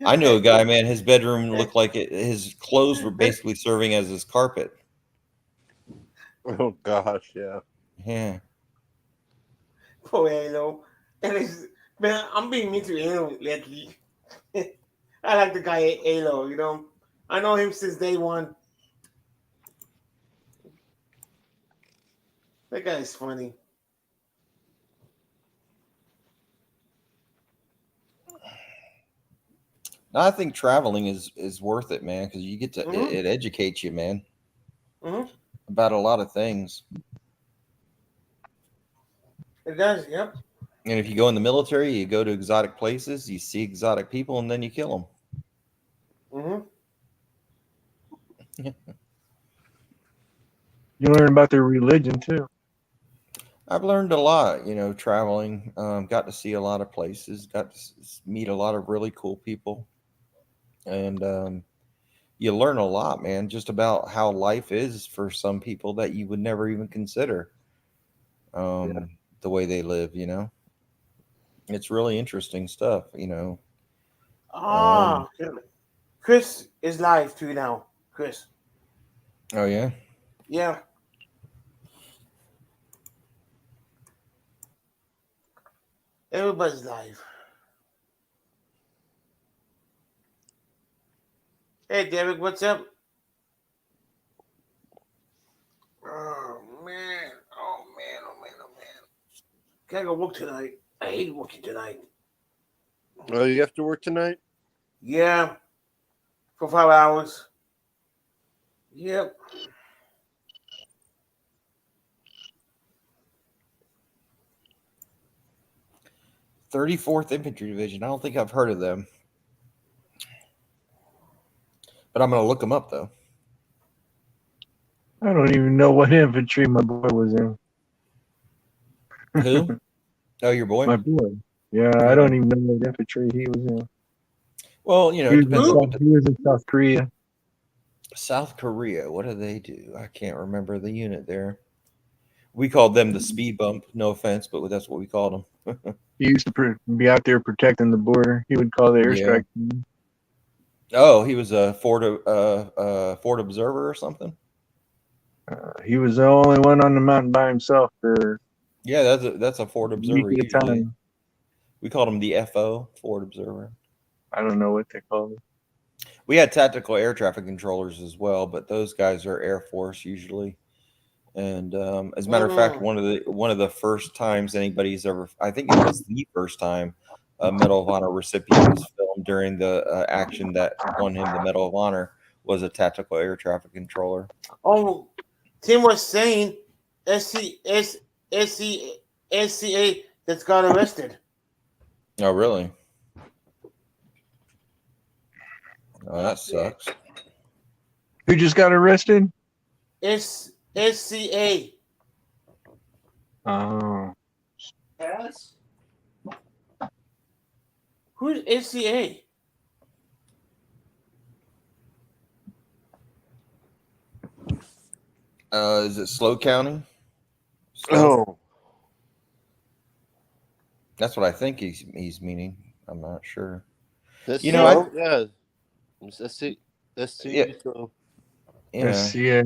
I know a guy, man, his bedroom looked like his clothes were basically serving as his carpet. Oh gosh, yeah. Yeah. Poor Alo. And it's, man, I'm being mean to Alo lately. I like the guy Alo. You know, I know him since day one. That guy is funny. I think traveling is worth it, man, because you get to Mhm. it educates you, man, Mm-hmm. about a lot of things. It does. Yep. And if you go in the military, you go to exotic places, you see exotic people, and then you kill them. Mm-hmm. You learn about their religion too. I've learned a lot, traveling. Got to see a lot of places, got to meet a lot of really cool people, and you learn a lot, man, just about how life is for some people that you would never even consider. The way they live, it's really interesting stuff, Ah, Chris is live too now. Chris. Oh yeah. Yeah. Everybody's live. Hey, Derek, what's up? Oh, man. Oh, man. Oh, man. Oh, man. Gotta go work tonight. I hate working tonight. Oh, you have to work tonight? Yeah. For 5 hours. Yep. "34th Infantry Division." I don't think I've heard of them, but I'm gonna look them up though. I don't even know what infantry my boy was in. Who? Oh, your boy. My boy. Yeah, I don't even know what infantry he was in. Well, it depends on what He was in South Korea. South Korea. What do they do? I can't remember the unit there. We called them the speed bump. No offense, but that's what we called them. He used to be out there protecting the border. He would call the airstrike team. Oh, he was a Fort observer or something. He was the only one on the mountain by himself for Yeah, that's a Fort a observer. week at a Usually, time. we called him the FO, Fort observer. I don't know what they called it. We had tactical air traffic controllers as well, but those guys are Air Force usually. And as a matter of fact, one of the first times anybody's ever, I think it was the first time a Medal of Honor recipient was filmed during the action that won him the Medal of Honor was a tactical air traffic controller. Oh, Tim was saying SCA that's got arrested. Oh, really? Oh, that sucks. Who just got arrested? It's SCA. Oh, Pass. Who's SCA? Is it Slow County? Slow? Oh, That's what I think he's meaning. I'm not sure. that's You know, yeah. Let's see. Yeah. So Yeah, SCA.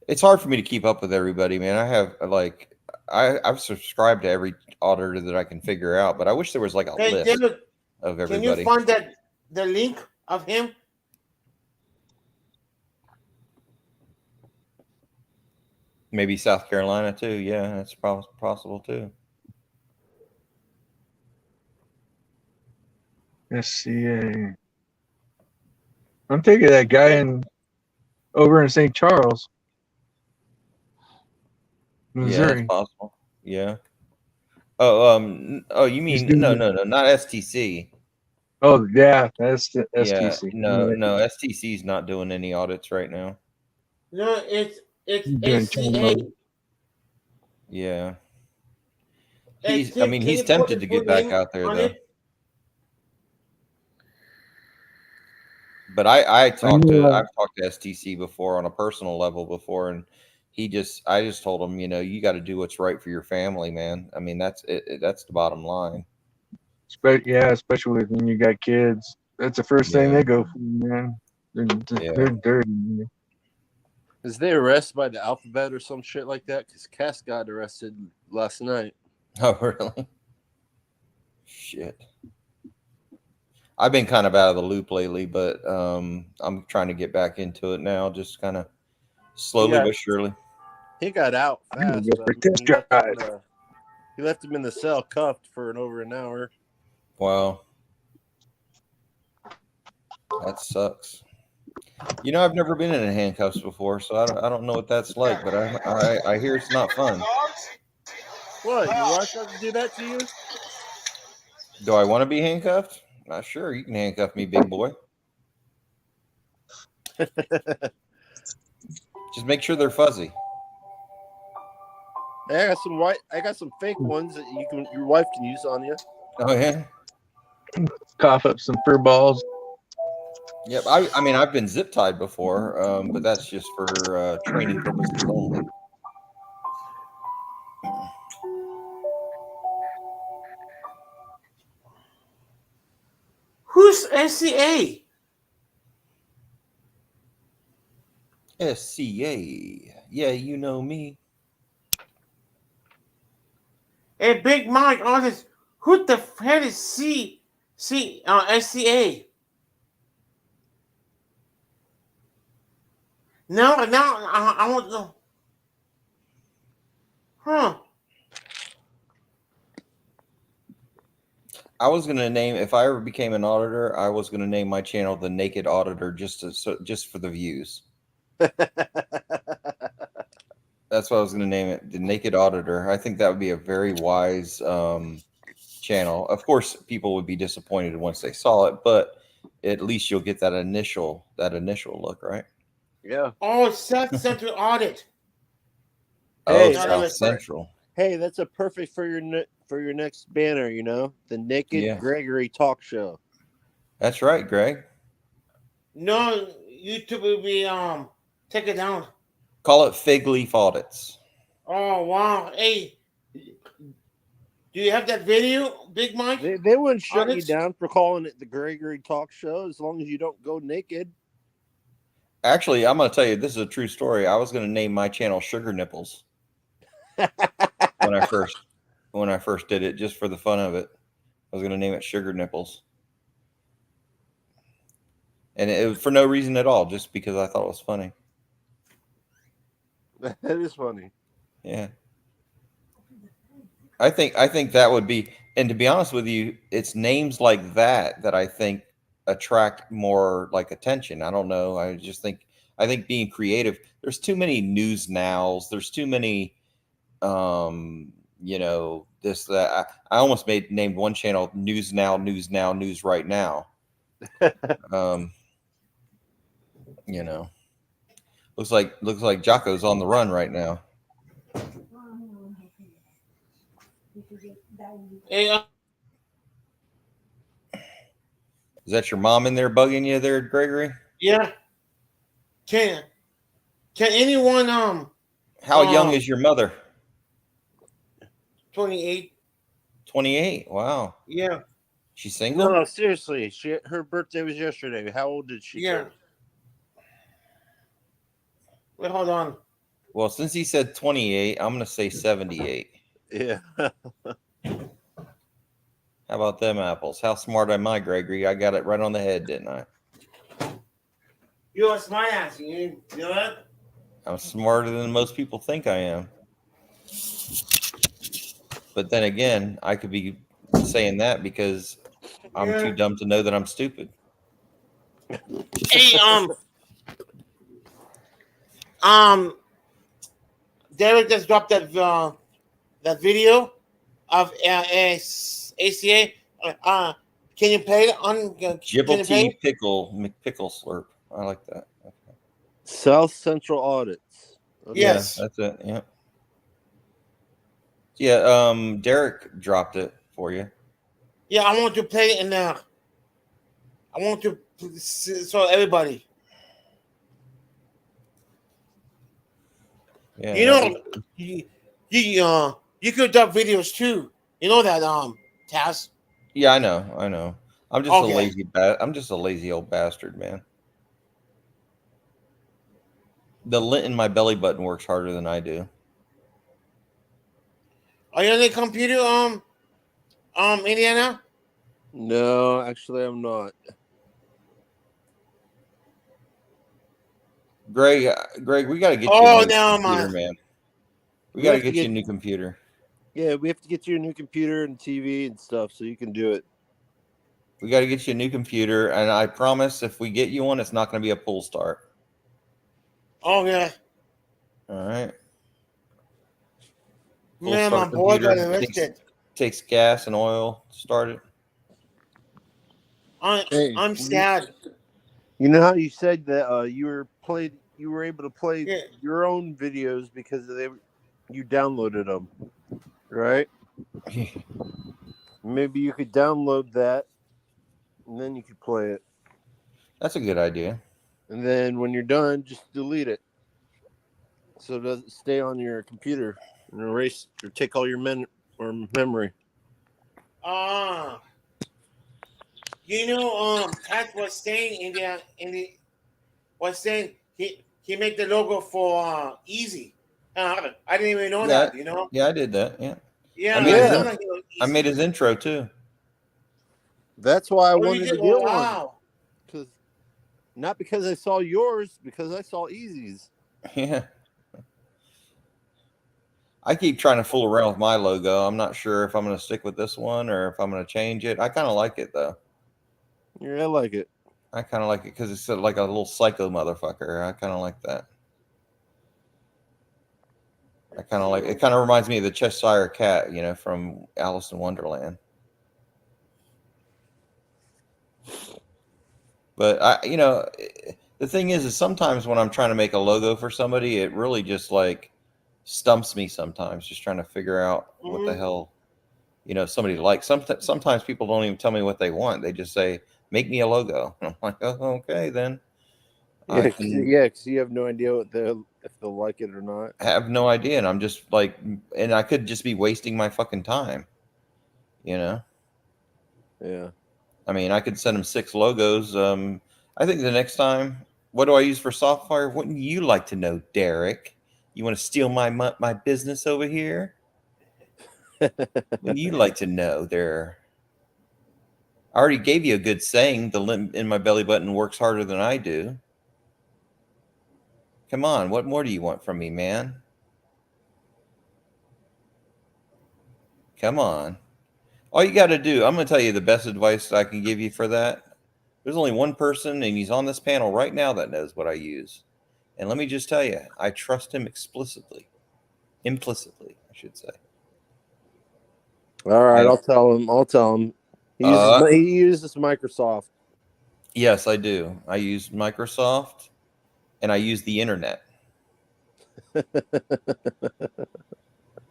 it's hard for me to keep up with everybody, man. I have like I've subscribed to every auditor that I can figure out, but I wish there was like a Hey, list David, of can you everybody. find the link of him? Maybe South Carolina too. Yeah, that's possible too. SCA. I'm thinking that guy over in St. Charles, Yeah, Missouri. that's possible. Yeah. Oh, oh, you He's mean doing no, it. no, no, not STC. Oh yeah, that's the Yeah, STC. no, STC's not doing any audits right now. No, it's He's doing SCA. Yeah. Hey, I Tim, mean, can he's you put tempted the to full get back name out there on though. it? But I've talked to know. STC before on a personal level before, and I just told him, you got to do what's right for your family, man. I mean, that's it. That's the bottom line. Especially when you got kids. That's the first thing Yeah. they go for, man. They're dirty. Man. is they arrested by the alphabet or some shit like that? Because Cass got arrested last night. Oh, really? Shit. I've been kind of out of the loop lately, but I'm trying to get back into it now, just kind of slowly Yeah. but surely. He got out I'm gonna fast. go for test drive. He left him in the cell cuffed for over an hour. Wow. That sucks. I've never been in handcuffs before, so I don't know what that's like, but I hear it's not fun. What? Your wife doesn't do that to you? Do I want to be handcuffed? Not sure. You can handcuff me, big boy. Just make sure they're fuzzy. Hey, I got some fake ones that your wife can use on you. Oh yeah. Cough up some fur balls. Yep. I mean, I've been zip tied before, but that's just for training purposes only. Who's SCA? SCA. Yeah, you know me. Hey, Big Mike, all this. Who the hell is SCA? No, I want to know. Huh? I was gonna name, if I ever became an auditor, I was gonna name my channel The Naked Auditor, just for the views. That's what I was gonna name it, The Naked Auditor. I think that would be a very wise channel. Of course, people would be disappointed once they saw it, but at least you'll get that initial look, right? Yeah. Oh, South Central Audit. Hey, Oh, South Central. Hey, that's a perfect for your next banner. The Naked Yeah. Gregory Talk Show. That's right, Greg. No, YouTube will be take it down. Call it Fig Leaf Audits. Oh wow! Hey, do you have that video, Big Mike? They wouldn't shut you Audits? down for calling it the Gregory Talk Show as long as you don't go naked. Actually, I'm going to tell you, this is a true story. I was going to name my channel Sugar Nipples when I first did it, just for the fun of it. I was going to name it Sugar Nipples, and it was for no reason at all, just because I thought it was funny. That is funny. Yeah, I think that would be, and to be honest with you, it's names like that I think attract more like attention. I don't know. I think being creative. There's too many news nows. There's too many, this that. I almost named one channel News Now, News Now, News Right Now. You know, looks like Jocko's on the run right now. Hey, Is that your mom in there bugging you there, Gregory? yeah. Can anyone How young is your mother? 28? 28. Wow. Yeah. She's single? No, seriously. Her birthday was yesterday. How old did she Yeah. turn? Wait, hold on. Well, since he said 28, I'm gonna say 78. Yeah. How about them apples? How smart am I, Gregory? I got it right on the head, didn't I? You're a smart ass. You know what? I'm smarter than most people think I am. But then again, I could be saying that because I'm too dumb to know that I'm stupid. Hey, Derek just dropped that video of ACA. Can you play it on? Can you play Gibblety it? pickle McPickle slurp. I like that. Okay. South Central Audits. Okay. Yes. Yeah, that's it. Yeah. Yeah. Derek dropped it for you. Yeah, I want to play it in there. I want to so everybody. Yeah. You know, you could drop videos too. You know that, Taz. Yeah, I know. I'm just Okay. I'm just a lazy old bastard, man. The lint in my belly button works harder than I do. Are you on the computer, Indiana? No, actually, I'm not. Greg, we got to get you Oh, a new no, computer, man. man. We We got to have to get you a get- new computer. Yeah, we have to get you a new computer and TV and stuff so you can do it. We got to get you a new computer, and I promise if we get you one, it's not going to be a pull start. Oh, yeah. All right. Full Man, my start boy got computer arrested. takes gas and oil to start it. Hey, I'm sad. You know how you said that you were able to play Yeah. your own videos because you downloaded them, right? Maybe you could download that, and then you could play it. That's a good idea. And then when you're done, just delete it, so it doesn't stay on your computer and erase or take all your memory. You know, Pat was saying was saying he made the logo for Easy. I didn't even know that. You know. Yeah, I did that. Yeah. Yeah, I I made didn't his know that he was I Easy. made his intro too. That's why I Oh, you wanted to did? get Oh, one. wow. Not because I saw yours, because I saw Easy's. Yeah. I keep trying to fool around with my logo. I'm not sure if I'm going to stick with this one or if I'm going to change it. I kind of like it though. Yeah, I like it. I kind of like it because it's sort of like a little psycho motherfucker. I kind of like that. I kind of like it. Kind of reminds me of the Cheshire Cat, you know, from Alice in Wonderland. But the thing is sometimes when I'm trying to make a logo for somebody, it really just like stumps me sometimes, just trying to figure out what the hell, somebody likes. Sometimes people don't even tell me what they want. They just say, make me a logo. And I'm like, oh, okay, then. Yeah, because you have no idea if they'll like it or not. I have no idea. And I'm just like, and I could just be wasting my fucking time, Yeah. I mean, I could send them 6 logos. I think the next time, what do I use for software? Wouldn't you like to know, Derek? You want to steal my business over here? Wouldn't you like to know there? I already gave you a good saying. The lint in my belly button works harder than I do. Come on, what more do you want from me, man? Come on. All you got to do, I'm going to tell you the best advice I can give you for that. There's only one person, and he's on this panel right now that knows what I use. And let me just tell you, I trust him implicitly, I should say. All right, I'll tell him. He uses Microsoft. Yes, I do. I use Microsoft, and I use the internet.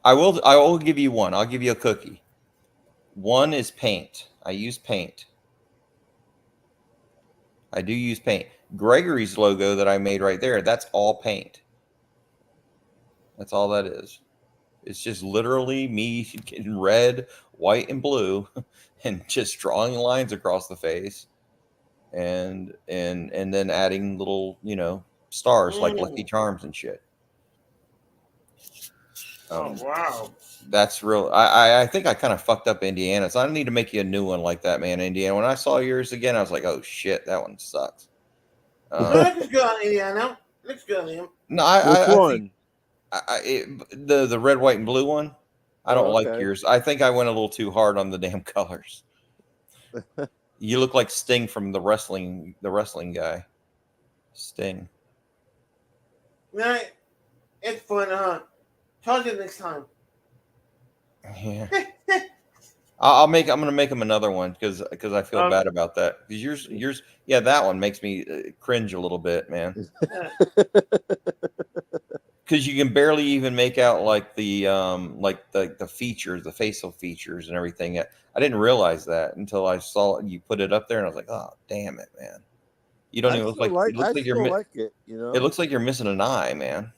I will give you one. I'll give you a cookie. One is Paint. I use Paint. I do use Paint. Gregory's logo that I made right there, that's all Paint. That's all that is. It's just literally me getting red, white, and blue and just drawing lines across the face and then adding little, stars like Lucky Charms and shit. Oh wow. That's real. I think I kind of fucked up Indiana, so I need to make you a new one like that, man. Indiana. When I saw yours again, I was like, oh shit, that one sucks. No, that looks good on Indiana. Looks good on him. No, Which one? The red, white, and blue one. I don't like okay. yours. I think I went a little too hard on the damn colors. You look like Sting from the wrestling guy. Sting. No, it's fun, huh? Charge it next time. Yeah. I'm gonna make him another one because I feel bad about that. Because yours, yeah, that one makes me cringe a little bit, man. Because you can barely even make out like the features, the facial features and everything. I didn't realize that until I saw you put it up there, and I was like, oh damn it, man! You don't even look like it looks like you're like it. You know, it looks like you're missing an eye, man.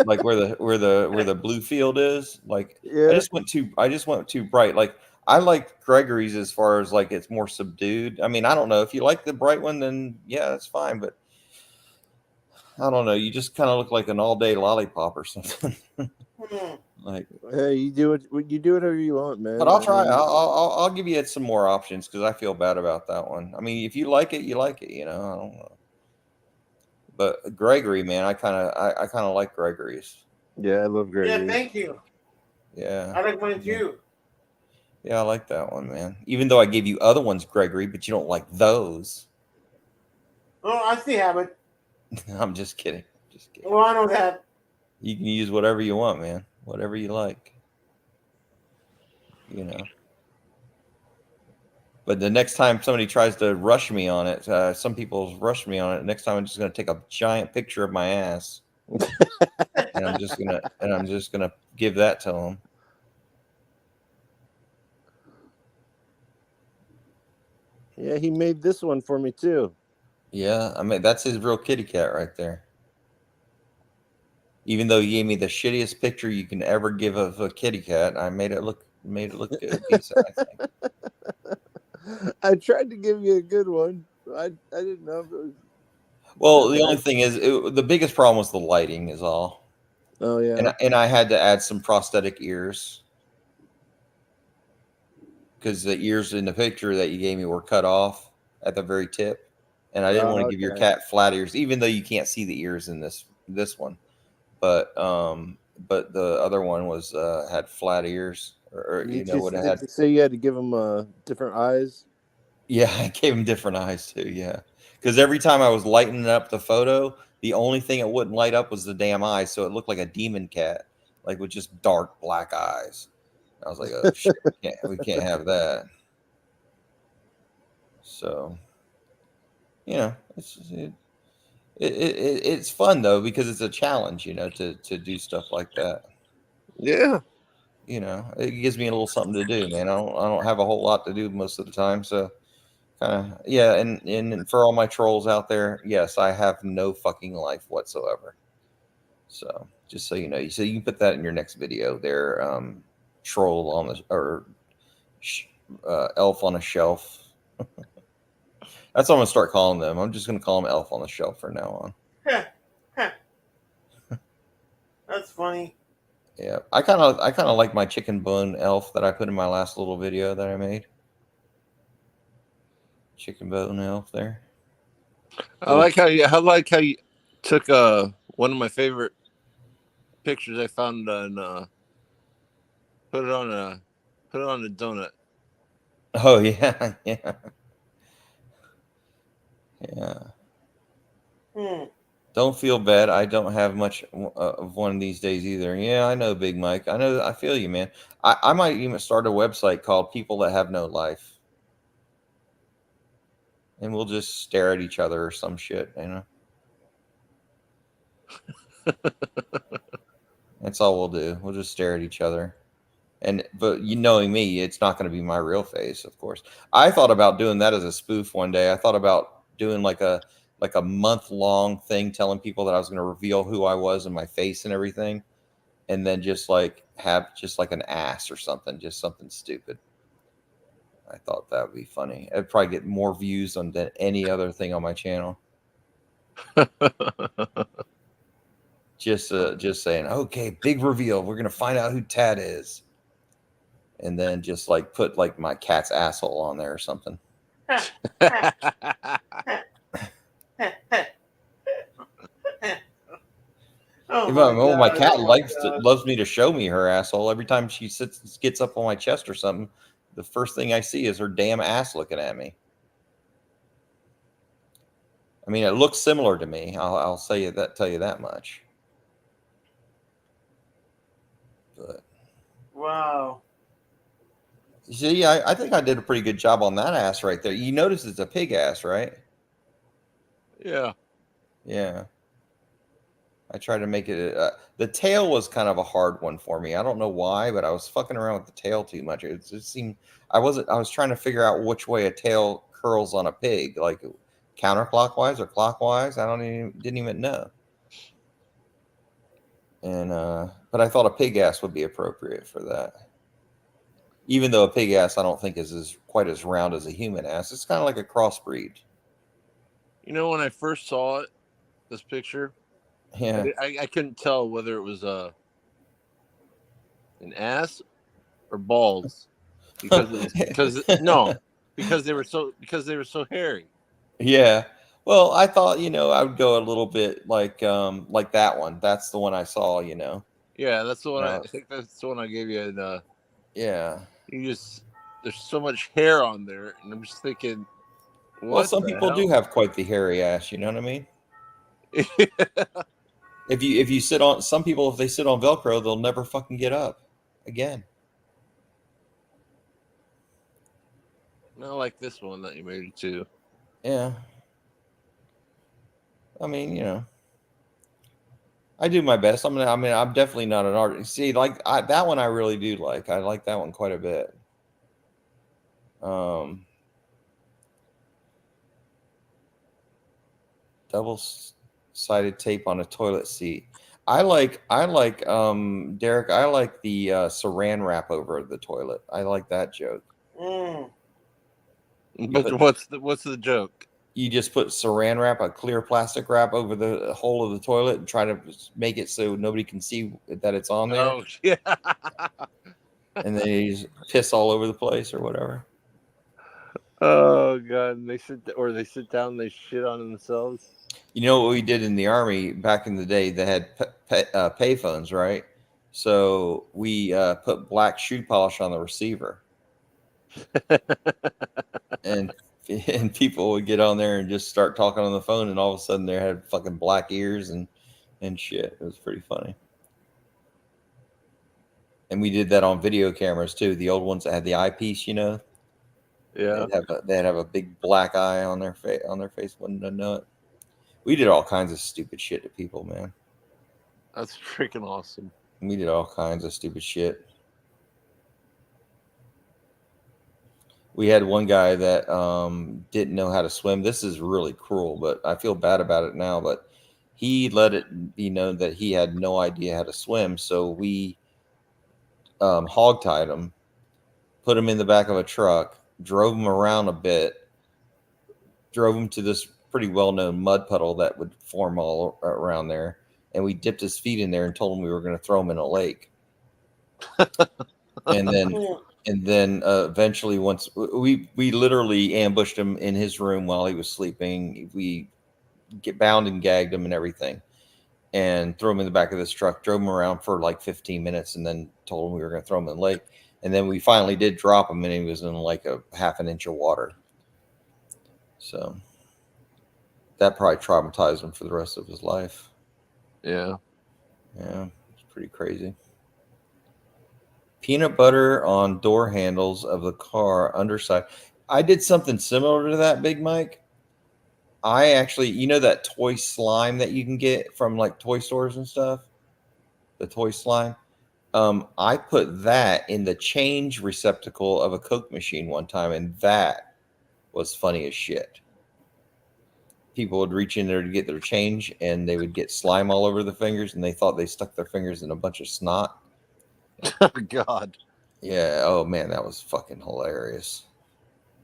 Like where the blue field is. Like yeah. I just went too bright. Like I like Gregory's as far as like it's more subdued. I mean, I don't know if you like the bright one, then yeah, that's fine. But I don't know. You just kind of look like an all-day lollipop or something. Like, Hey, you do whatever you want, man. but I'll try. I'll give you some more options because I feel bad about that one. I mean, if you like it, you like it. I don't know. But Gregory, man, I kind of like Gregory's. Yeah, I love Gregory. Yeah, thank you. Yeah. I like mine too. Yeah, I like that one, man. Even though I gave you other ones, Gregory, but you don't like those. Oh, I see have it. I'm just kidding. Just kidding. Well, I know that. You can use whatever you want, man. Whatever you like. But the next time somebody tries to rush me on it, some people rush me on it. Next time I'm just gonna take a giant picture of my ass, and I'm just gonna give that to them. Yeah, he made this one for me too. Yeah, I mean that's his real kitty cat right there. Even though he gave me the shittiest picture you can ever give of a kitty cat, I made it look good. Decent, I think. I tried to give you a good one. I didn't know if it was. Well, the only thing is, the biggest problem was the lighting, is all. Oh yeah. And I had to add some prosthetic ears because the ears in the picture that you gave me were cut off at the very tip, and I didn't want to give your cat flat ears, even though you can't see the ears in this one. But the other one was had flat ears, or what it had. Did you say you had to give him different eyes? Yeah, I gave him different eyes too. Yeah, because every time I was lighting up the photo, the only thing it wouldn't light up was the damn eyes, so it looked like a demon cat, like with just dark black eyes. I was like, oh shit, we can't have that. So, it's fun though because it's a challenge, to do stuff like that. Yeah. It gives me a little something to do, man. I don't have a whole lot to do most of the time, so kind of yeah. And for all my trolls out there, yes, I have no fucking life whatsoever. So just so you know, so you can put that in your next video. There, troll on the elf on a shelf. That's what I'm gonna start calling them. I'm just gonna call them elf on the shelf from now on. That's funny. Yeah, I kind of like my chicken bone elf that I put in my last little video that I made. Chicken bone elf there. I like how you took one of my favorite pictures I found on put it on a donut. Oh yeah, yeah, yeah. Don't feel bad. I don't have much of one of these days either. Yeah, I know, Big Mike. I know. I feel you, man. I might even start a website called People That Have No Life. and we'll just stare at each other or some shit, you know. That's all we'll do. We'll just stare at each other. But you knowing me, it's not going to be my real face, of course. I thought about doing that as a spoof one day. I thought about doing like a month-long thing telling people that I was going to reveal who I was and my face and everything, and then just like have just like an ass or something, just something stupid. I thought that would be funny. I'd probably get more views than any other thing on my channel. Just saying, okay, big reveal. We're gonna find out who Tad is, and then just like put like my cat's asshole on there or something. My cat loves me to show me her asshole every time she gets up on my chest or something. The first thing I see is her damn ass looking at me. I mean, it looks similar to me. I'll tell you that much. But Wow. see, I think I did a pretty good job on that ass right there. You notice it's a pig ass, right? Yeah. Yeah. I tried to make it. The tail was kind of a hard one for me. I don't know why, but I was fucking around with the tail too much. It just seemed I was trying to figure out which way a tail curls on a pig, like counterclockwise or clockwise. Didn't even know. And but I thought a pig ass would be appropriate for that. Even though a pig ass I don't think is quite as round as a human ass. It's kind of like a crossbreed. You know, when I first saw it, this picture, Yeah. I couldn't tell whether it was an ass or balls because they were so hairy. Yeah. Well, I thought, I would go a little bit like that one. That's the one I saw, Yeah, that's the one. I think that's the one I gave you. And yeah. there's so much hair on there, and I'm just thinking, Well, some people do have quite the hairy ass. You know what I mean? If you sit on some people, if they sit on Velcro, they'll never fucking get up again. Not like this one that you made it to. Yeah. I mean, I do my best. I'm definitely not an artist. See, that one I really do like. I like that one quite a bit. Double-sided tape on a toilet seat. I like Derek, I like the saran wrap over the toilet. I like that joke. But what's the joke? You just put saran wrap, a clear plastic wrap over the hole of the toilet and try to make it so nobody can see that it's on there. Oh, yeah. And then you just piss all over the place or whatever. Oh, God. And they sit down and they shit on themselves. You know what we did in the Army back in the day? They had payphones, right? So we put black shoe polish on the receiver. and people would get on there and just start talking on the phone, and all of a sudden they had fucking black ears and shit. It was pretty funny. And we did that on video cameras too. The old ones that had the eyepiece, Yeah. They'd have a big black eye on their face. Wouldn't know it. We did all kinds of stupid shit to people, man. That's freaking awesome. We did all kinds of stupid shit. We had one guy that didn't know how to swim. This is really cruel, but I feel bad about it now. But he let it be known that he had no idea how to swim. So we hogtied him, put him in the back of a truck, drove him around a bit, drove him to this pretty well-known mud puddle that would form all around there. And we dipped his feet in there and told him we were going to throw him in a lake. And then eventually, once we literally ambushed him in his room while he was sleeping, we bound and gagged him and everything, and threw him in the back of this truck, drove him around for like 15 minutes, and then told him we were going to throw him in the lake. And then we finally did drop him, and he was in like a half an inch of water. So that probably traumatized him for the rest of his life. Yeah. Yeah, it's pretty crazy. Peanut butter on door handles of the car underside. I did something similar to that, Big Mike. I actually, you know, that toy slime that you can get from like toy stores and stuff, the toy slime. I put that in the change receptacle of a Coke machine one time, and that was funny as shit. People would reach in there to get their change, and they would get slime all over the fingers, and they thought they stuck their fingers in a bunch of snot. Oh, God. Yeah. Oh man, that was fucking hilarious.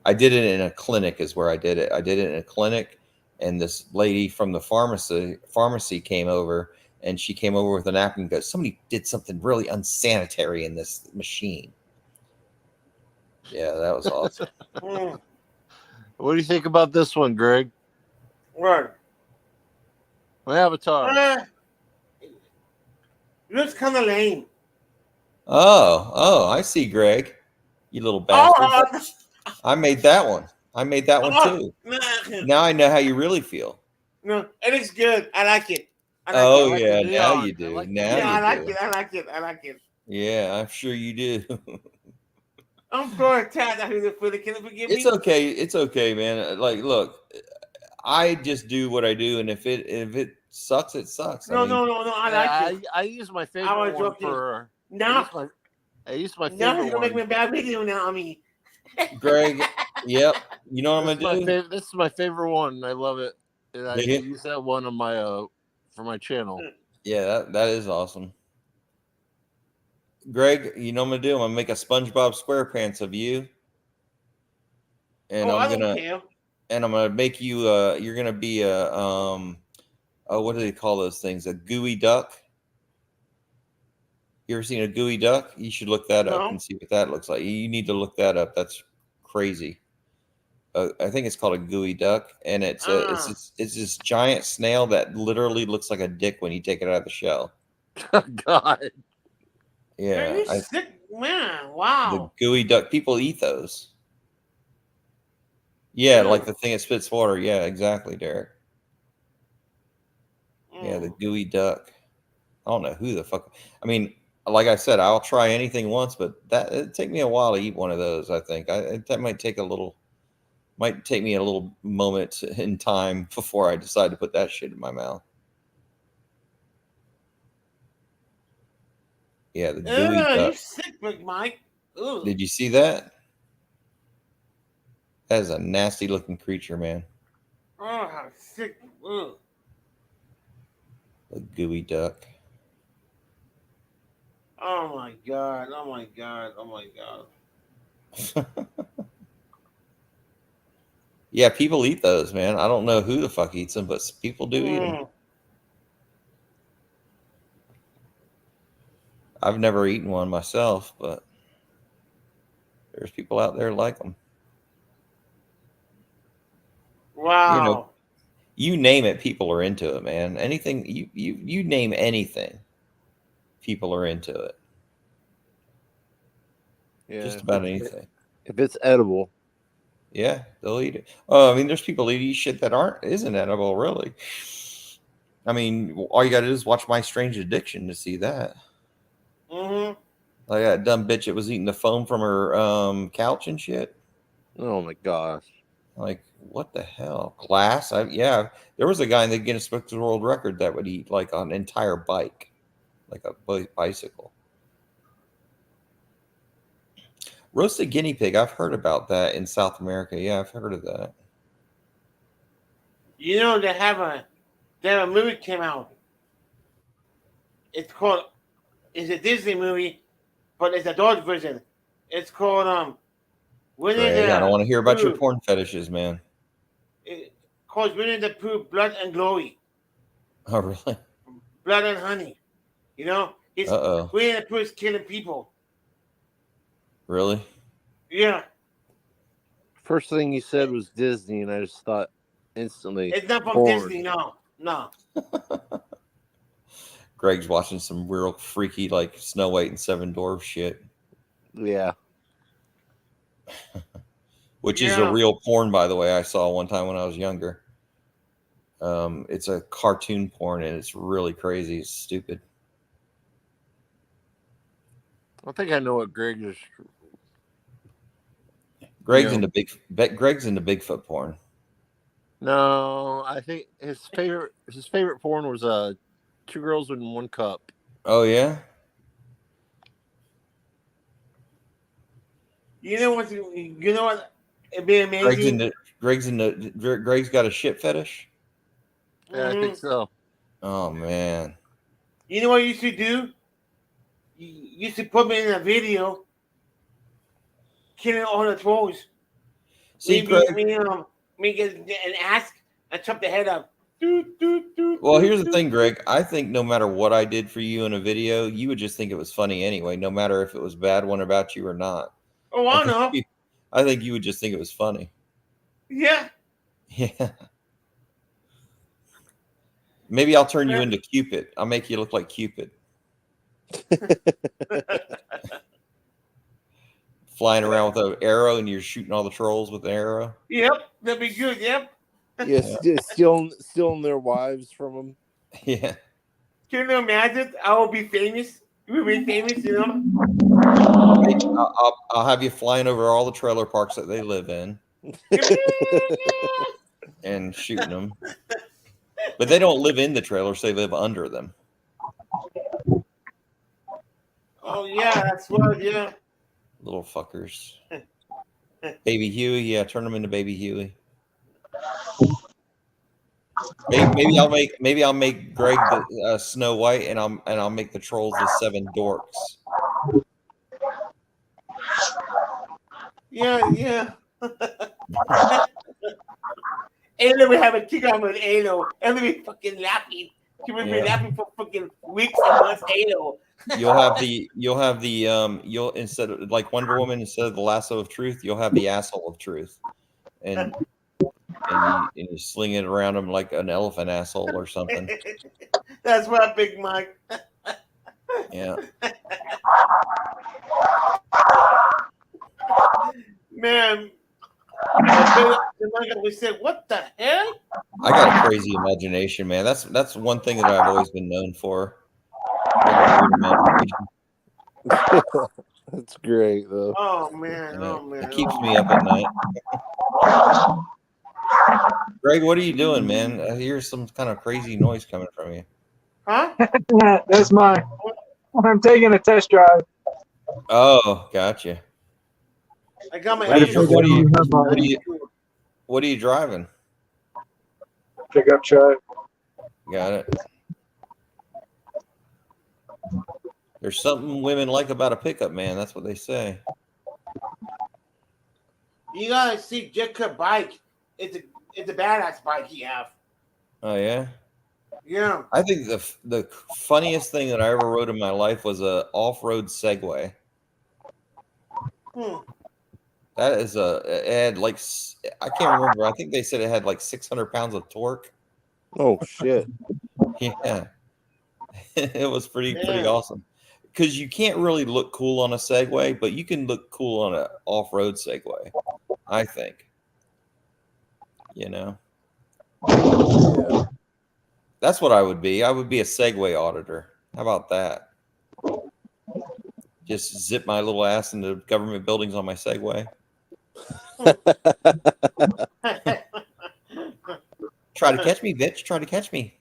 I did it in a clinic, is where I did it. I did it in a clinic, and this lady from the pharmacy came over, and she came over with a napkin and goes, "Somebody did something really unsanitary in this machine." Yeah, that was awesome. Mm, What do you think about this one, Greg? what? My Avatar. Looks kind of lame. Oh, I see, Greg. You little bastard. I made that one. I made that one too. Now I know how you really feel. No, it is good. I like it. Oh like yeah, the now neon. you I do. like the Now Yeah, you I like do. it. I like it. I like it. Yeah, I'm sure you do. I'm so attacked. I feel for the kid. Forgive me. It's okay. It's okay, man. Like, look, I just do what I do, and if it sucks, it sucks. No, I mean, no. I like it. I use my I favorite was one joking. for. Now, I use my now he's favorite gonna make me one. a bad video now. I mean, Greg. Yep. You know what I'm gonna do? This is my favorite one. I love it. And I Dig it? use that one on my for my channel. Yeah, that is awesome. Greg, you know what I'm gonna do? I'm gonna make a SpongeBob SquarePants of you, and I I'm don't gonna care. make you. You're gonna be a oh, what do they call those things? A gooey duck. You ever seen a gooey duck? You should look that up No. and see what that looks like. You need to look that up. That's crazy. I think it's called a gooey duck, and it's this giant snail that literally looks like a dick when you take it out of the shell. God. Yeah, Are you sick, man? the Wow. gooey duck. People eat those. Yeah, Mm. like the thing that spits water. Yeah, exactly, Derek. Yeah, the Mm. gooey duck. I don't know who the fuck. I mean, like I said, I'll try anything once, but it'd take me a while to eat one of those. I think that might take me a little moment in time before I decide to put that shit in my mouth. Yeah, the gooey You duck. sick, Big Mike? Ugh. Did you see that? That is a nasty looking creature, man. Oh, how sick. Ugh. The gooey duck. Oh my god. Oh my god. Oh my god. Yeah, people eat those, man. I don't know who the fuck eats them, but people do eat them. Mm. I've never eaten one myself, but there's people out there like them. Wow. You know, you name it, people are into it, man. Anything you name anything, people are into it. Yeah, Just about anything. If it's edible. Yeah, they'll eat it. Oh, I mean, there's people that eat shit that isn't edible, really. I mean, all you gotta do is watch My Strange Addiction to see that. Mm-hmm. Like that dumb bitch that was eating the foam from her couch and shit. Oh my gosh. Like, what the hell? Glass? Yeah, there was a guy in the Guinness Book of World Record that would eat like an entire bike, like a bicycle. Roasted guinea pig. I've heard about that in South America. Yeah, I've heard of that. You know they have a movie came out. It's a Disney movie, but it's a adult version. It's called Winnie Greg, I don't want to hear about your Pooh. porn fetishes, man. It's called Winnie the Pooh, Blood and Glory, Oh, really? Blood and Honey. You know, it's Uh-oh. Winnie the Pooh is killing people. Really? Yeah, First thing you said was Disney, and I just thought instantly. it's not from porn. Disney. No. Greg's watching some real freaky, like Snow White and Seven Dwarfs shit, Yeah. which is Yeah. a real porn, by the way. I saw one time when I was younger. It's a cartoon porn, and it's really crazy. It's stupid. I think I know what Greg is. Greg's Yeah. into Bigfoot porn. No, I think his favorite porn was 2 Girls in 1 Cup. Oh yeah. You know what? It'd be amazing. Greg's got a shit fetish. Yeah, I think Mhm. so. Oh man. You know what you should do? You should put me in a video killing all the trolls. See, Me Greg. get an ask and chop the head up. Well, here's the thing, Greg. I think no matter what I did for you in a video, you would just think it was funny anyway, no matter if it was a bad one about you or not. Oh, I know. I think you would just think it was funny. Yeah. Yeah. Maybe I'll turn you into Cupid. I'll make you look like Cupid. Flying around with an arrow and you're shooting all the trolls with an arrow. Yep, that'd be good. Yep. Yeah, stealing their wives from them. Yeah. Can you imagine? I will be famous. We'll be famous, you know. I'll have you flying over all the trailer parks that they live in and shooting them. But they don't live in the trailers; they live under them. Oh yeah, that's what. Yeah. Little fuckers. Baby Huey, yeah, turn them into Baby Huey. Maybe I'll make Greg the Snow White, and I'll make the trolls the 7 dorks. Yeah. Ayla will have a kick on with Ayla. Everybody fucking laughing. She will be laughing for fucking weeks and months. Ayla. You'll instead of like Wonder Woman, instead of the lasso of truth, you'll have the asshole of truth, and you sling it around him like an elephant asshole or something. That's what Big Mike. Yeah. Man, we said, what the hell? I got a crazy imagination, man. That's one thing that I've always been known for. That's great, though. Oh man, It keeps me up at night. Greg, what are you doing, man? I hear some kind of crazy noise coming from you. Huh? That's mine. I'm taking a test drive. Oh, gotcha. I got my What are you driving? Pickup truck. Got it. There's something women like about a pickup, man. That's what they say. You gotta see Jacob bike. It's a badass bike he have. Oh yeah. Yeah. I think the funniest thing that I ever rode in my life was a off-road Segway. That is it had like, I can't remember. I think they said it had like 600 pounds of torque. Oh shit. Yeah. It was pretty awesome. Because you can't really look cool on a Segway, but you can look cool on an off-road Segway, I think. You know? Yeah. That's what I would be. I would be a Segway auditor. How about that? Just zip my little ass into government buildings on my Segway. Try to catch me, bitch. Try to catch me.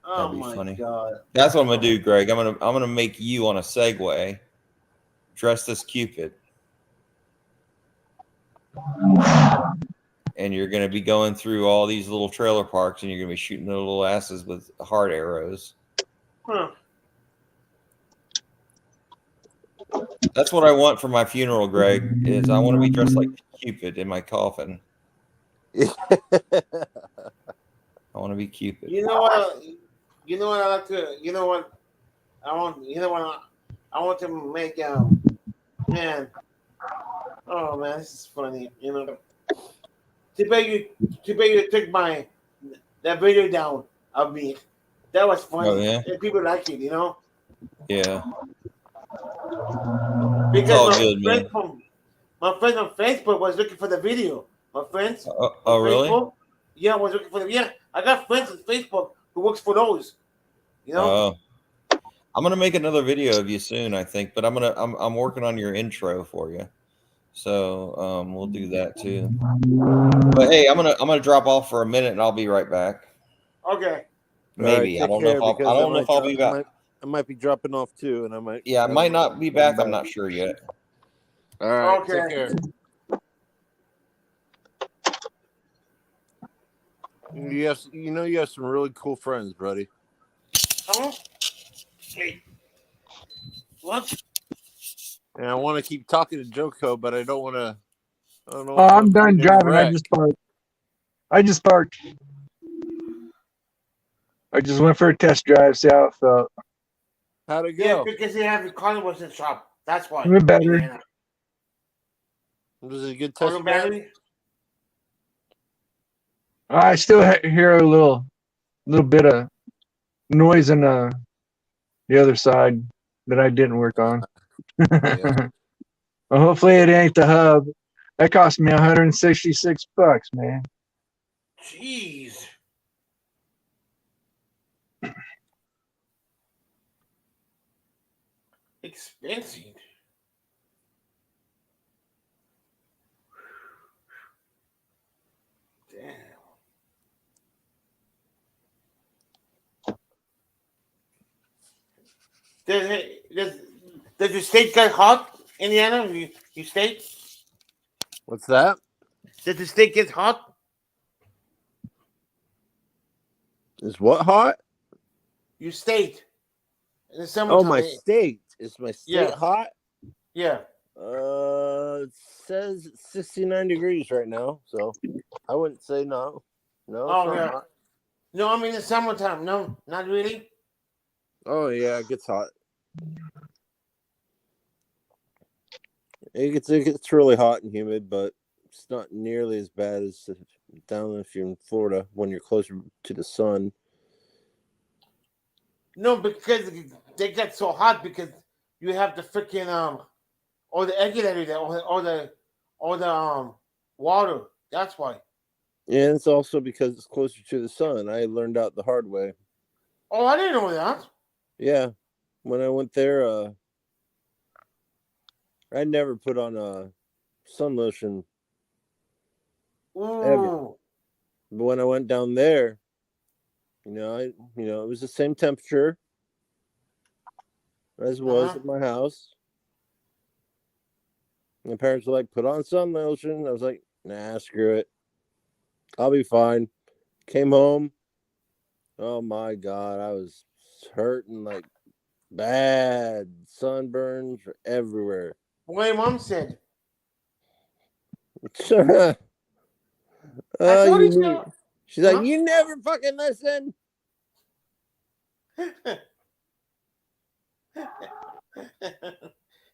Oh That'd be my funny. god. That's what I'm gonna do, Greg. I'm gonna make you on a Segway, dressed as Cupid, and you're gonna be going through all these little trailer parks, and you're gonna be shooting their little asses with heart arrows. Huh. That's what I want for my funeral, Greg. Is I want to be dressed like Cupid in my coffin. I want to be Cupid. You know what? You know what I like to. You know what? I want. You know what? I want to make. Man. Oh man, this is funny. You know. Too bad you took that video down of me. That was funny. Oh, yeah? And people like it. You know. Yeah. Because all my good, friend man. my friend on Facebook was looking for the video. My friends. Oh, really? Facebook, yeah, was looking for the. Yeah, I got friends on Facebook who works for those. You know. I'm gonna make another video of you soon, I think. But I'm working on your intro for you. So we'll do that too. But hey, I'm gonna drop off for a minute and I'll be right back. Okay. Maybe. I don't know if I'll be back. I might be dropping off too, and I might. Yeah, I might not be back. I'm not sure yet. All right. Okay. Take care. You have some really cool friends, buddy. Huh? Wait. What? And I want to keep talking to Joko, but I don't want to. I don't know. Oh, I'm done driving. I just parked. I just went for a test drive, see how it felt. How'd it Yeah, go? because they have the car was in shop. That's why. It went better. Was it a good Car test drive? battery? I still hear a little bit of noise in the other side that I didn't work on. Yeah. Well, hopefully it ain't the hub. That cost me $166, man. Jeez. Expensive. Damn. Does your state get hot, Indiana? You state? What's that? Does the state get hot? Is what hot? You state. In the Oh, summertime. my state. Is my state Yeah. hot? Yeah. It says 69 degrees right now, so I wouldn't say no. No, Oh, it's not yeah. hot. No, I mean in the summertime. No, not really. Oh yeah, it gets hot. It gets really hot and humid, but it's not nearly as bad as down if you're in Florida when you're closer to the sun. No, because they get so hot because you have the freaking all the egg there, all the water. That's why. And it's also because it's closer to the sun. I learned out the hard way. Oh, I didn't know that. Yeah, when I went there, I never put on sun lotion ever. Ooh. But when I went down there, it was the same temperature as was at my house. My parents were like, "Put on sun lotion." I was like, "Nah, screw it. I'll be fine." Came home. Oh my God, I was hurting like bad. Sunburns were everywhere. What your mom said. I told you. She's like, "You never fucking listen."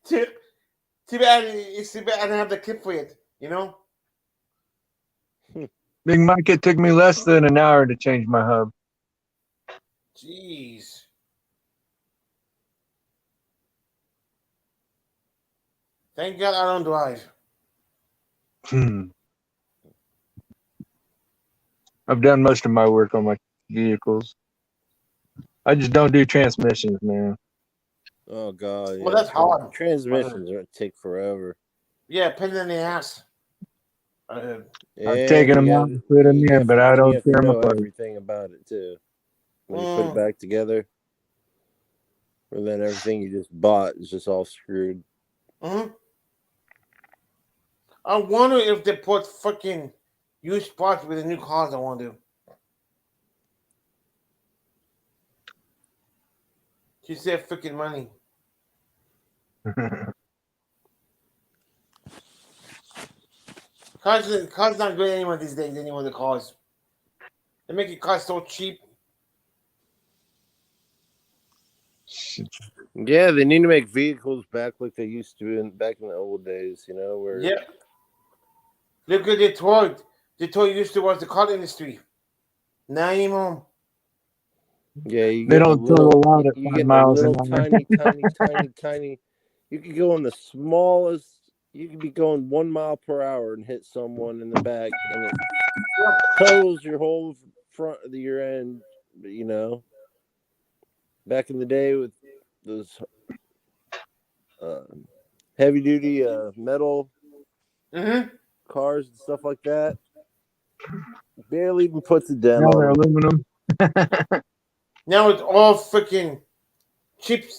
Too bad. It's too bad I didn't have the clip for it. You know. Big Mike, it took me less than an hour to change my hub. Jeez. Thank God I don't drive. I've done most of my work on my vehicles. I just don't do transmissions, man. Oh God. Well, that's hard. Transmissions are take forever. Yeah, pain in the ass. I've taken them out and put them in, but I don't tear them apart. Everything about it too. When you put it back together, and then everything you just bought is just all screwed. I wonder if they put fucking used parts with the new cars I want to do. She said freaking money. Cars not good anymore these days anymore, the cars. They make your cars so cheap. Yeah, they need to make vehicles back like they used to back in the old days, where Look at Detroit. Detroit used to was the car industry. Not anymore. Yeah, they don't throw a lot of 5 miles an hour. Tiny. You could go on the smallest. You could be going 1 mile per hour and hit someone in the back, and it tows your whole front of your end. Back in the day with those heavy duty metal Mm-hmm. cars and stuff like that. Barely even puts a dent Now on they're them. aluminum. Now it's all freaking cheap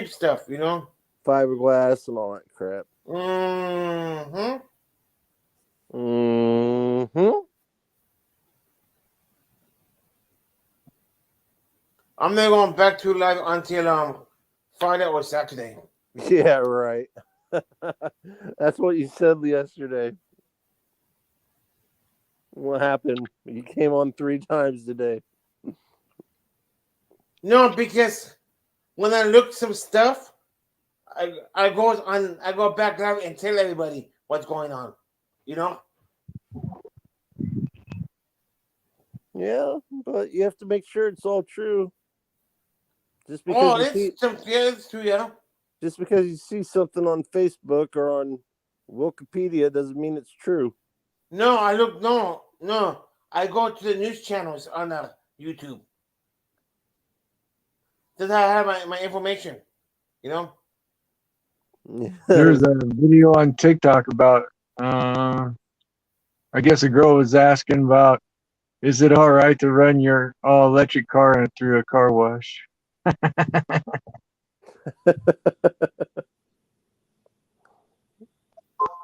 stuff, you know. Fiberglass and all that crap. Mm-hmm. Mm-hmm. I'm not going back to live until Friday or Saturday. Yeah, right. That's what you said yesterday. What happened? You came on 3 times today. No, because when I look some stuff, I go back live and tell everybody what's going on. You know? Yeah, but you have to make sure it's all true. Just because Oh, you it's see, some it's true, yeah. just because you see something on Facebook or on Wikipedia doesn't mean it's true. No, I look no. I go to the news channels on YouTube. That's how I have my information. You know? There's a video on TikTok about, I guess a girl was asking about, is it all right to run your all electric car through a car wash? I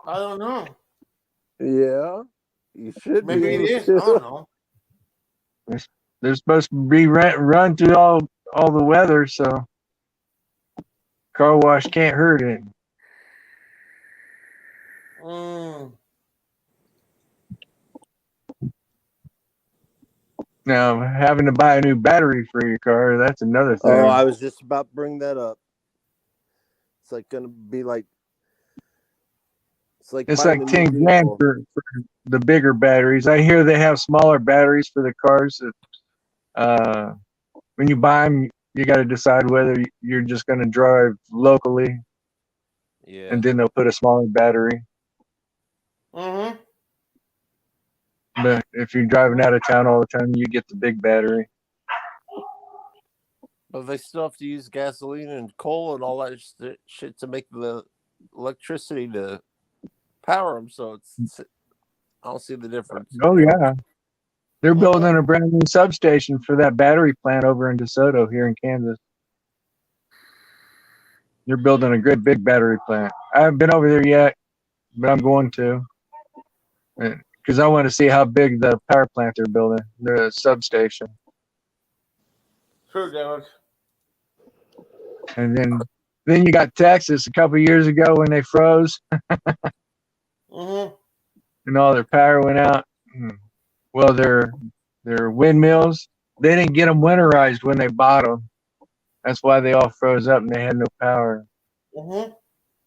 don't know. Yeah, you should be Maybe it able is. to. I don't know. They're supposed to be run through all the weather, so car wash can't hurt it. Mm. Now, having to buy a new battery for your car, that's another thing. Oh, I was just about to bring that up. It's like gonna be like It's buying like a 10 new grand vehicle. for the bigger batteries. I hear they have smaller batteries for the cars. That, when you buy them, you got to decide whether you're just going to drive locally, Yeah. and then they'll put a smaller battery. Mm-hmm. But if you're driving out of town all the time, you get the big battery. But they still have to use gasoline and coal and all that shit to make the electricity to power them. So it's I don't see the difference. Oh, yeah. They're Mhm. building a brand new substation for that battery plant over in DeSoto here in Kansas. They're building a great big battery plant. I haven't been over there yet, but I'm going to. Because I want to see how big the power plant they're building, the substation. True, Derek. And then you got Texas a couple of years ago when they froze Mm-hmm. and all their power went out. Well, their windmills, they didn't get them winterized when they bought them. That's why they all froze up and they had no power. Mm-hmm.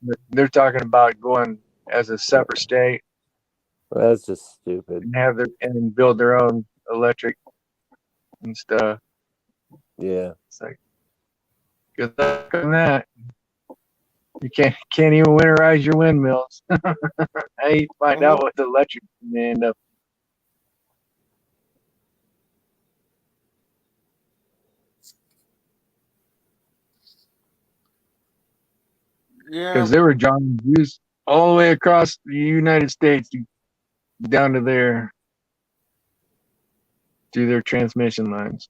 But they're talking about going as a separate state That's just stupid. and build their own electric and stuff. Yeah. It's like, good luck on that. You can't even winterize your windmills. I hate to find out what the electric may end up. Yeah. Because they were drawing views all the way across the United States down to their transmission lines.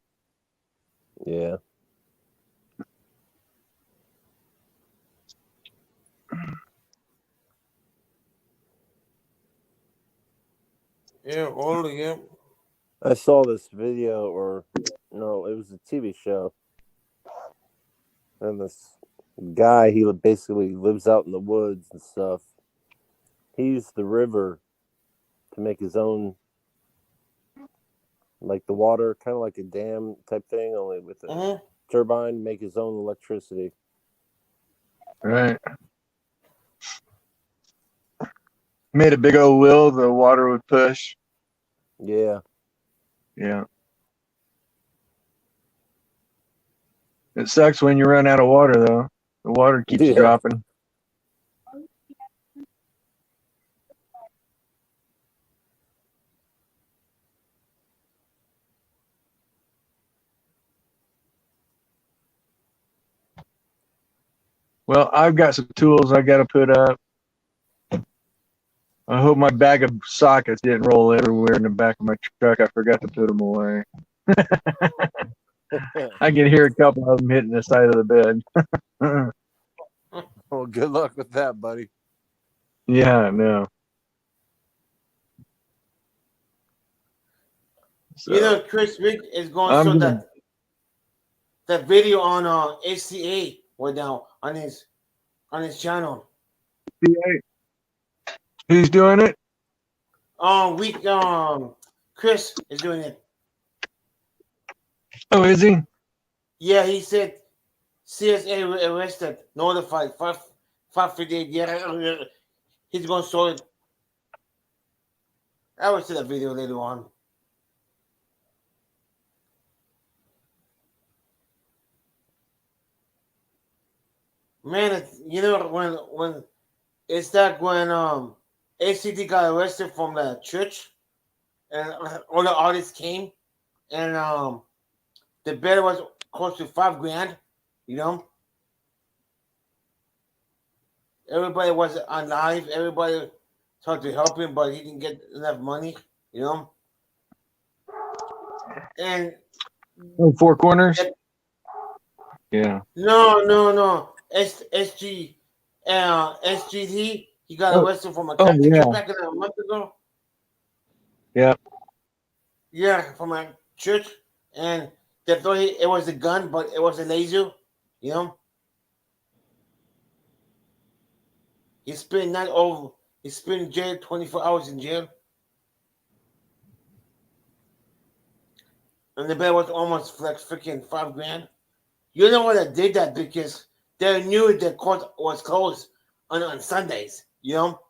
Yeah. Yeah, all yeah. I saw this video, or no, it was a TV show. And this guy, he basically lives out in the woods and stuff. He used the river to make his own, like the water, kind of like a dam type thing, only with a turbine, make his own electricity. Right. Made a big old wheel the water would push. Yeah. Yeah. It sucks when you run out of water, though. The water keeps dropping. Well, I've got some tools I got to put up. I hope my bag of sockets didn't roll everywhere in the back of my truck. I forgot to put them away. I can hear a couple of them hitting the side of the bed. Well, good luck with that, buddy. Yeah, I know. So, You know, Chris Rick is going I'm to show gonna- that video on HCA right now on his channel. who's doing it? Chris is doing it. Oh, is he? Yeah, he said CSA arrested, notified, 558. Yeah, he's going to show it. I will see that video later on. Man, you know when it's that when ACD got arrested from the church, and all the artists came, and the bill was close to $5,000. You know, everybody was alive. Everybody tried to help him, but he didn't get enough money. You know, and Oh, Four Corners? Yeah. Yeah. no. SGT. He got Oh. arrested from a Oh, Catholic yeah. church back a month ago. Yeah. Yeah, from a church, and they thought it was a gun, but it was a laser. You know. He spent in jail 24 hours in jail. And the bill was almost like freaking $5,000. You know why they did that? Because they knew the court was closed on Sundays, you know?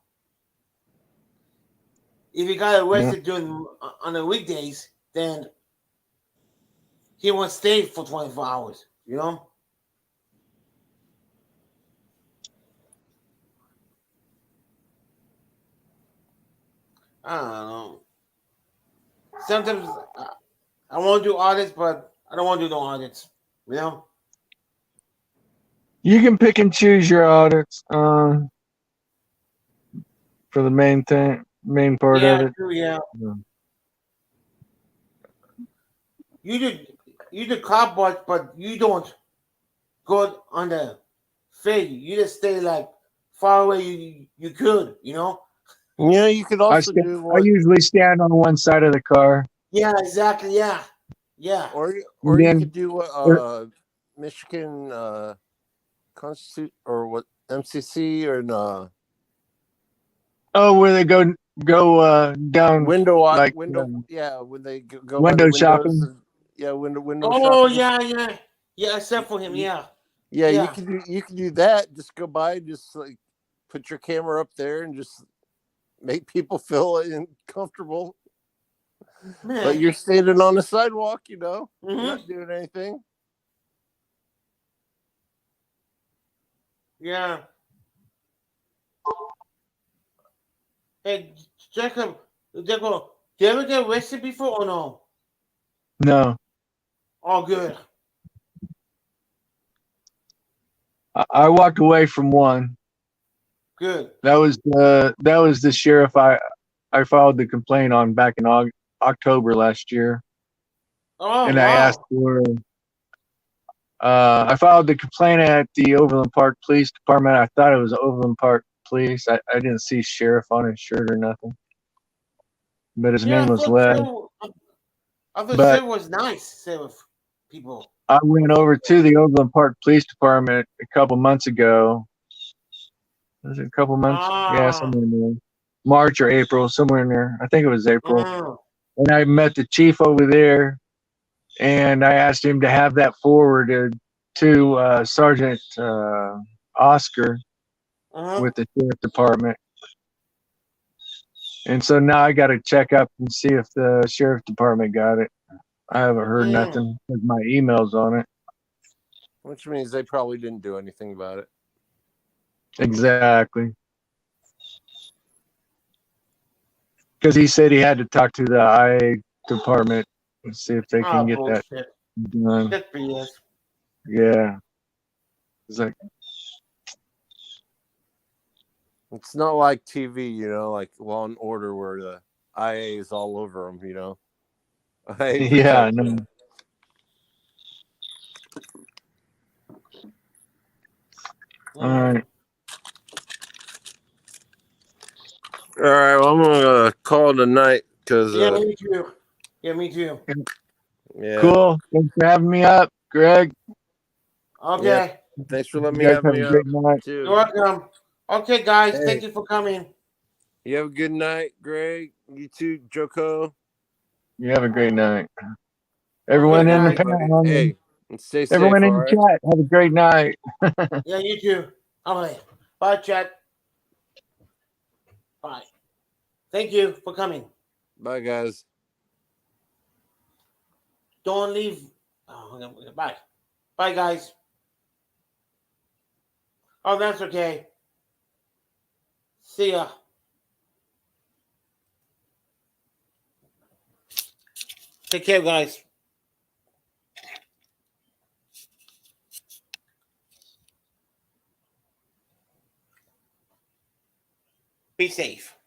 If he got arrested on the weekdays, then he won't stay for 24 hours, you know? I don't know. Sometimes I want to do audits, but I don't want to do no audits, you know? You can pick and choose your audits for the main part of Yeah, it. true, yeah. Yeah. You do cop watch, but you don't go on the fade. You just stay like far away you could, you know? Yeah, you could also do I what, usually stand on one side of the car. Yeah, exactly. Yeah. Yeah. or you Then- could do what Michigan Constitute or what MCC or Oh, where they go down. window like, window um, yeah when they go window by the windows shopping. and- yeah window Oh, shopping. yeah, except for him, yeah. Yeah, Yeah. you can do that. Just go by, just like put your camera up there and just make people feel comfortable. Man. But you're standing on the sidewalk, you know, Mhm. you're not doing anything. Yeah. Hey, Jacob, do you ever get arrested before or no? No, Oh, good. I walked away from one. Good. That was the sheriff I filed the complaint on back in October last year, Oh, and wow. I asked for. I filed the complaint at the Overland Park Police Department. I thought it was Overland Park Police. I didn't see sheriff on his shirt or nothing, but his name was Les. I thought But- sheriff was nice, sheriff people. I went over to the Overland Park Police Department a couple months ago. Was it a couple months? Yeah, somewhere in there. March or April, somewhere in there. I think it was April. Oh, And I met the chief over there, and I asked him to have that forwarded to Sergeant Oscar uh-huh. with the sheriff department. And so now I got to check up and see if the sheriff department got it. I haven't heard nothing with my emails on it. Which means they probably didn't do anything about it. Exactly. Because he said he had to talk to the IA department and see if they can get that bullshit. done. That's BS. Yeah. It's like, It's not like TV, like Law and Order where the IA is all over them, IA Yeah, I protects know. them. All right. All right, well, I'm gonna call it a night because Yeah, me too. Yeah, me too. yeah. Cool. Thanks for having me up, Greg. Okay. Thanks for letting You me guys have have me a up great night. You're too. welcome. Okay, guys. Hey. Thank you for coming. You have a good night, Greg. You too, Joko. You have a great night. Everyone in the guys. panel, Hey, and stay safe. everyone in All the right. chat, have a great night. Yeah, you too. All right. Bye, chat. Bye. Thank you for coming. Bye, guys. Don't leave. Oh, okay. Bye. Bye, guys. Oh, that's okay. See ya. Take care, guys. Be safe.